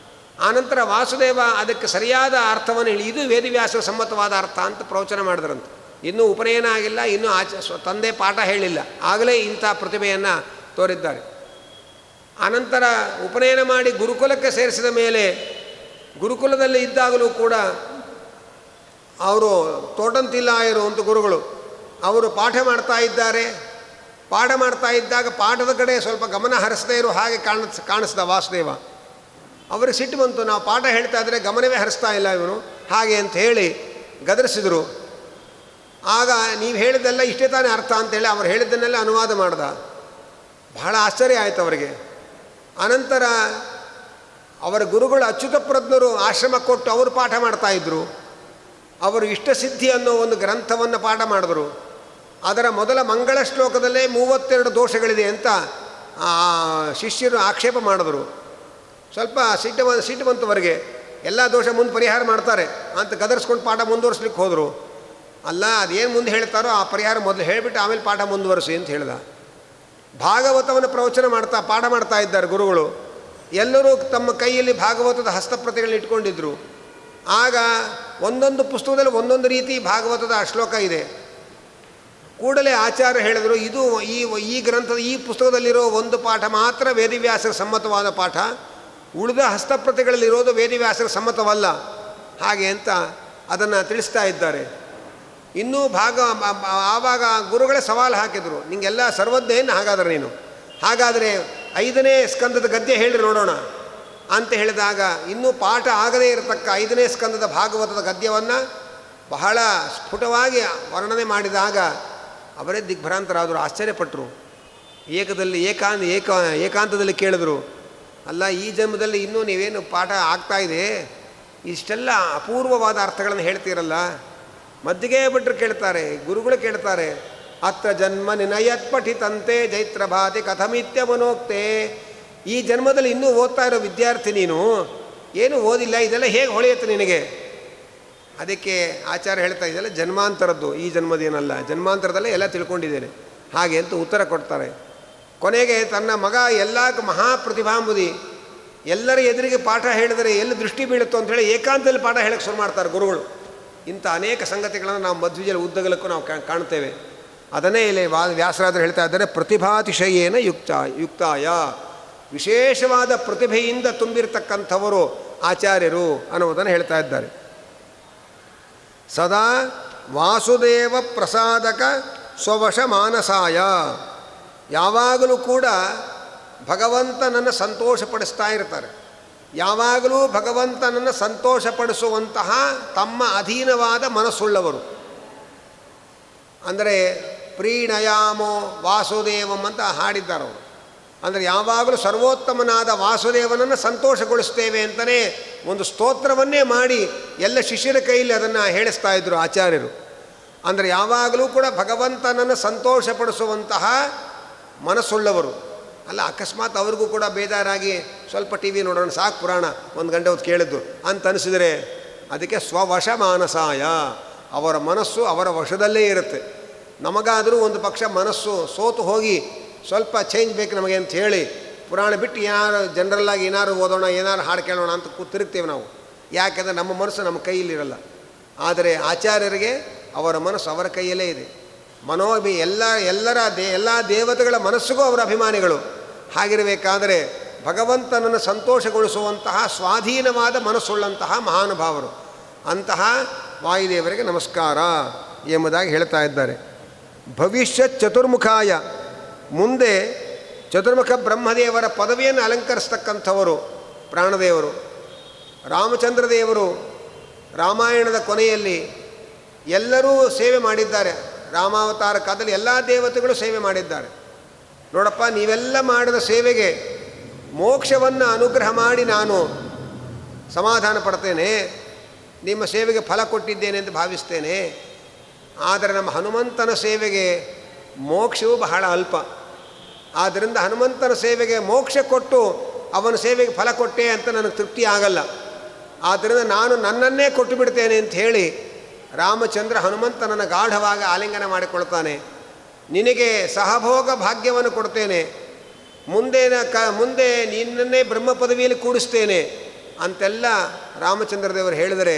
ಆನಂತರ ವಾಸುದೇವ ಅದಕ್ಕೆ ಸರಿಯಾದ ಅರ್ಥವನ್ನು ಹೇಳಿ, ಇದು ವೇದವ್ಯಾಸರ ಸಮ್ಮತವಾದ ಅರ್ಥ ಅಂತ ಪ್ರವಚನ ಮಾಡಿದ್ರಂತೆ. ಇನ್ನೂ ಉಪನಯನ ಆಗಿಲ್ಲ, ಇನ್ನೂ ತಂದೆ ಪಾಠ ಹೇಳಿಲ್ಲ, ಆಗಲೇ ಇಂಥ ಪ್ರತಿಭೆಯನ್ನು ತೋರಿದ್ದಾರೆ. ಅನಂತರ ಉಪನಯನ ಮಾಡಿ ಗುರುಕುಲಕ್ಕೆ ಸೇರಿಸಿದ ಮೇಲೆ, ಗುರುಕುಲದಲ್ಲಿ ಇದ್ದಾಗಲೂ ಕೂಡ ಅವರು ತೋಟಂತಿಲ್ಲಾಯರು ಅಂತ ಗುರುಗಳು, ಅವರು ಪಾಠ ಮಾಡ್ತಾ ಇದ್ದಾರೆ. ಪಾಠ ಮಾಡ್ತಾ ಇದ್ದಾಗ ಪಾಠದ ಕಡೆ ಸ್ವಲ್ಪ ಗಮನ ಹರಿಸದೇ ಇರೋ ಹಾಗೆ ಕಾಣಿಸ್ದ ವಾಸುದೇವ. ಅವ್ರಿಗೆ ಸಿಟ್ಟು ಬಂತು, ನಾವು ಪಾಠ ಹೇಳ್ತಾ ಇದ್ದರೆ ಗಮನವೇ ಹರಿಸ್ತಾ ಇಲ್ಲ ಇವನು ಹಾಗೆ ಅಂತ ಹೇಳಿ ಗದರಿಸಿದರು. ಆಗ ನೀವು ಹೇಳಿದ್ದೆಲ್ಲ ಇಷ್ಟೇ ತಾನೇ ಅರ್ಥ ಅಂತೇಳಿ ಅವ್ರು ಹೇಳಿದ್ದನ್ನೆಲ್ಲ ಅನುವಾದ ಮಾಡ್ದ. ಬಹಳ ಆಶ್ಚರ್ಯ ಆಯಿತು ಅವರಿಗೆ. ಅನಂತರ ಅವರ ಗುರುಗಳು ಅಚ್ಯುತಪ್ರಜ್ಞರು ಆಶ್ರಮ ಕೊಟ್ಟು ಅವರು ಪಾಠ ಮಾಡ್ತಾಯಿದ್ರು. ಅವರು ಇಷ್ಟಸಿದ್ಧಿ ಅನ್ನೋ ಒಂದು ಗ್ರಂಥವನ್ನು ಪಾಠ ಮಾಡಿದ್ರು. ಅದರ ಮೊದಲ ಮಂಗಳ ಶ್ಲೋಕದಲ್ಲೇ 32 ದೋಷಗಳಿದೆ ಅಂತ ಶಿಷ್ಯರು ಆಕ್ಷೇಪ ಮಾಡಿದ್ರು. ಸ್ವಲ್ಪ ಸಿಟ್ಟು ಬಂತವರೆಗೆ, ಎಲ್ಲ ದೋಷ ಮುಂದೆ ಪರಿಹಾರ ಮಾಡ್ತಾರೆ ಅಂತ ಗದರಿಸ್ಕೊಂಡು ಪಾಠ ಮುಂದುವರಿಸ್ಲಿಕ್ಕೆ ಹೋದರು. ಅಲ್ಲ, ಅದೇನು ಮುಂದೆ ಹೇಳ್ತಾರೋ ಆ ಪರಿಹಾರ ಮೊದಲು ಹೇಳಿಬಿಟ್ಟು ಆಮೇಲೆ ಪಾಠ ಮುಂದುವರಿಸಿ ಅಂತ ಹೇಳ್ದ. ಭಾಗವತವನ್ನು ಪ್ರವಚನ ಪಾಠ ಮಾಡ್ತಾ ಇದ್ದಾರೆ ಗುರುಗಳು. ಎಲ್ಲರೂ ತಮ್ಮ ಕೈಯಲ್ಲಿ ಭಾಗವತದ ಹಸ್ತಪ್ರತಿಗಳನ್ನ ಇಟ್ಕೊಂಡಿದ್ರು. ಆಗ ಒಂದೊಂದು ಪುಸ್ತಕದಲ್ಲಿ ಒಂದೊಂದು ರೀತಿ ಭಾಗವತದ ಶ್ಲೋಕ ಇದೆ. ಕೂಡಲೇ ಆಚಾರ್ಯ ಹೇಳಿದರು, ಇದು ಈ ಗ್ರಂಥದ ಈ ಪುಸ್ತಕದಲ್ಲಿರೋ ಒಂದು ಪಾಠ ಮಾತ್ರ ವೇದವ್ಯಾಸರ ಸಮ್ಮತವಾದ ಪಾಠ, ಉಳಿದ ಹಸ್ತಪ್ರತಿಗಳಲ್ಲಿರೋದು ವೇದವ್ಯಾಸರ ಸಮ್ಮತವಲ್ಲ ಹಾಗೆ ಅಂತ ಅದನ್ನು ತಿಳಿಸ್ತಾ ಇದ್ದಾರೆ. ಇನ್ನೂ ಆವಾಗ ಗುರುಗಳೇ ಸವಾಲು ಹಾಕಿದರು, ನಿಂಗೆಲ್ಲ ಸರ್ವಜ್ಞ ಏನು ಹಾಗಾದರೆ ನೀನು, ಹಾಗಾದರೆ 5ನೇ ಸ್ಕಂದದ ಗದ್ಯ ಹೇಳಿ ನೋಡೋಣ ಅಂತ ಹೇಳಿದಾಗ, ಇನ್ನೂ ಪಾಠ ಆಗದೇ ಇರತಕ್ಕ 5ನೇ ಸ್ಕಂದದ ಭಾಗವತದ ಗದ್ಯವನ್ನು ಬಹಳ ಸ್ಫುಟವಾಗಿ ವರ್ಣನೆ ಮಾಡಿದಾಗ ಅವರೇ ದಿಗ್ಭ್ರಾಂತರಾದರು, ಆಶ್ಚರ್ಯಪಟ್ಟರು. ಏಕಾಂತದಲ್ಲಿ ಕೇಳಿದ್ರು, ಅಲ್ಲ ಈ ಜನ್ಮದಲ್ಲಿ ಇನ್ನೂ ನೀವೇನು ಪಾಠ ಆಗ್ತಾಯಿದೆ, ಇಷ್ಟೆಲ್ಲ ಅಪೂರ್ವವಾದ ಅರ್ಥಗಳನ್ನು ಹೇಳ್ತೀರಲ್ಲ. ಮಧ್ಯಗೆ ಭಟ್ರು ಕೇಳ್ತಾರೆ, ಗುರುಗಳು ಕೇಳ್ತಾರೆ, ಅತ್ರ ಜನ್ಮ ನಿನಯತ್ ಪಠಿತಂತೆ ಜೈತ್ರಭಾತಿ ಕಥಮಿತ್ಯ ಮನೋಕ್ತೆ. ಈ ಜನ್ಮದಲ್ಲಿ ಇನ್ನೂ ಓದ್ತಾ ಇರೋ ವಿದ್ಯಾರ್ಥಿ ನೀನು, ಏನು ಓದಿಲ್ಲ, ಇದೆಲ್ಲ ಹೇಗೆ ಹೊಳೆಯುತ್ತೆ ನಿನಗೆ? ಅದಕ್ಕೆ ಆಚಾರ್ಯ ಹೇಳ್ತಾ ಇದೆಯಲ್ಲ ಜನ್ಮಾಂತರದ್ದು, ಈ ಜನ್ಮದೇನಲ್ಲ, ಜನ್ಮಾಂತರದಲ್ಲೇ ಎಲ್ಲ ತಿಳ್ಕೊಂಡಿದ್ದೇನೆ ಹಾಗೆ ಅಂತ ಉತ್ತರ ಕೊಡ್ತಾರೆ. ಕೊನೆಗೆ ತನ್ನ ಮಗ ಎಲ್ಲ ಮಹಾಪ್ರತಿಭಾಂಬುದಿ, ಎಲ್ಲರ ಎದುರಿಗೆ ಪಾಠ ಹೇಳಿದರೆ ಎಲ್ಲಿ ದೃಷ್ಟಿ ಬೀಳುತ್ತೋ ಅಂಥೇಳಿ ಏಕಾಂತದಲ್ಲಿ ಪಾಠ ಹೇಳಕ್ಕೆ ಶುರು ಮಾಡ್ತಾರೆ ಗುರುಗಳು. ಇಂಥ ಅನೇಕ ಸಂಗತಿಗಳನ್ನು ನಾವು ಮಧ್ವಿಜಯಲ್ಲಿ ಉದ್ದಗಲಕ್ಕೂ ನಾವು ಕಾಣ್ತೇವೆ. ಅದನ್ನೇ ಇಲ್ಲಿ ವ್ಯಾಸರಾದರು ಹೇಳ್ತಾ ಇದ್ದಾರೆ, ಪ್ರತಿಭಾತಿಶಯೇನ ಯುಕ್ತಾಯ, ವಿಶೇಷವಾದ ಪ್ರತಿಭೆಯಿಂದ ತುಂಬಿರತಕ್ಕಂಥವರು ಆಚಾರ್ಯರು ಅನ್ನುವುದನ್ನು ಹೇಳ್ತಾ ಇದ್ದಾರೆ. ಸದಾ ವಾಸುದೇವ ಪ್ರಸಾದಕ ಸ್ವವಶ ಮಾನಸಾಯ, ಯಾವಾಗಲೂ ಕೂಡ ಭಗವಂತನನ್ನು ಸಂತೋಷಪಡಿಸ್ತಾ ಇರ್ತಾರೆ. ಯಾವಾಗಲೂ ಭಗವಂತನನ್ನು ಸಂತೋಷಪಡಿಸುವಂತಹ ತಮ್ಮ ಅಧೀನವಾದ ಮನಸ್ಸುಳ್ಳವರು. ಅಂದರೆ ಪ್ರೀಣಯಾಮೋ ವಾಸುದೇವಂ ಅಂತ ಹಾಡಿದ್ದಾರೆ ಅವರು. ಅಂದರೆ ಯಾವಾಗಲೂ ಸರ್ವೋತ್ತಮನಾದ ವಾಸುದೇವನನ್ನು ಸಂತೋಷಗೊಳಿಸ್ತೇವೆ ಅಂತಲೇ ಒಂದು ಸ್ತೋತ್ರವನ್ನೇ ಮಾಡಿ ಎಲ್ಲ ಶಿಷ್ಯರ ಕೈಯಲ್ಲಿ ಅದನ್ನು ಹೇಳಿಸ್ತಾ ಇದ್ದರು ಆಚಾರ್ಯರು. ಅಂದರೆ ಯಾವಾಗಲೂ ಕೂಡ ಭಗವಂತನನ್ನು ಸಂತೋಷಪಡಿಸುವಂತಹ ಮನಸ್ಸುಳ್ಳವರು ಅಲ್ಲ. ಅಕಸ್ಮಾತ್ ಅವ್ರಿಗೂ ಕೂಡ ಬೇಜಾರಾಗಿ ಸ್ವಲ್ಪ ಟಿ ವಿ ನೋಡೋಣ ಸಾಕು, ಪುರಾಣ ಒಂದು ಗಂಟೆ ಹೊತ್ತು ಕೇಳಿದ್ದು ಅಂತ ಅನಿಸಿದರೆ ಅದಕ್ಕೆ ಸ್ವವಶ ಮಾನಸಾಯ, ಅವರ ಮನಸ್ಸು ಅವರ ವಶದಲ್ಲೇ ಇರುತ್ತೆ. ನಮಗಾದರೂ ಒಂದು ಪಕ್ಷ ಮನಸ್ಸು ಸೋತು ಹೋಗಿ ಸ್ವಲ್ಪ ಚೇಂಜ್ ಬೇಕು ನಮಗೆ ಅಂತ ಹೇಳಿ ಪುರಾಣ ಬಿಟ್ಟು ಏನಾರು ಜನರಲ್ಲಾಗಿ ಏನಾರು ಓದೋಣ, ಏನಾರು ಹಾಡು ಕೇಳೋಣ ಅಂತ ತಿರುಗ್ತೇವೆ ನಾವು. ಯಾಕೆಂದರೆ ನಮ್ಮ ಮನಸ್ಸು ನಮ್ಮ ಕೈಯಲ್ಲಿರಲ್ಲ. ಆದರೆ ಆಚಾರ್ಯರಿಗೆ ಅವರ ಮನಸ್ಸು ಅವರ ಕೈಯಲ್ಲೇ ಇದೆ. ಎಲ್ಲ ದೇವತೆಗಳ ಮನಸ್ಸಿಗೂ ಅವರ ಅಭಿಮಾನಿಗಳು. ಹಾಗಿರಬೇಕಾದರೆ ಭಗವಂತನನ್ನು ಸಂತೋಷಗೊಳಿಸುವಂತಹ ಸ್ವಾಧೀನವಾದ ಮನಸ್ಸುಳ್ಳಂತಹ ಮಹಾನುಭಾವರು, ಅಂತಹ ವಾಯುದೇವರಿಗೆ ನಮಸ್ಕಾರ ಎಂಬುದಾಗಿ ಹೇಳ್ತಾ ಇದ್ದಾರೆ. ಭವಿಷ್ಯ ಚತುರ್ಮುಖಾಯ, ಮುಂದೆ ಚತುರ್ಮುಖ ಬ್ರಹ್ಮದೇವರ ಪದವಿಯನ್ನು ಅಲಂಕರಿಸ್ತಕ್ಕಂಥವರು ಪ್ರಾಣದೇವರು. ರಾಮಚಂದ್ರ ದೇವರು ರಾಮಾಯಣದ ಕೊನೆಯಲ್ಲಿ ಎಲ್ಲರೂ ಸೇವೆ ಮಾಡಿದ್ದಾರೆ. ರಾಮಾವತಾರ ಕಾಲದಲ್ಲಿ ಎಲ್ಲ ದೇವತೆಗಳು ಸೇವೆ ಮಾಡಿದ್ದಾರೆ. ನೋಡಪ್ಪ, ನೀವೆಲ್ಲ ಮಾಡಿದ ಸೇವೆಗೆ ಮೋಕ್ಷವನ್ನು ಅನುಗ್ರಹ ಮಾಡಿ ನಾನು ಸಮಾಧಾನ ಪಡ್ತೇನೆ, ನಿಮ್ಮ ಸೇವೆಗೆ ಫಲ ಕೊಟ್ಟಿದ್ದೇನೆ ಅಂತ ಭಾವಿಸ್ತೇನೆ. ಆದರೆ ನಮ್ಮ ಹನುಮಂತನ ಸೇವೆಗೆ ಮೋಕ್ಷವು ಬಹಳ ಅಲ್ಪ. ಆದ್ದರಿಂದ ಹನುಮಂತನ ಸೇವೆಗೆ ಮೋಕ್ಷ ಕೊಟ್ಟು ಅವನ ಸೇವೆಗೆ ಫಲ ಕೊಟ್ಟೆ ಅಂತ ನನಗೆ ತೃಪ್ತಿ ಆಗಲ್ಲ. ಆದ್ದರಿಂದ ನಾನು ನನ್ನನ್ನೇ ಕೊಟ್ಟು ಬಿಡ್ತೇನೆ ಅಂತ ಹೇಳಿ ರಾಮಚಂದ್ರ ಹನುಮಂತನನ್ನು ಗಾಢವಾಗಿ ಆಲಿಂಗನ ಮಾಡಿಕೊಳ್ತಾನೆ. ನಿನಗೆ ಸಹಭೋಗ ಭಾಗ್ಯವನ್ನು ಕೊಡ್ತೇನೆ, ಮುಂದೆ ನಿನ್ನನ್ನೇ ಬ್ರಹ್ಮ ಪದವಿಯಲ್ಲಿ ಕೂಡಿಸ್ತೇನೆ ಅಂತೆಲ್ಲ ರಾಮಚಂದ್ರ ದೇವರು ಹೇಳಿದರೆ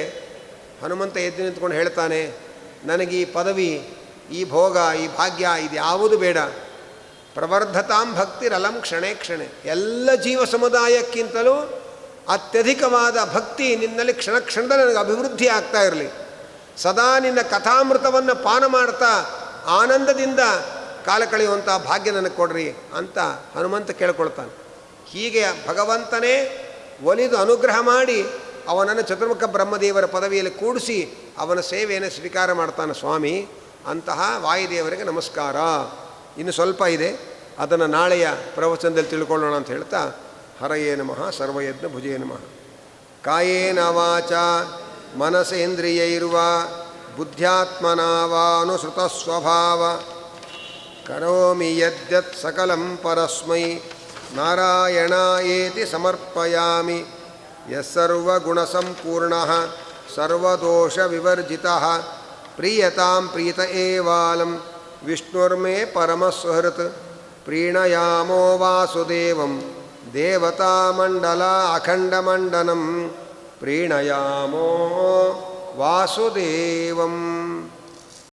ಹನುಮಂತ ಎದ್ದು ನಿಂತ್ಕೊಂಡು ಹೇಳ್ತಾನೆ, ನನಗೆ ಈ ಪದವಿ, ಈ ಭೋಗ, ಈ ಭಾಗ್ಯ ಇದು ಯಾವುದು ಬೇಡ. ಪ್ರವರ್ಧತಾಂ ಭಕ್ತಿರಲಂ ಕ್ಷಣೇ ಕ್ಷಣೆ, ಎಲ್ಲ ಜೀವ ಸಮುದಾಯಕ್ಕಿಂತಲೂ ಅತ್ಯಧಿಕವಾದ ಭಕ್ತಿ ನಿನ್ನಲ್ಲಿ ಕ್ಷಣ ಕ್ಷಣದಲ್ಲಿ ನನಗೆ ಅಭಿವೃದ್ಧಿ ಆಗ್ತಾ ಇರಲಿ. ಸದಾ ನಿನ್ನ ಕಥಾಮೃತವನ್ನು ಪಾನ ಮಾಡ್ತಾ ಆನಂದದಿಂದ ಕಾಲ ಕಳೆಯುವಂಥ ಭಾಗ್ಯ ನನಗೆ ಕೊಡ್ರಿ ಅಂತ ಹನುಮಂತ ಕೇಳ್ಕೊಳ್ತಾನೆ. ಹೀಗೆ ಭಗವಂತನೇ ಒಲಿದು ಅನುಗ್ರಹ ಮಾಡಿ ಅವನನ್ನು ಚತುರ್ಮುಖ ಬ್ರಹ್ಮದೇವರ ಪದವಿಯಲ್ಲಿ ಕೂಡಿಸಿ ಅವನ ಸೇವೆಯನ್ನು ಸ್ವೀಕಾರ ಮಾಡ್ತಾನೆ ಸ್ವಾಮಿ. ಅಂತಹ ವಾಯುದೇವರಿಗೆ ನಮಸ್ಕಾರ. ಇನ್ನು ಸ್ವಲ್ಪ ಇದೆ, ಅದನ್ನು ನಾಳೆಯ ಪ್ರವಚನದಲ್ಲಿ ತಿಳ್ಕೊಳ್ಳೋಣ ಅಂತ ಹೇಳ್ತಾ, ಹರಯೇ ನಮಃ ಸರ್ವಯಜ್ಞ ಭುಜೇ ನಮಃ. ಕಾಯೇನ ವಾಚ ಮನಸೇಂದ್ರಿಯೈರ್ವ ಬುದ್ಧ್ಯಾತ್ಮನಾವಾನುಸೃತ ಸ್ವಭಾವ ಕರೋಮಿ ಯದ್ಯತ್ ಸಕಲಂ ಪರಸ್ಮೈ ನಾರಾಯಣಾಯೇತಿ ಸಮರ್ಪಯಾಮಿ. ಯಸ್ಸರ್ವಗುಣಸಂಪೂರ್ಣಃ ಸರ್ವದೋಷವಿವರ್ಜಿತಃ ಪ್ರೀಯತಾಂ ಪ್ರೀತ ಏವಾಲಂ ವಿಷ್ಣುರ್ಮೇ ಪರಮಸುಹೃತ್. ಪ್ರೀಣಯಾಮೋ ವಾಸುದೇವಂ ದೇವತಾಮಂಡಲ ಅಖಂಡಮಂಡನಂ ಪ್ರೀಣಯಾಮೋ ವಾಸುದೇವಂ.